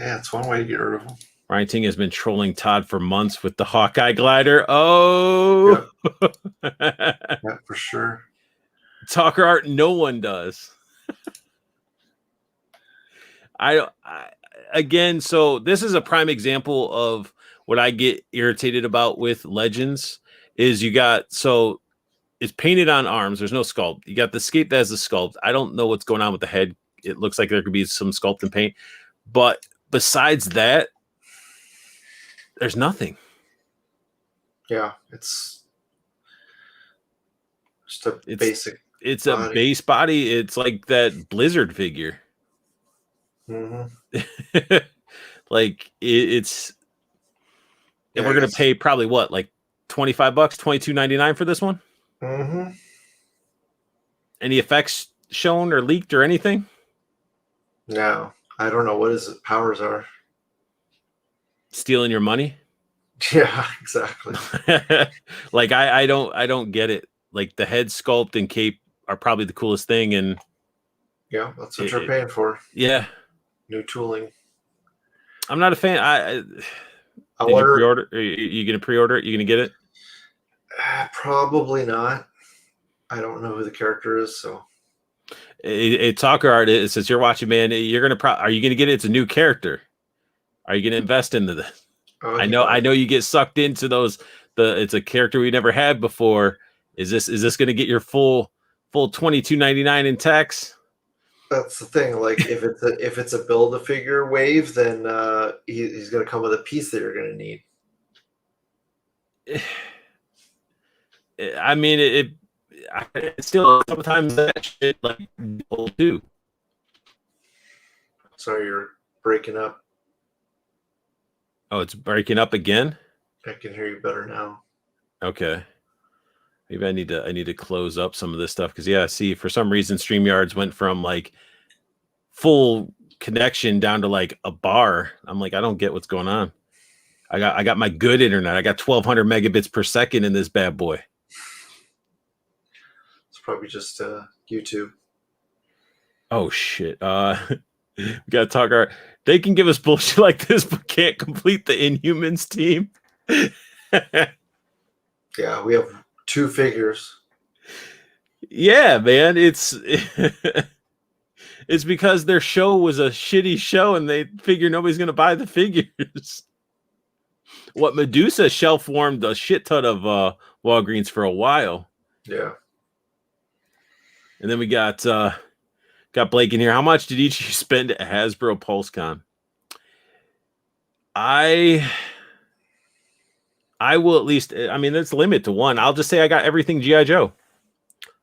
it's one way to get rid of them. Ryan Ting has been trolling Todd for months with the Hawkeye glider. Oh, yep. Yeah, for sure. Talker art, no one does. Again, so this is a prime example of what I get irritated about with Legends is you got, so It's painted on arms. There's no sculpt. You got the scape that has the sculpt. I don't know what's going on with the head. It looks like there could be some sculpt and paint, but besides that, there's nothing. Yeah, it's just a basic. It's body. a base body. It's like that Blizzard figure. Mm-hmm. Like it's. And Yeah, we're gonna pay probably what, like $25, $22.99 for this one. Mm-hmm. Any effects shown or leaked or anything? No, I don't know what his powers are. Stealing your money? Yeah, exactly. Like I don't get it. Like the head sculpt and cape are probably the coolest thing, and yeah, that's what you're paying for. Yeah, new tooling. I'm not a fan. Did you pre-order? Are you gonna pre-order it? You gonna get it? Probably not. I don't know who the character is, so. It's soccer art. It says you're watching, man. You're gonna. Are you gonna get it? It's a new character. Are you gonna invest into this? Oh, I know you get sucked into those. It's a character we never had before. Is this gonna get your full $22.99 in tax? That's the thing. Like if it's a build a figure wave, then he's gonna come with a piece that you're gonna need. I mean, it still sometimes that shit like people do. Sorry, you're breaking up. Oh, it's breaking up again? I can hear you better now. Okay. Maybe I need to close up some of this stuff because yeah, see, for some reason StreamYards went from like full connection down to like a bar. I'm like, I don't get what's going on. I got my good internet. I got 1200 megabits per second in this bad boy. It's probably just YouTube. Oh shit. We gotta talk they can give us bullshit like this, but can't complete the Inhumans team. Yeah, we have 2 figures. Yeah, man. It's because their show was a shitty show and they figure nobody's gonna buy the figures. What Medusa shelf warmed a shit ton of Walgreens for a while. Yeah. And then we got Blake in here. How much did each of you spend at Hasbro Pulsecon? I will at least, I mean, there's a limit to one. I'll just say I got everything G.I. Joe.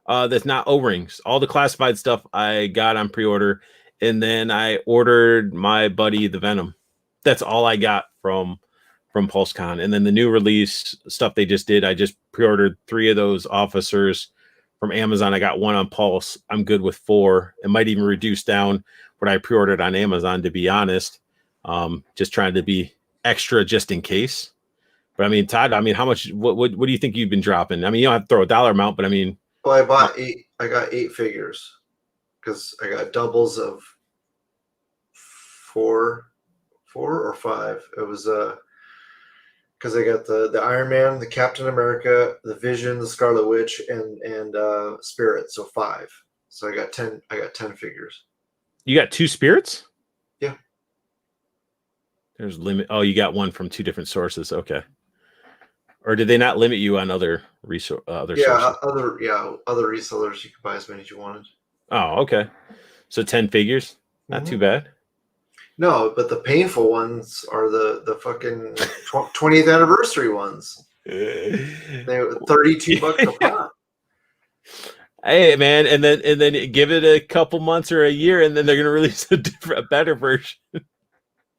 That's not O-rings. All the classified stuff I got on pre-order. And then I ordered my buddy the Venom. That's all I got from Pulsecon. And then the new release stuff they just did, I just pre-ordered 3 of those officers from Amazon. I got 1 on Pulse. I'm good with 4. It might even reduce down what I pre-ordered on Amazon, to be honest. Just trying to be extra just in case. But I mean, Todd, I mean, how much, what do you think you've been dropping? I mean, you don't have to throw a dollar amount, but I mean. Well, I bought 8. I got 8 figures because I got doubles of 4 or 5. It was because I got the Iron Man, the Captain America, the Vision, the Scarlet Witch, and Spirit. So 5. So I got 10. I got 10 figures. You got 2 spirits? Yeah. There's limit. Oh, you got 1 from 2 different sources. Okay. Or did they not limit you on other sources? Other resellers. You could buy as many as you wanted. Oh, okay. So 10 figures, not too bad. No, but the painful ones are the fucking 20th anniversary ones. They were $32 a pop. Hey man, and then give it a couple months or a year, and then they're gonna release a better version.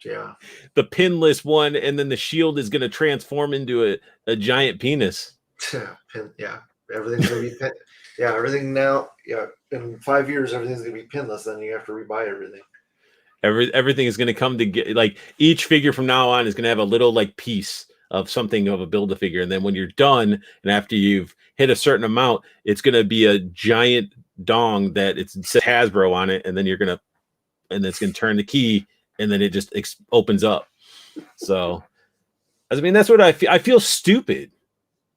Yeah. The pinless one, and then the shield is gonna transform into a giant penis. Yeah. Everything's gonna be pin. Yeah, everything now. Yeah, in 5 years, everything's gonna be pinless. Then you have to rebuy everything. Everything is gonna come to get like each figure from now on is gonna have a little like piece of something of a build-a-figure, and then when you're done, and after you've hit a certain amount, it's gonna be a giant dong that it says Hasbro on it, and then it's gonna turn the key, and then it just opens up. So, I mean, that's what I feel. I feel stupid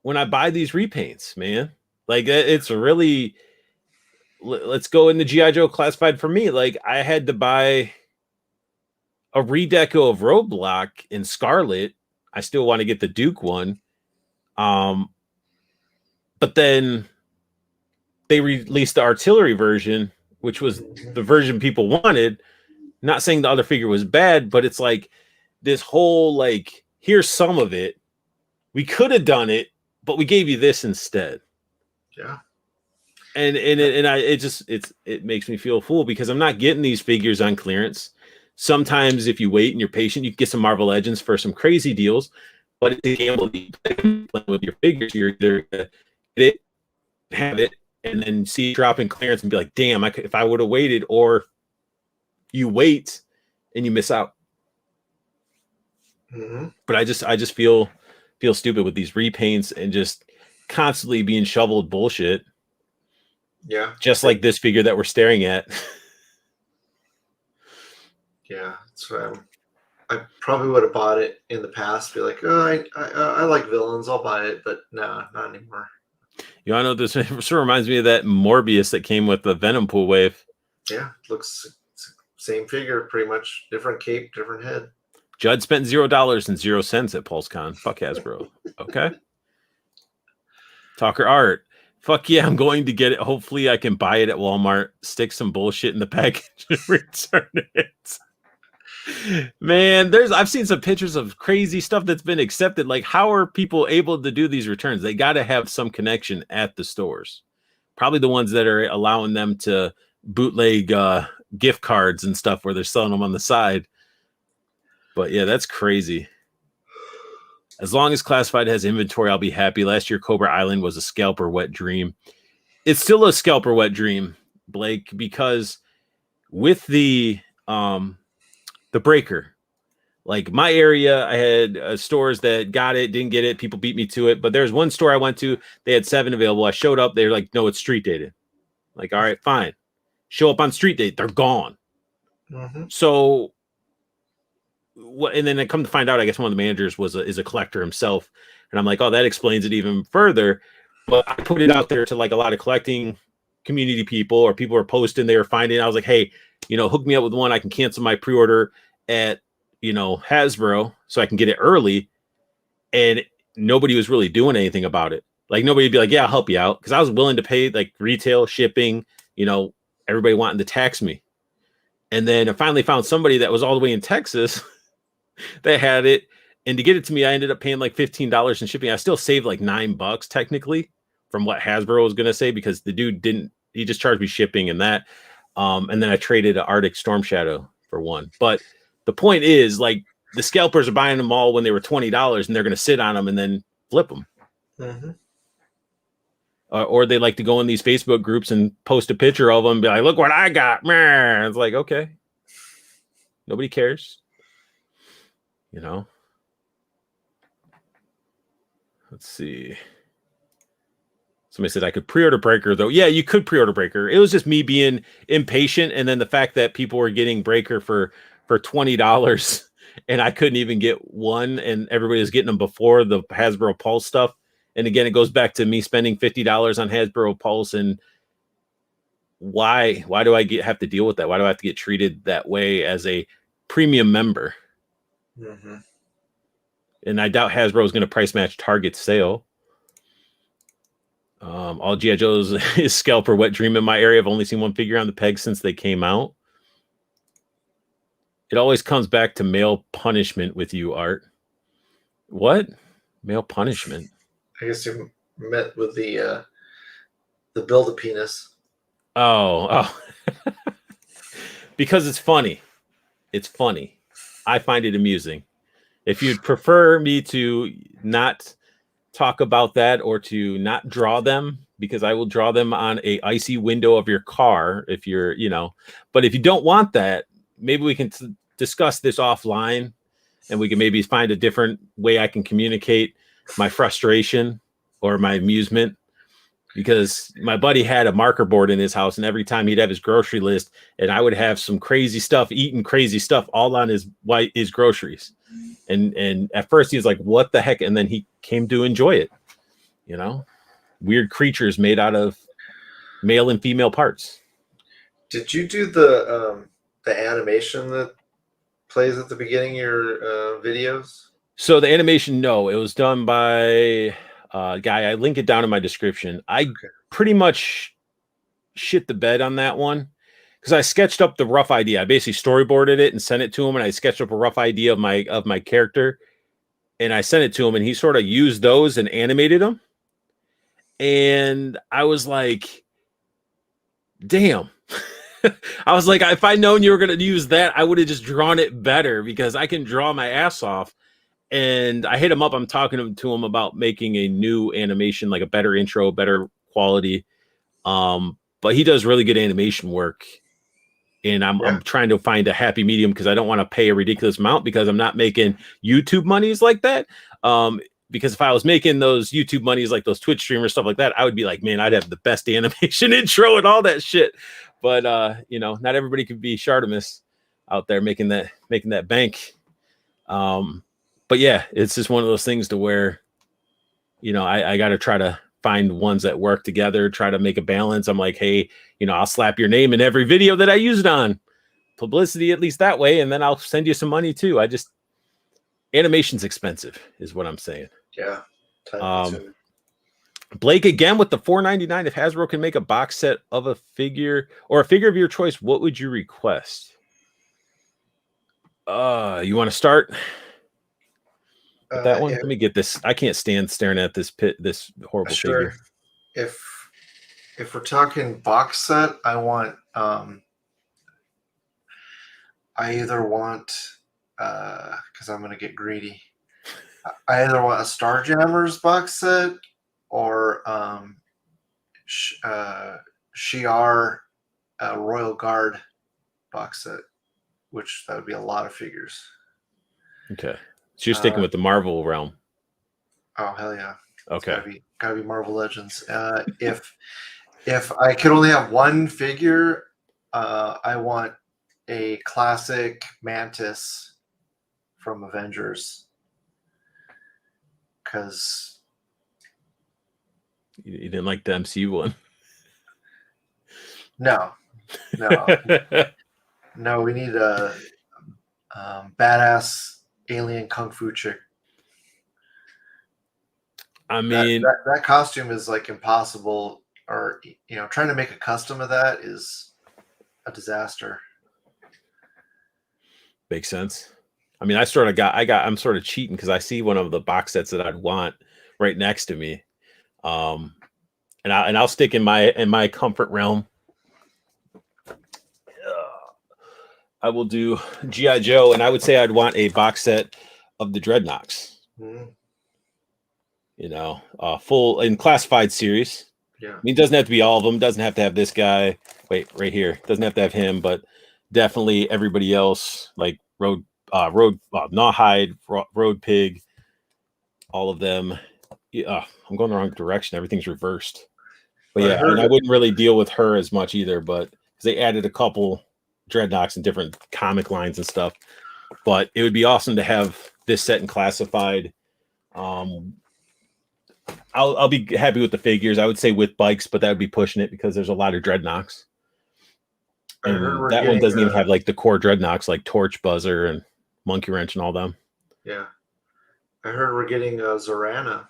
when I buy these repaints, man. Like it's really. Let's go in the G.I. Joe classified for me. Like I had to buy a redeco of Roadblock in Scarlet. I still want to get the Duke one. But then they released the artillery version, which was the version people wanted. Not saying the other figure was bad, but it's like this whole like, here's some of it. We could have done it, but we gave you this instead. Yeah. And it makes me feel a fool because I'm not getting these figures on clearance. Sometimes if you wait and you're patient, you can get some Marvel Legends for some crazy deals. But it's a gamble with your figures. You're either gonna get it, have it, and then see it drop in clearance and be like, damn, if I would have waited, or you wait and you miss out. But I just feel stupid with these repaints and just constantly being shoveled bullshit. Yeah. Just like this figure that we're staring at. Yeah. So I probably would have bought it in the past. Be like, oh, I like villains. I'll buy it, but nah, not anymore. You know, this sort of reminds me of that Morbius that came with the Venom Pool wave. Yeah, looks same figure, pretty much. Different cape, different head. Judd spent $0.00 at Pulsecon. Fuck Hasbro. Okay. Talker Art. Fuck yeah, I'm going to get it. Hopefully I can buy it at Walmart, stick some bullshit in the package, and return it. Man, I've seen some pictures of crazy stuff that's been accepted. Like, how are people able to do these returns? They got to have some connection at the stores. Probably the ones that are allowing them to bootleg gift cards and stuff where they're selling them on the side. But yeah, that's crazy. As long as Classified has inventory, I'll be happy. Last year, Cobra Island was a scalper wet dream. It's still a scalper wet dream, Blake, because with the breaker, like my area, I had stores that got it, didn't get it. People beat me to it. But there's one store I went to, they had 7 available. I showed up. They were like, no, it's street dated. Like, all right, fine. Show up on street date. They're gone. So what? And then I come to find out, I guess one of the managers is a collector himself. And I'm like, oh, that explains it even further. But I put it out there to like a lot of collecting community people, or people are posting, they were finding. I was like, hey, hook me up with one. I can cancel my pre-order at, Hasbro so I can get it early. And nobody was really doing anything about it. Like nobody would be like, yeah, I'll help you out. Cause I was willing to pay like retail shipping, everybody wanting to tax me. And then I finally found somebody that was all the way in Texas that had it. And to get it to me, I ended up paying like $15 in shipping. I still saved like $9 technically from what Hasbro was going to say, because the dude he just charged me shipping and that. And then I traded an Arctic Storm Shadow for one. But the point is, like, the scalpers are buying them all when they were $20 and they're going to sit on them and then flip them. Or they like to go in these Facebook groups and post a picture of them and be like, look what I got. Man. It's like, okay. Nobody cares. Let's see. Somebody said I could pre-order Breaker, though. Yeah, you could pre-order Breaker. It was just me being impatient, and then the fact that people were getting Breaker for $20 and I couldn't even get one, and everybody was getting them before the Hasbro Pulse stuff. And again, it goes back to me spending $50 on Hasbro Pulse, and why do I have to deal with that? Why do I have to get treated that way as a premium member? And I doubt Hasbro is going to price match Target's sale. All G.I. Joe's is scalper wet dream in my area. I've only seen one figure on the peg since they came out. It always comes back to male punishment with you, Art. What? Male punishment? I guess you met with the Build-A-Penis. Oh. Because it's funny. It's funny. I find it amusing. If you'd prefer me to not talk about that or to not draw them, because I will draw them on a icy window of your car if you're, but if you don't want that, maybe we can discuss this offline, and we can maybe find a different way I can communicate my frustration or my amusement, because my buddy had a marker board in his house, and every time he'd have his grocery list, and I would have some crazy stuff, eating crazy stuff all on his groceries. And at first he was like, what the heck? And then he came to enjoy it. Weird creatures made out of male and female parts. Did you do the animation that plays at the beginning of your videos? So the animation, no, it was done by a guy. I link it down in my description. I pretty much shit the bed on that one because I sketched up the rough idea. I basically storyboarded it and sent it to him, and I sketched up a rough idea of my character, and I sent it to him, and he sort of used those and animated them. And I was like, damn. I was like, if I'd known you were going to use that, I would have just drawn it better because I can draw my ass off. And I hit him up. I'm talking to him about making a new animation, like a better intro, better quality. But he does really good animation work. And I'm trying to find a happy medium because I don't want to pay a ridiculous amount because I'm not making YouTube monies like that. Because if I was making those YouTube monies like those Twitch streamers, stuff like that, I would be like, man, I'd have the best animation intro and all that shit. But not everybody could be Shartimus out there making that bank. But yeah, it's just one of those things to where, I got to try to find ones that work together, try to make a balance. I'm like, hey, I'll slap your name in every video that I use it on. Publicity, at least that way, and then I'll send you some money too. Animation's expensive, is what I'm saying. Yeah. Blake again with the $4.99. If Hasbro can make a box set of a figure or a figure of your choice, what would you request? You want to start with that one? Let me get this. I can't stand staring at this horrible figure. If we're talking box set, I want I either want because I'm gonna get greedy. I either want a Starjammers box set or Shi'ar Royal Guard box set, which that would be a lot of figures. Okay, so you're sticking with the Marvel realm. Oh hell yeah! Okay, it's gotta be Marvel Legends. If I could only have one figure, I want a classic Mantis from Avengers. Because you didn't like the MCU one. No, we need a badass alien kung fu chick. I mean, that costume is like impossible, or trying to make a custom of that is a disaster. Makes sense. I mean, I'm sort of cheating because I see one of the box sets that I'd want right next to me. And I'll stick in my comfort realm. I will do G.I. Joe, and I would say I'd want a box set of the Dreadnoks. Full in classified series. Yeah. I mean, it doesn't have to be all of them. Doesn't have to have this guy. Wait, right here. Doesn't have to have him, but definitely everybody else, like Gnawhide, Road Pig, all of them. Yeah, I'm going the wrong direction. Everything's reversed. But yeah, I wouldn't really deal with her as much either, but because they added a couple Dreadnoks in different comic lines and stuff. But it would be awesome to have this set in classified. I'll be happy with the figures. I would say with bikes, but that would be pushing it because there's a lot of Dreadnoks. And that one doesn't even have like the core Dreadnoks like Torch, Buzzer, and Monkey Wrench and all them. Yeah. I heard we're getting Zorana.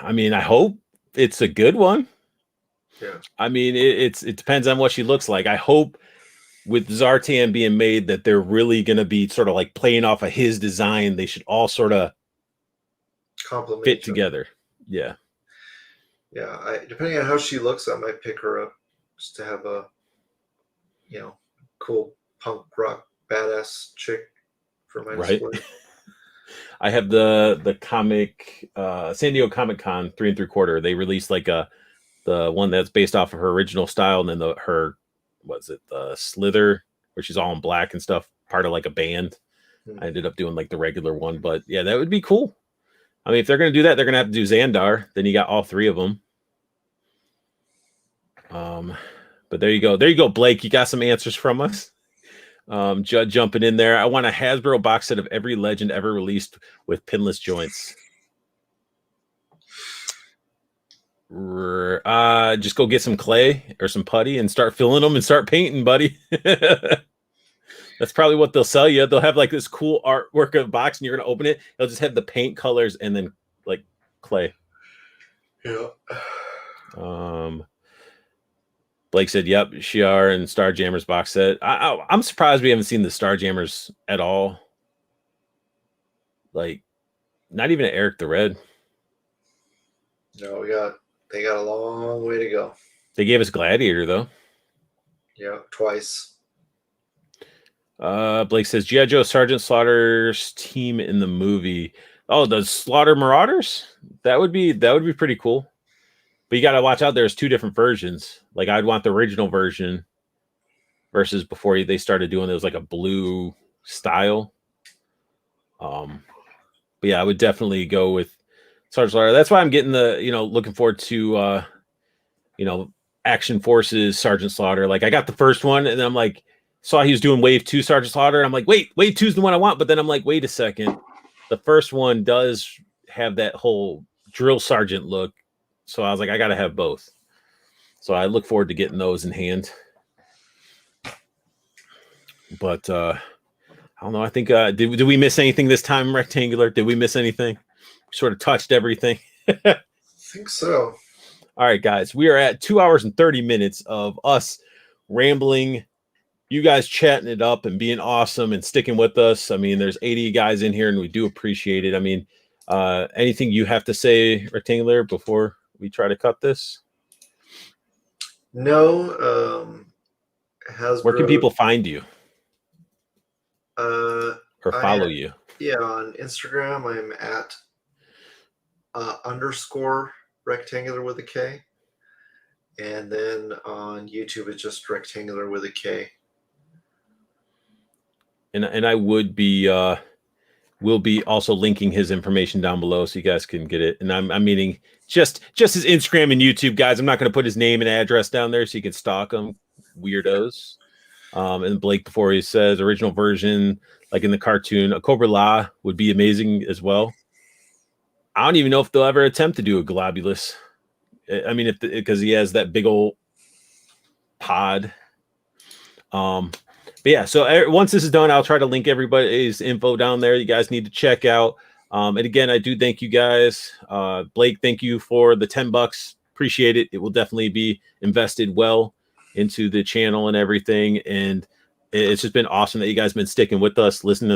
I mean, I hope it's a good one. Yeah. I mean, it depends on what she looks like. I hope with Zartan being made that they're really going to be sort of like playing off of his design. They should all sort of complement fit together. Yeah. Yeah. Depending on how she looks, I might pick her up just to have a, cool punk rock badass chick for my display. I have the comic San Diego Comic Con 3 3/4. They released like the one that's based off of her original style, and then the Slither, where she's all in black and stuff, part of like a band. I ended up doing like the regular one, but yeah, that would be cool. I mean, if they're gonna do that, they're gonna have to do Xandar. Then you got all three of them. But there you go, Blake. You got some answers from us. Judd jumping in there. I want a Hasbro box set of every legend ever released with pinless joints. Just go get some clay or some putty and start filling them and start painting, buddy. That's probably what they'll sell you. They'll have like this cool artwork of a box, and you're gonna open it. They'll just have the paint colors and then like clay. Yeah. Blake said, "Yep, Shiar and Starjammers box set." I'm surprised we haven't seen the Starjammers at all. Like, not even Eric the Red. No, they got a long way to go. They gave us Gladiator though. Yeah, twice. Blake says, "G.I. Joe Sergeant Slaughter's team in the movie. Oh, the Slaughter Marauders? That would be pretty cool. But you got to watch out. There's two different versions. Like, I'd want the original version versus before they started doing those like a blue style. But yeah, I would definitely go with Sergeant Slaughter. That's why I'm getting looking forward to Action Forces Sergeant Slaughter. Like, I got the first one, and then I'm like, saw he was doing Wave 2 Sergeant Slaughter. And I'm like, wait, Wave 2 is the one I want. But then I'm like, wait a second. The first one does have that whole drill sergeant look. So I was like, I got to have both. So I look forward to getting those in hand. But I don't know. I think did we miss anything this time, Rectangular? Did we miss anything? We sort of touched everything. I think so. All right, guys. We are at 2 hours and 30 minutes of us rambling, you guys chatting it up and being awesome and sticking with us. I mean, there's 80 guys in here, and we do appreciate it. I mean, anything you have to say, Rectangular, before we try to cut this? No. Hasbro, where can people find you? Or follow you? Yeah, on Instagram, I'm at _ rectangular with a K. And then on YouTube, it's just rectangular with a K. And I would be will be also linking his information down below so you guys can get it. And I'm meaning just his Instagram and YouTube, guys. I'm not going to put his name and address down there so you can stalk him, weirdos. And Blake, before he says original version, like in the cartoon, a Cobra La would be amazing as well. I don't even know if they'll ever attempt to do a Globulus. I mean, because he has that big old pod. But yeah, so once this is done, I'll try to link everybody's info down there. You guys need to check out. And again, I do thank you guys. Blake, thank you for the $10. Appreciate it. It will definitely be invested well into the channel and everything. And it's just been awesome that you guys have been sticking with us, listen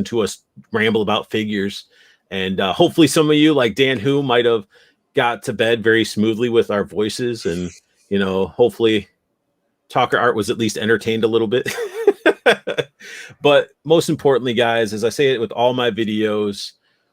to us ramble about figures. And hopefully some of you, like Dan Who, might have got to bed very smoothly with our voices. And, hopefully Talker Art was at least entertained a little bit. But most importantly, guys, as I say it with all my videos,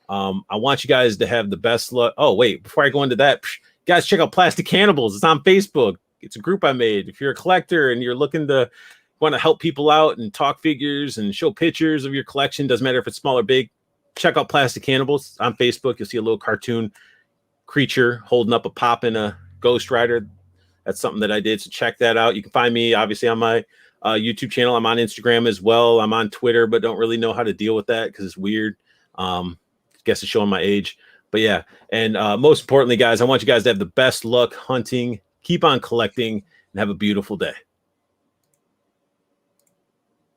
I want you guys to have the best luck. Oh, wait, before I go into that, guys, check out Plastic Cannibals. It's on Facebook. It's a group I made. If you're a collector and you're looking to want to help people out and talk figures and show pictures of your collection, doesn't matter if it's small or big, check out Plastic Cannibals on Facebook. You'll see a little cartoon creature holding up a pop in a Ghost Rider. That's something that I did. So check that out. You can find me obviously on my YouTube channel. I'm on Instagram as well. I'm on Twitter, but don't really know how to deal with that because it's weird. Guess it's showing my age. But yeah, and most importantly, guys, I want you guys to have the best luck hunting. Keep on collecting and have a beautiful day.